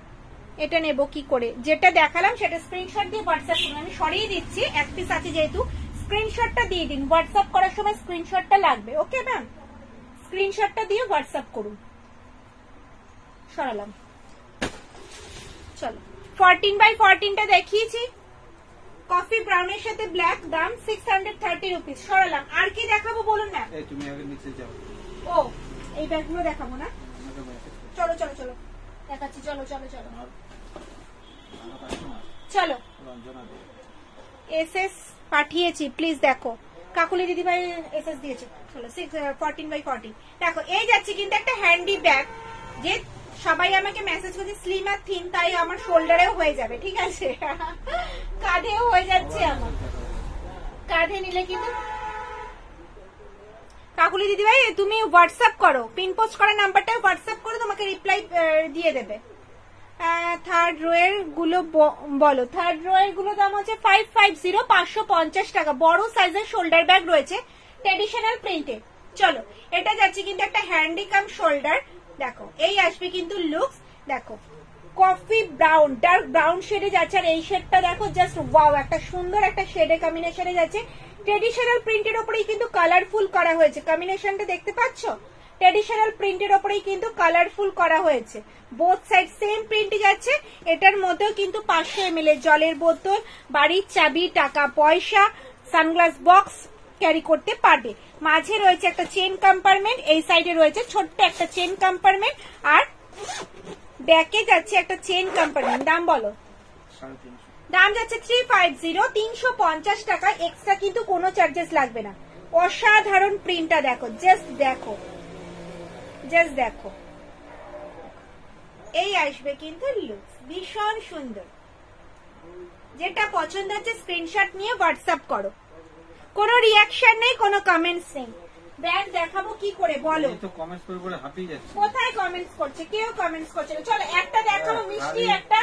এটা নেব কি করে? যেটা দেখালাম সেটা স্ক্রিনশট দিয়ে হোয়াটসঅ্যাপ করুন। আমি সরিয়ে দিচ্ছি, এক পিস আছে যেহেতু, স্ক্রিনশটটা দিয়ে দিন। হোয়াটসঅ্যাপ করার সময় স্ক্রিনশটটা লাগবে। ওকে ম্যাম, স্ক্রিনশটটা দিয়ে হোয়াটসঅ্যাপ করুন। সরালাম। চলো 14x14টা দেখিয়েছি, কফি ব্রাউনের সাথে ব্ল্যাক, দাম 630 রুপিস। সরালাম। আর কি দেখাবো বলুন না? তুমি আগে নিচে যাও। ও, এই ব্যাগগুলো দেখাবো না? চলো চলো চলো দেখাচ্ছি, চলো চলো চলো চলো। এসএস পাঠিয়েছি, প্লিজ দেখো। কাকুলি দিদি ভাই এসএস দিয়েছে। চলো 14x14। দেখো এই যাচ্ছে কিন্তু একটা হ্যান্ডি ব্যাগ, যে সবাই আমাকে মেসেজ করছে স্লিম আর থিন, তাই আমার শোল্ডারেও হয়ে যাবে, ঠিক আছে? কাঁধেও হয়ে যাচ্ছে আমার, কাঁধে নিলে কিন্তু। কাকুলি দিদি ভাই তুমি হোয়াটসঅ্যাপ করো, পিন পোস্ট করা নাম্বারটা হোয়াটসঅ্যাপ করো, তোমাকে রিপ্লাই দিয়ে দেবে। থার্ড রোয়ের গুলো বলো। থার্ড রোয়ের গুলো দাম হচ্ছে 550, 550 টাকা। বড় সাইজের শোল্ডার ব্যাগ রয়েছে ট্রেডিশনাল প্রিন্টে। চলো এটা যাচ্ছে কিন্তু একটা হ্যান্ডিকাম শোল্ডার। দেখো এই আসবে কিন্তু লুকস। দেখো কফি ব্রাউন, ডার্ক ব্রাউন শেডে যাচ্ছে। আর এই শেডটা দেখো জাস্ট ওয়াও, একটা সুন্দর একটা শেডে কম্বিনেশনে যাচ্ছে। ট্রেডিশনাল প্রিন্টের উপরেই কিন্তু কালারফুল করা হয়েছে। কম্বিনেশনটা দেখতে পাচ্ছ? ট্রেডিশনাল প্রিন্টের উপরেই কিন্তু কালারফুল করা হয়েছে। বোথ সাইড সেম প্রিন্ট যাচ্ছে। এটার মধ্যেও কিন্তু 500 ml এর জলের বোতল, বাড়ির চাবি, টাকা পয়সা, সানগ্লাস বক্স ক্যারি করতে পারবে। মাঝে রয়েছে একটা চেন কম্পার্টমেন্ট, এই সাইডে রয়েছে ছোট্ট একটা চেন কম্পার্টমেন্ট, আর ব্যাকে যাচ্ছে একটা চেন কম্পার্টমেন্ট। দাম বলো। 350। দাম যাচ্ছে 350, 350 টাকা। এক্সট্রা কিন্তু কোনো চার্জেস লাগবে না। অসাধারণ প্রিন্টটা দেখো, জাস্ট দেখো, জাস্ট দেখো। এই আসবে কিন্তু লুকস, ভীষণ সুন্দর। যেটা পছন্দ হচ্ছে স্ক্রিনশট নিয়ে হোয়াটসঅ্যাপ করো। কোনো রিয়াকশন নেই, কোনো কমেন্টস নেই। ব্যাগ দেখাবো কি করে বলো? এই তো কমেন্টস করে করে হাঁপিয়ে যাচ্ছে। কোথায় কমেন্টস করছে? কেউ কমেন্টস করছে না। চলো একটা দেখাবো মিষ্টি, একটা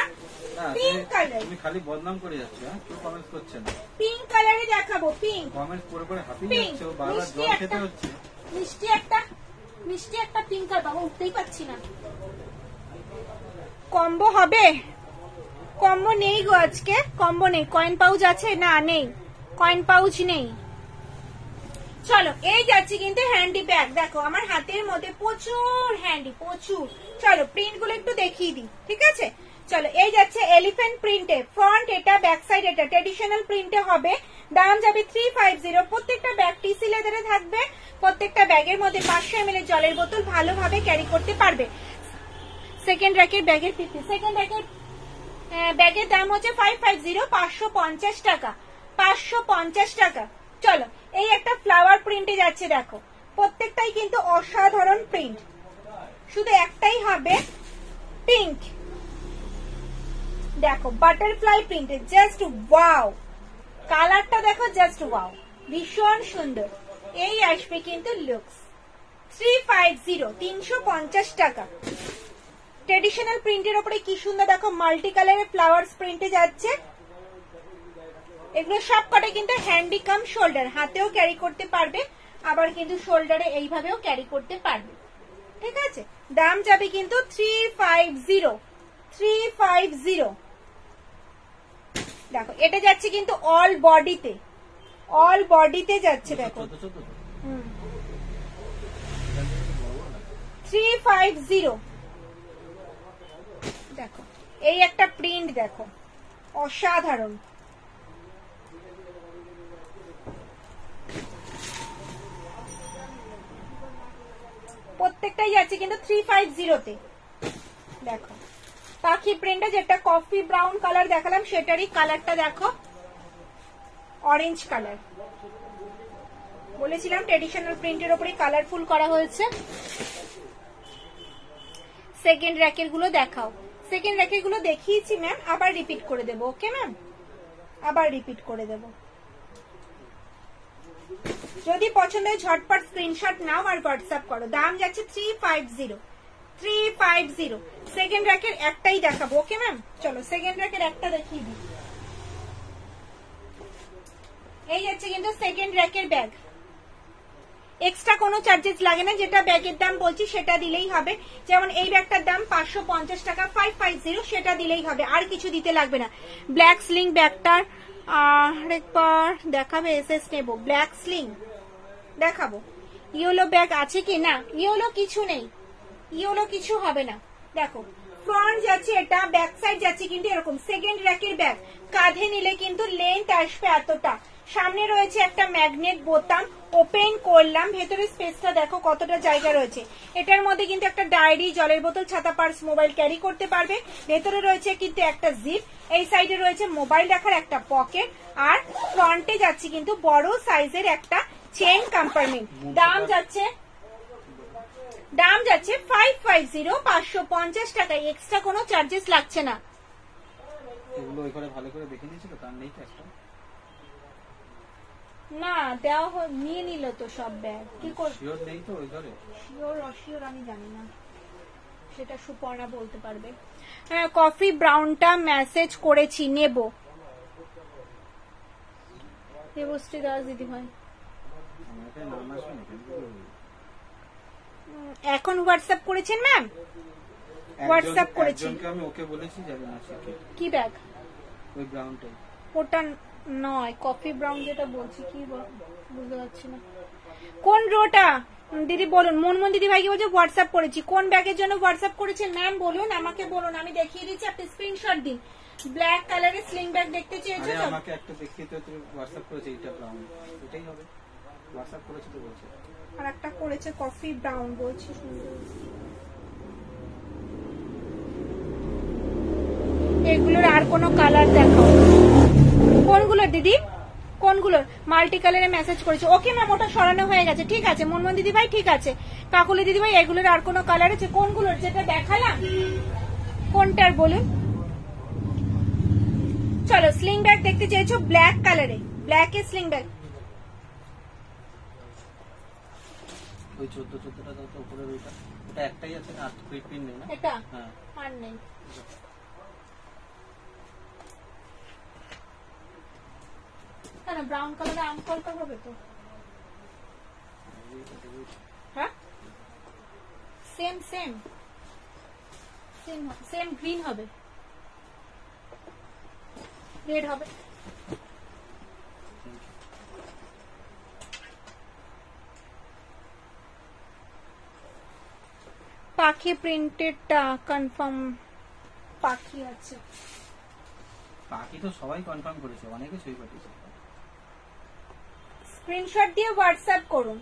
পিঙ্ক কালার। তুমি খালি বদনাম করে যাচ্ছ। কেউ কমেন্টস করছে না। পিঙ্ক কালারে দেখাবো, পিঙ্ক। কমেন্টস করে করে হাঁপিয়ে পিঙ্ক যাচ্ছে, বারবার মিষ্টি জল খেতে একটা, হচ্ছে। মিষ্টি একটা, মিষ্টি একটা পিঙ্ক কালার। বাবা উঠতেই পাচ্ছি না। কম্বো হবে? কম্বো নেই গো আজকে, কম্বো নেই। কয়েন পাউচ আছে? না নেই, কয়েন পাউচ নেই। চলো এই যাচ্ছি কিন্তু হ্যান্ডি ব্যাগ। দেখো আমার হাতের মধ্যে প্রচুর হ্যান্ডি, প্রচুর। চলো প্রিন্ট গুলো একটু দেখিয়ে দিই, ঠিক আছে? চলো এই যাচ্ছে এলিফ্যান্ট প্রিন্টে, ফ্রন্ট এটা, ব্যাক সাইড এটা। ট্রেডিশনাল প্রিন্টে হবে। দাম যাবে 350। প্রত্যেকটা ব্যাগ টিসি লেদারে থাকবে। প্রত্যেকটা ব্যাগের মধ্যে 500 ml জলের বোতল ভালোভাবে ক্যারি করতে পারবে। সেকেন্ড র্যাকের ব্যাগের পিপি, সেকেন্ড র্যাকের ব্যাগের দাম হচ্ছে 550, 550 টাকা, 550 টাকা। চলো এই একটা ফ্লাওয়ার প্রিন্টে যাচ্ছে। দেখো প্রত্যেকটাই কিন্তু অসাধারণ প্রিন্ট। শুধু একটাই হবে পিঙ্ক। দেখো বাটারফ্লাই প্রিন্টে, জাস্ট ওয়াও। কালারটা দেখো, জাস্ট ওয়াও, ভীষণ সুন্দর। এই আসবে কিন্তু লুকস 350, 350 টাকা। ট্রেডিশনাল প্রিন্টের উপরে কি সুন্দর দেখো, মাল্টি কালারের ফ্লাওয়ার্স প্রিন্টে যাচ্ছে। এগুলো সব কটা কিন্তু হ্যান্ডিকাম শোল্ডার, হাতেও ক্যারি করতে পারবে, আবার কিন্তু শোল্ডারে এইভাবেও ক্যারি করতে পারবে, ঠিক আছে? দাম যাবে কিন্তু 350, 350। দেখো এটা যাচ্ছে কিন্তু অল বডিতে, অল বডিতে যাচ্ছে। দেখো 350। দেখো এই একটা প্রিন্ট দেখো, অসাধারণ। প্রত্যেকটাই যাচ্ছে কিন্তু 350-তে। দেখো পাখি প্রিন্টটা, যেটা কফি ব্রাউন কালার দেখালাম সেটারই কালারটা দেখো, অরেঞ্জ কালার। বলেছিলাম ট্রেডিশনাল প্রিন্টের উপরে কালারফুল করা হয়েছে। সেকেন্ড র্যাকের গুলো দেখাও। সেকেন্ড র্যাকের গুলো দেখিয়েছি ম্যাম, আবার রিপিট করে দেবো। ওকে ম্যাম, আবার রিপিট করে দেব। যদি পছন্দ হয় ঝটপট স্ক্রিনশট নাও আর হোয়াটসঅ্যাপ করো। দাম যাচ্ছে 350, 350। সেকেন্ড র্যাকের একটাই দেখাবো। ওকে ম্যাম, চলো সেকেন্ড র্যাকের একটা দেখিয়ে দিই। এই যাচ্ছে কিন্তু সেকেন্ড র্যাকের ব্যাগ। এক্সট্রা কোনো চার্জেস লাগে না, যেটা ব্যাগের দাম বলছি সেটা দিলেই হবে। যেমন এই ব্যাগটার দাম 550 টাকা, 550 সেটা দিলেই হবে, আর কিছু দিতে লাগবে না। ব্ল্যাক স্লিং ব্যাগটার আরেকবার দেখাবে, এসএস নেবো। ব্ল্যাক স্লিং দেখাবো। ইয়েলো ব্যাগ আছে কি? না, ইয়েলো কিছু নেই, ইয়েলো কিছু হবে না। দেখো ফ্রন্ট যাচ্ছে এটা, ব্যাক সাইড যাচ্ছে কিন্তু এরকম। সেকেন্ড র্যাকের ব্যাগ, কাঁধে নিলে কিন্তু লেন্থ আসবে এতটা। সামনে রয়েছে একটা ম্যাগনেট বোতাম, ওপেন করলাম, ভেতরে স্পেসটা দেখো কতটা জায়গা রয়েছে। এটার মধ্যে কিন্তু একটা ডায়েরি, জলের বোতল, ছাতা, পার্স, মোবাইল ক্যারি করতে পারবে। ভেতরে রয়েছে কিন্তু একটা জিপ, এই সাইডে রয়েছে মোবাইল রাখার একটা পকেট, আর ফ্রন্টে যাচ্ছে কিন্তু বড় সাইজের একটা চেন কম্পার্টমেন্ট। দাম যাচ্ছে 550, 550 টাকায়। এক্সট্রা কোনো চার্জেস লাগছে না। এগুলো ওই করে ভালো করে দেখে নিয়েছিল, তার নেই তো একটা? না দেওয়া নিয়ে নিল তো সব ব্যাগ। কি করব? শিওর নেই তো ওই ঘরে? শিওর অশিওর আমি জানি না, এটা সুপর্ণা বলতে পারবে। হ্যাঁ, কফি ব্রাউনটা মেসেজ করেছি, নেব। দেবশ্রী দাস দিদি ভাই আমাকে নাম আসবে না কেন? এখন হোয়াটসঅ্যাপ করেছেন ম্যাম? হোয়াটসঅ্যাপ করেছি। একজনকে আমি ওকে বলেছি, যাবে না সে কে? কি ব্যাগ? ওই ব্রাউনটাই। ওটা নয়, কফি ব্রাউন যেটা বলছি, কি বুঝতে পারছি না কোন রোটা। দিদি বলুন। মনমন দিদি ভাইকে বলছে হোয়াটসঅ্যাপ করেছি। কোন ব্যাগের জন্য হোয়াটসঅ্যাপ করেছেন ম্যাম বলুন, আমাকে বলুন, আমি দেখিয়ে দিচ্ছি, আপনি স্ক্রিনশট দিন। ব্ল্যাক কালারের স্লিং ব্যাগ দেখতে চেয়েছো তো? আমাকে একটা দেখিয়ে তো, তুমি হোয়াটসঅ্যাপ করেছে, এটা ব্রাউন, এটাই হবে। হোয়াটসঅ্যাপ করেছে তো বলছে। আর একটা করেছে কফি ব্রাউন, বলছি এগুলোর আর কোনো কালার দেখাও। কোনগুলো দিদি, কোনগুলোর? মাল্টি কালারে মেসেজ করেছে। ওকে ম্যাম, ওটা সরানো হয়ে গেছে, ঠিক আছে। মনমন দিদি ভাই ঠিক আছে। কাকুলি দিদি ভাই, এগুলোর আর কোনো কালার আছে? কোনগুলোর? যেটা দেখালাম কোনটার বলুন। চলো, স্লিং ব্যাগ দেখতে চেয়েছো ব্ল্যাক কালারে, ব্ল্যাক এর স্লিং ব্যাগ। ওই 14-14টা দাও তো, উপরের ওইটা। ওটা একটাই আছে না, আর প্রিন্ট নেই না? এটা হ্যাঁ, আর নেই। কেন ব্রাউন কালারে আম কলকা হবে তো? হ্যাঁ, same same same same green হবে, রেড হবে। পাখি প্রিন্টেডটা কনফার্ম। পাখি আছে, বাকি তো সবাই কনফার্ম করেছে, অনেকে সই পাঠিয়েছে। স্ক্রিনশট দিয়ে হোয়াটসঅ্যাপ করুন।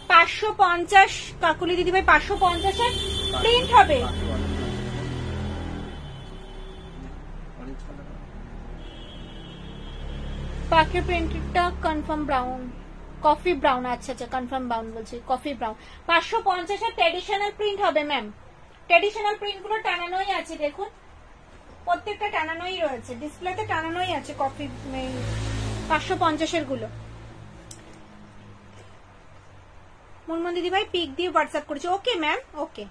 $550 কাকুলি দিদি ভাই, 550 এর প্রিন্ট হবে। পাখি প্রিন্টেডটা কনফার্ম ব্রাউন, কফি ব্রাউন। আচ্ছা আচ্ছা, কনফার্ম ব্রাউন বলছি, কফি ব্রাউন। 550 এর ট্র্যাডিশনাল প্রিন্ট হবে ম্যাম। ট্র্যাডিশনাল প্রিন্ট গুলো টানানোই আছে, দেখুন প্রত্যেকটা টানানোই রয়েছে, ডিসপ্লেতে টানানোই আছে কফি 550 এর গুলো। মনমন দিদি ভাই পিক দিয়ে হোয়াটসঅ্যাপ করেছে। ওকে ম্যাম, ওকে।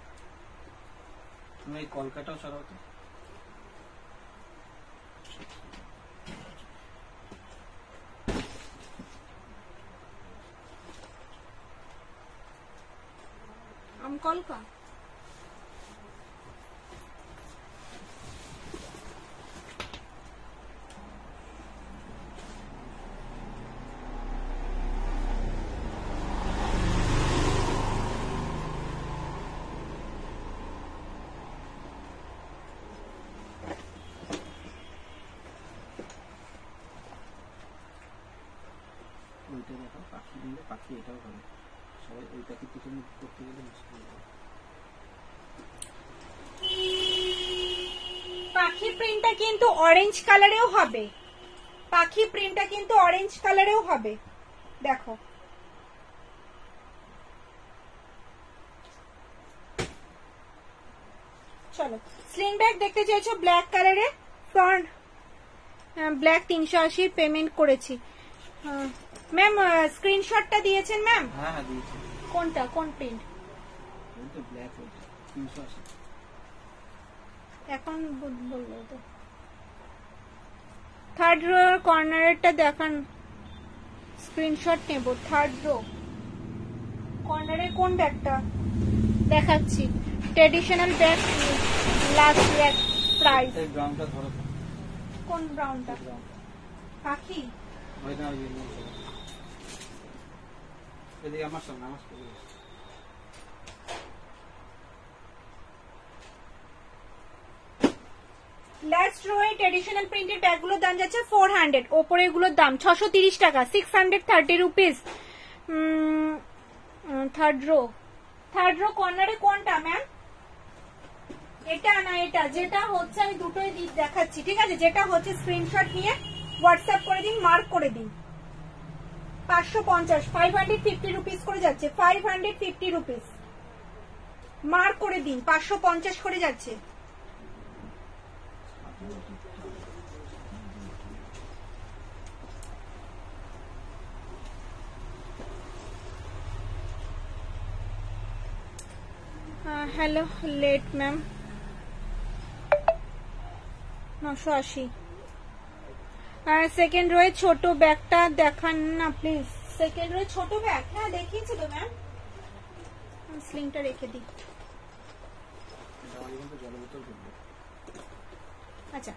তুমি এই কলকাতাও সরাও তো। আম কলকা ওইটা দেখো, পাখি নিলে পাখি এটাও হবে। সবাই ওই পাখি পিছনে করতে গেলে মুশকিল হবে। পাখি প্রিন্টটা কিন্তু অরেঞ্জ কালারেও হবে। পাখি প্রিন্টটা কিন্তু অরেঞ্জ কালারেও হবে, দেখো। চলো, স্লিং ব্যাগ দেখতে চাইছো ব্ল্যাক কালারে, ফ্রন্ট ব্ল্যাক। 380 পেমেন্ট করেছি ম্যাম। স্ক্রিনশটটা দিয়েছেন ম্যাম? হ্যাঁ হ্যাঁ দিয়েছি। কোনটা, কোন প্রিন্ট? ওই তো ব্ল্যাক, ওইটা 380। এখন বলবো তো। থার্ড রো কর্নারেরটা দেখান, স্ক্রিনশট নেব। থার্ড রো কর্নারের কোন ব্যাগটা দেখাচ্ছি? Traditional bag, last bag, price. এই ব্রাউনটা ধরো তো। কোন ব্রাউনটা? পাখি ওই না, ওই এদিকে আমার সামনে, আমার সামনে। লাস্ট রো এ ট্রেডিশনাল প্রিন্টেড ব্যাগগুলোর দাম যাচ্ছে 400, ওপরে এগুলোর দাম 630 টাকা, 630 রুপিস। থার্ড রো কর্নারে কোনটা ম্যাম? এটা না এটা, যেটা হচ্ছে আমি দুটোই দেখাচ্ছি, ঠিক আছে? যেটা হচ্ছে স্ক্রিনশট নিয়ে হোয়াটসঅ্যাপ করে দিন, মার্ক করে দিন। 550, 550 রুপিস করে যাচ্ছে, 550 রুপিস মার্ক করে দিন, 550 করে যাচ্ছে। Hello late ma'am 980। সেকেন্ড রোয়ে ছোট ব্যাগটা দেখান না প্লিজ। সেকেন্ড রোয়ে ছোট ব্যাগ, হ্যাঁ দেখিয়েছি তো ম্যাম। স্লিংটা রেখে দিই। আচ্ছা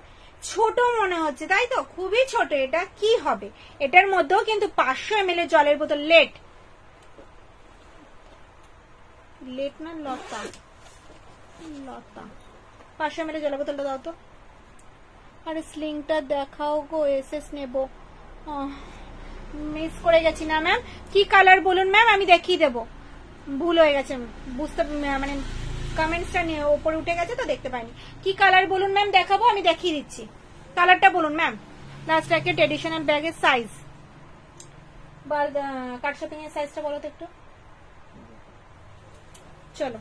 ছোট মনে হচ্ছে তাই তো, খুবই ছোট। এটা কি হবে? এটার মধ্যেও কিন্তু 500 ml এর জলের বোতল। লেট না লতা, 500 ml এর জলের বোতলটা দাও তো। আরে স্লিংটা দেখাও গো, এসএস নেবো। মিস করে গেছি না ম্যাম। কি কালার বলুন ম্যাম, আমি দেখিয়ে দেবো। ভুল হয়ে গেছে, বুঝতে মানে কমেন্টসটা নিয়ে ওপরে উঠে গেছে তো দেখতে পাইনি। কি কালার বলুন ম্যাম, দেখাবো, আমি দেখিয়ে দিচ্ছি। কালারটা বলুন ম্যাম। লাস্ট একটা ট্রেডিশনাল ব্যাগের সাইজ বা কাট শপিং এর সাইজটা বলো তো একটু। চলো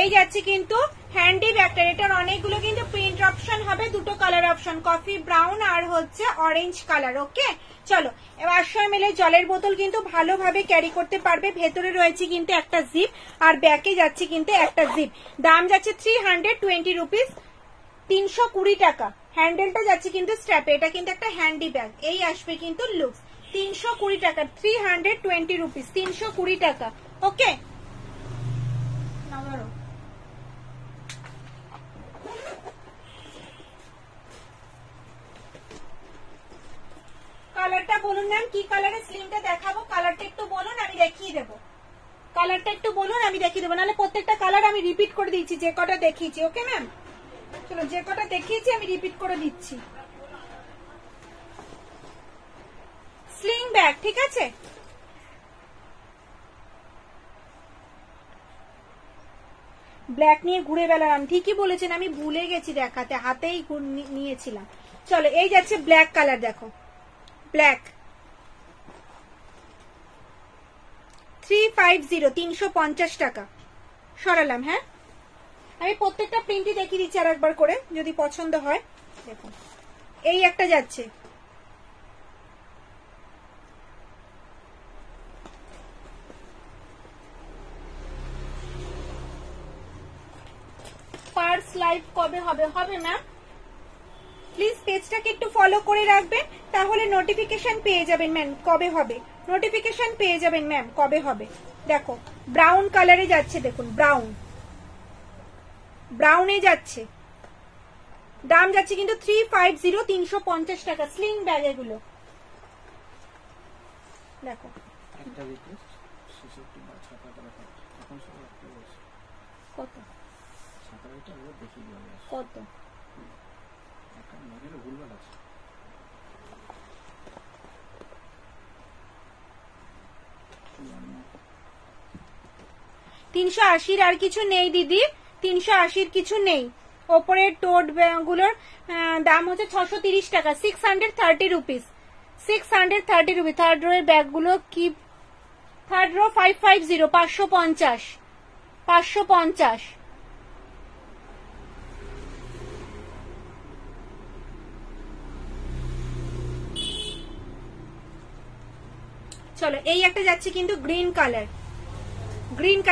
এই যাচ্ছে কিন্তু হ্যান্ডি ব্যাগটা। এটার অনেকগুলো কিন্তু প্রিন্ট অপশন হবে, দুটো কালার অপশন, কফি ব্রাউন আর হচ্ছে অরেঞ্জ কালার। ওকে চলো, 500 ml জলের বোতল কিন্তু ভালোভাবে ক্যারি করতে পারবে। ভেতরে রয়েছে কিন্তু একটা জিপ, আর ব্যাকে যাচ্ছে কিন্তু একটা জিপ। দাম যাচ্ছে 320 রুপিস, 320 টাকা। হ্যান্ডেলটা যাচ্ছে কিন্তু স্ট্র্যাপে। এটা কিন্তু একটা হ্যান্ডি ব্যাগ। এই আসবে কিন্তু লুকস 320 টাকা, 320 রুপিস, 320 টাকা। ওকে কালারটা বলুন ম্যাম, কি কালারের স্লিমটা দেখাবো? কালারটা একটু বলুন, আমি দেখিয়ে দেবো। কালারটা একটু বলুন, আমি দেখিয়ে দেবো। নাহলে প্রত্যেকটা কালার আমি রিপিট করে দিচ্ছি, যে কটা দেখিয়েছি। ওকে ম্যাম চলো, যে কটা দেখিয়েছি আমি রিপিট করে দিচ্ছি। স্লিং ব্যাগ, ঠিক আছে। ব্ল্যাক নিয়ে ঘুরে বেড়ালাম, ঠিকই বলেছেন, আমি ভুলে গেছি দেখাতে, হাতেই নিয়েছিলাম। চলো এই যাচ্ছে ব্ল্যাক কালার, দেখো ব্ল্যাক 350, 350 টাকা। সরালাম, হ্যাঁ আমি প্রত্যেকটা প্রিন্টই দেখিয়ে দিচ্ছি আর একবার করে, যদি পছন্দ হয়। দেখো এই একটা যাচ্ছে, পার্স লাইভ কবে হবে? হবে ম্যাম, প্লিজ পেজটাকে একটু ফলো করে রাখবেন, তাহলে নোটিফিকেশন পেয়ে যাবেন ম্যাম কবে হবে। নোটিফিকেশন পেয়ে যাবেন ম্যাম কবে হবে। দেখো ব্রাউন কালারে যাচ্ছে, দেখুন ব্রাউনে যাচ্ছে। দাম যাচ্ছে কিন্তু 350, 350 টাকা। স্লিং ব্যাগ এগুলো। দেখো একটা রিকোয়েস্ট, 66 বা 57 এখন সব একটা বলছে। কত 57টা ওর দেখি দিও কত একটা মডেল ভুলভাল আছে। 380 আর কিছু নেই দিদি, 380 কিছু নেই। ওপরের টোট গুলোর দাম হচ্ছে 630 টাকা, 630 রুপিস, 630 রুপিস। থার্ড রো এর ব্যাগ গুলো কি? Third rho 550, 550, 550। চলো এই একটা যাচ্ছে কিন্তু গ্রিন কালার,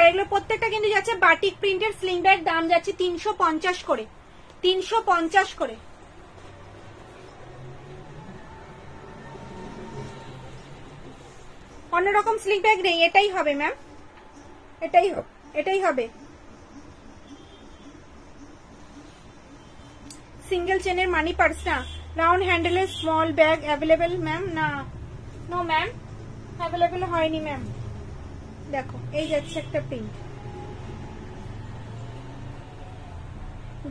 এগুলো প্রত্যেকটা কিন্তু যাচ্ছে বাটিক প্রিন্টের স্লিং ব্যাগ। দাম যাচ্ছে 350 করে, 350 করে। অন্যরকম স্লিং ব্যাগ নেই, এটাই হবে ম্যাম, এটাই হবে। সিঙ্গেল চেনের মানি পার্স না, রাউন্ড হ্যান্ডেলের স্মল ব্যাগ অ্যাভেলেবেল ম্যাম? না, নো ম্যাম, অ্যাভেলেবেল হয়নি ম্যাম। দেখো এই যাচ্ছে একটা প্রিন্ট,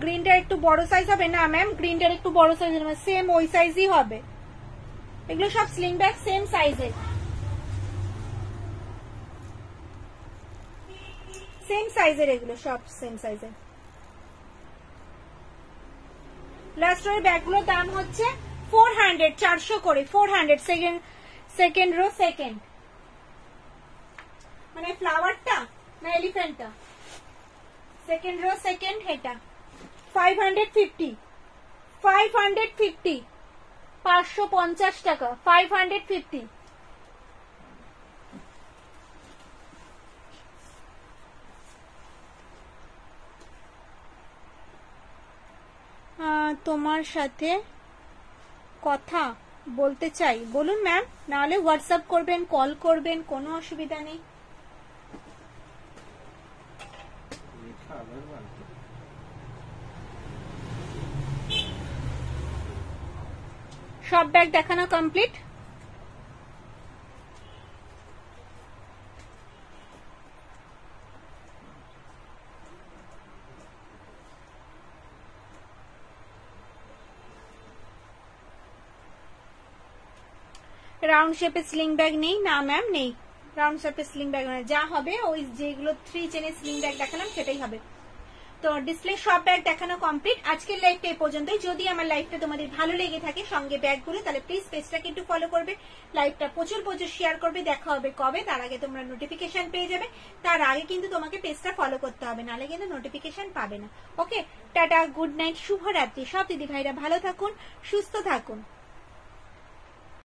গ্রিনটার একটু বড় সাইজ হবে না ম্যাম? গ্রিনটার একটু বড় সাইজ হবে, সেম ওই সাইজই হবে। এগুলো সব স্লিং ব্যাগ সেম সাইজের, এগুলো সব সেম সাইজের। লাস্ট রোর ব্যাগগুলোর দাম হচ্ছে 400, 400 করে, 400। সেকেন্ড রো সেকেন্ড, মানে ফ্লাওয়ারটা না এলিফ্যান্টটা? সেকেন্ড রো সেকেন্ড, এটা 550, 550, 550 টাকা, 550। তোমার সাথে কথা বলতে চাই। বলুন ম্যাম, নাহলে হোয়াটসঅ্যাপ করবেন, কল করবেন, কোনো অসুবিধা নেই। সব ব্যাগ দেখানো কমপ্লিট। রাউন্ড শেপে স্লিং ব্যাগ নেই? না ম্যাম নেই, রাউন্ড শেপে স্লিং ব্যাগ না, যা হবে ওই যেগুলো 3 চেনের স্লিং ব্যাগ দেখালাম সেটাই হবে। তো ডিসপ্লে সব ব্যাগ দেখানো কমপ্লিট। আজকের লাইভটা এই পর্যন্তই। যদি আমার লাইভটা তোমাদের ভালো লেগে থাকে সঙ্গে ব্যাগগুলো, তাহলে প্লিজ পেজটাকে একটু ফলো করবে, লাইভটা প্রচুর প্রচুর শেয়ার করবে। দেখা হবে কবে, তার আগে তোমরা নোটিফিকেশন পেয়ে যাবে। তার আগে কিন্তু তোমাকে পেজটা ফলো করতে হবে, নাহলে কিন্তু নোটিফিকেশন পাবে না। ওকে, টাটা, গুড নাইট, শুভরাত্রি। সব দিদি ভাইরা ভালো থাকুন, সুস্থ থাকুন।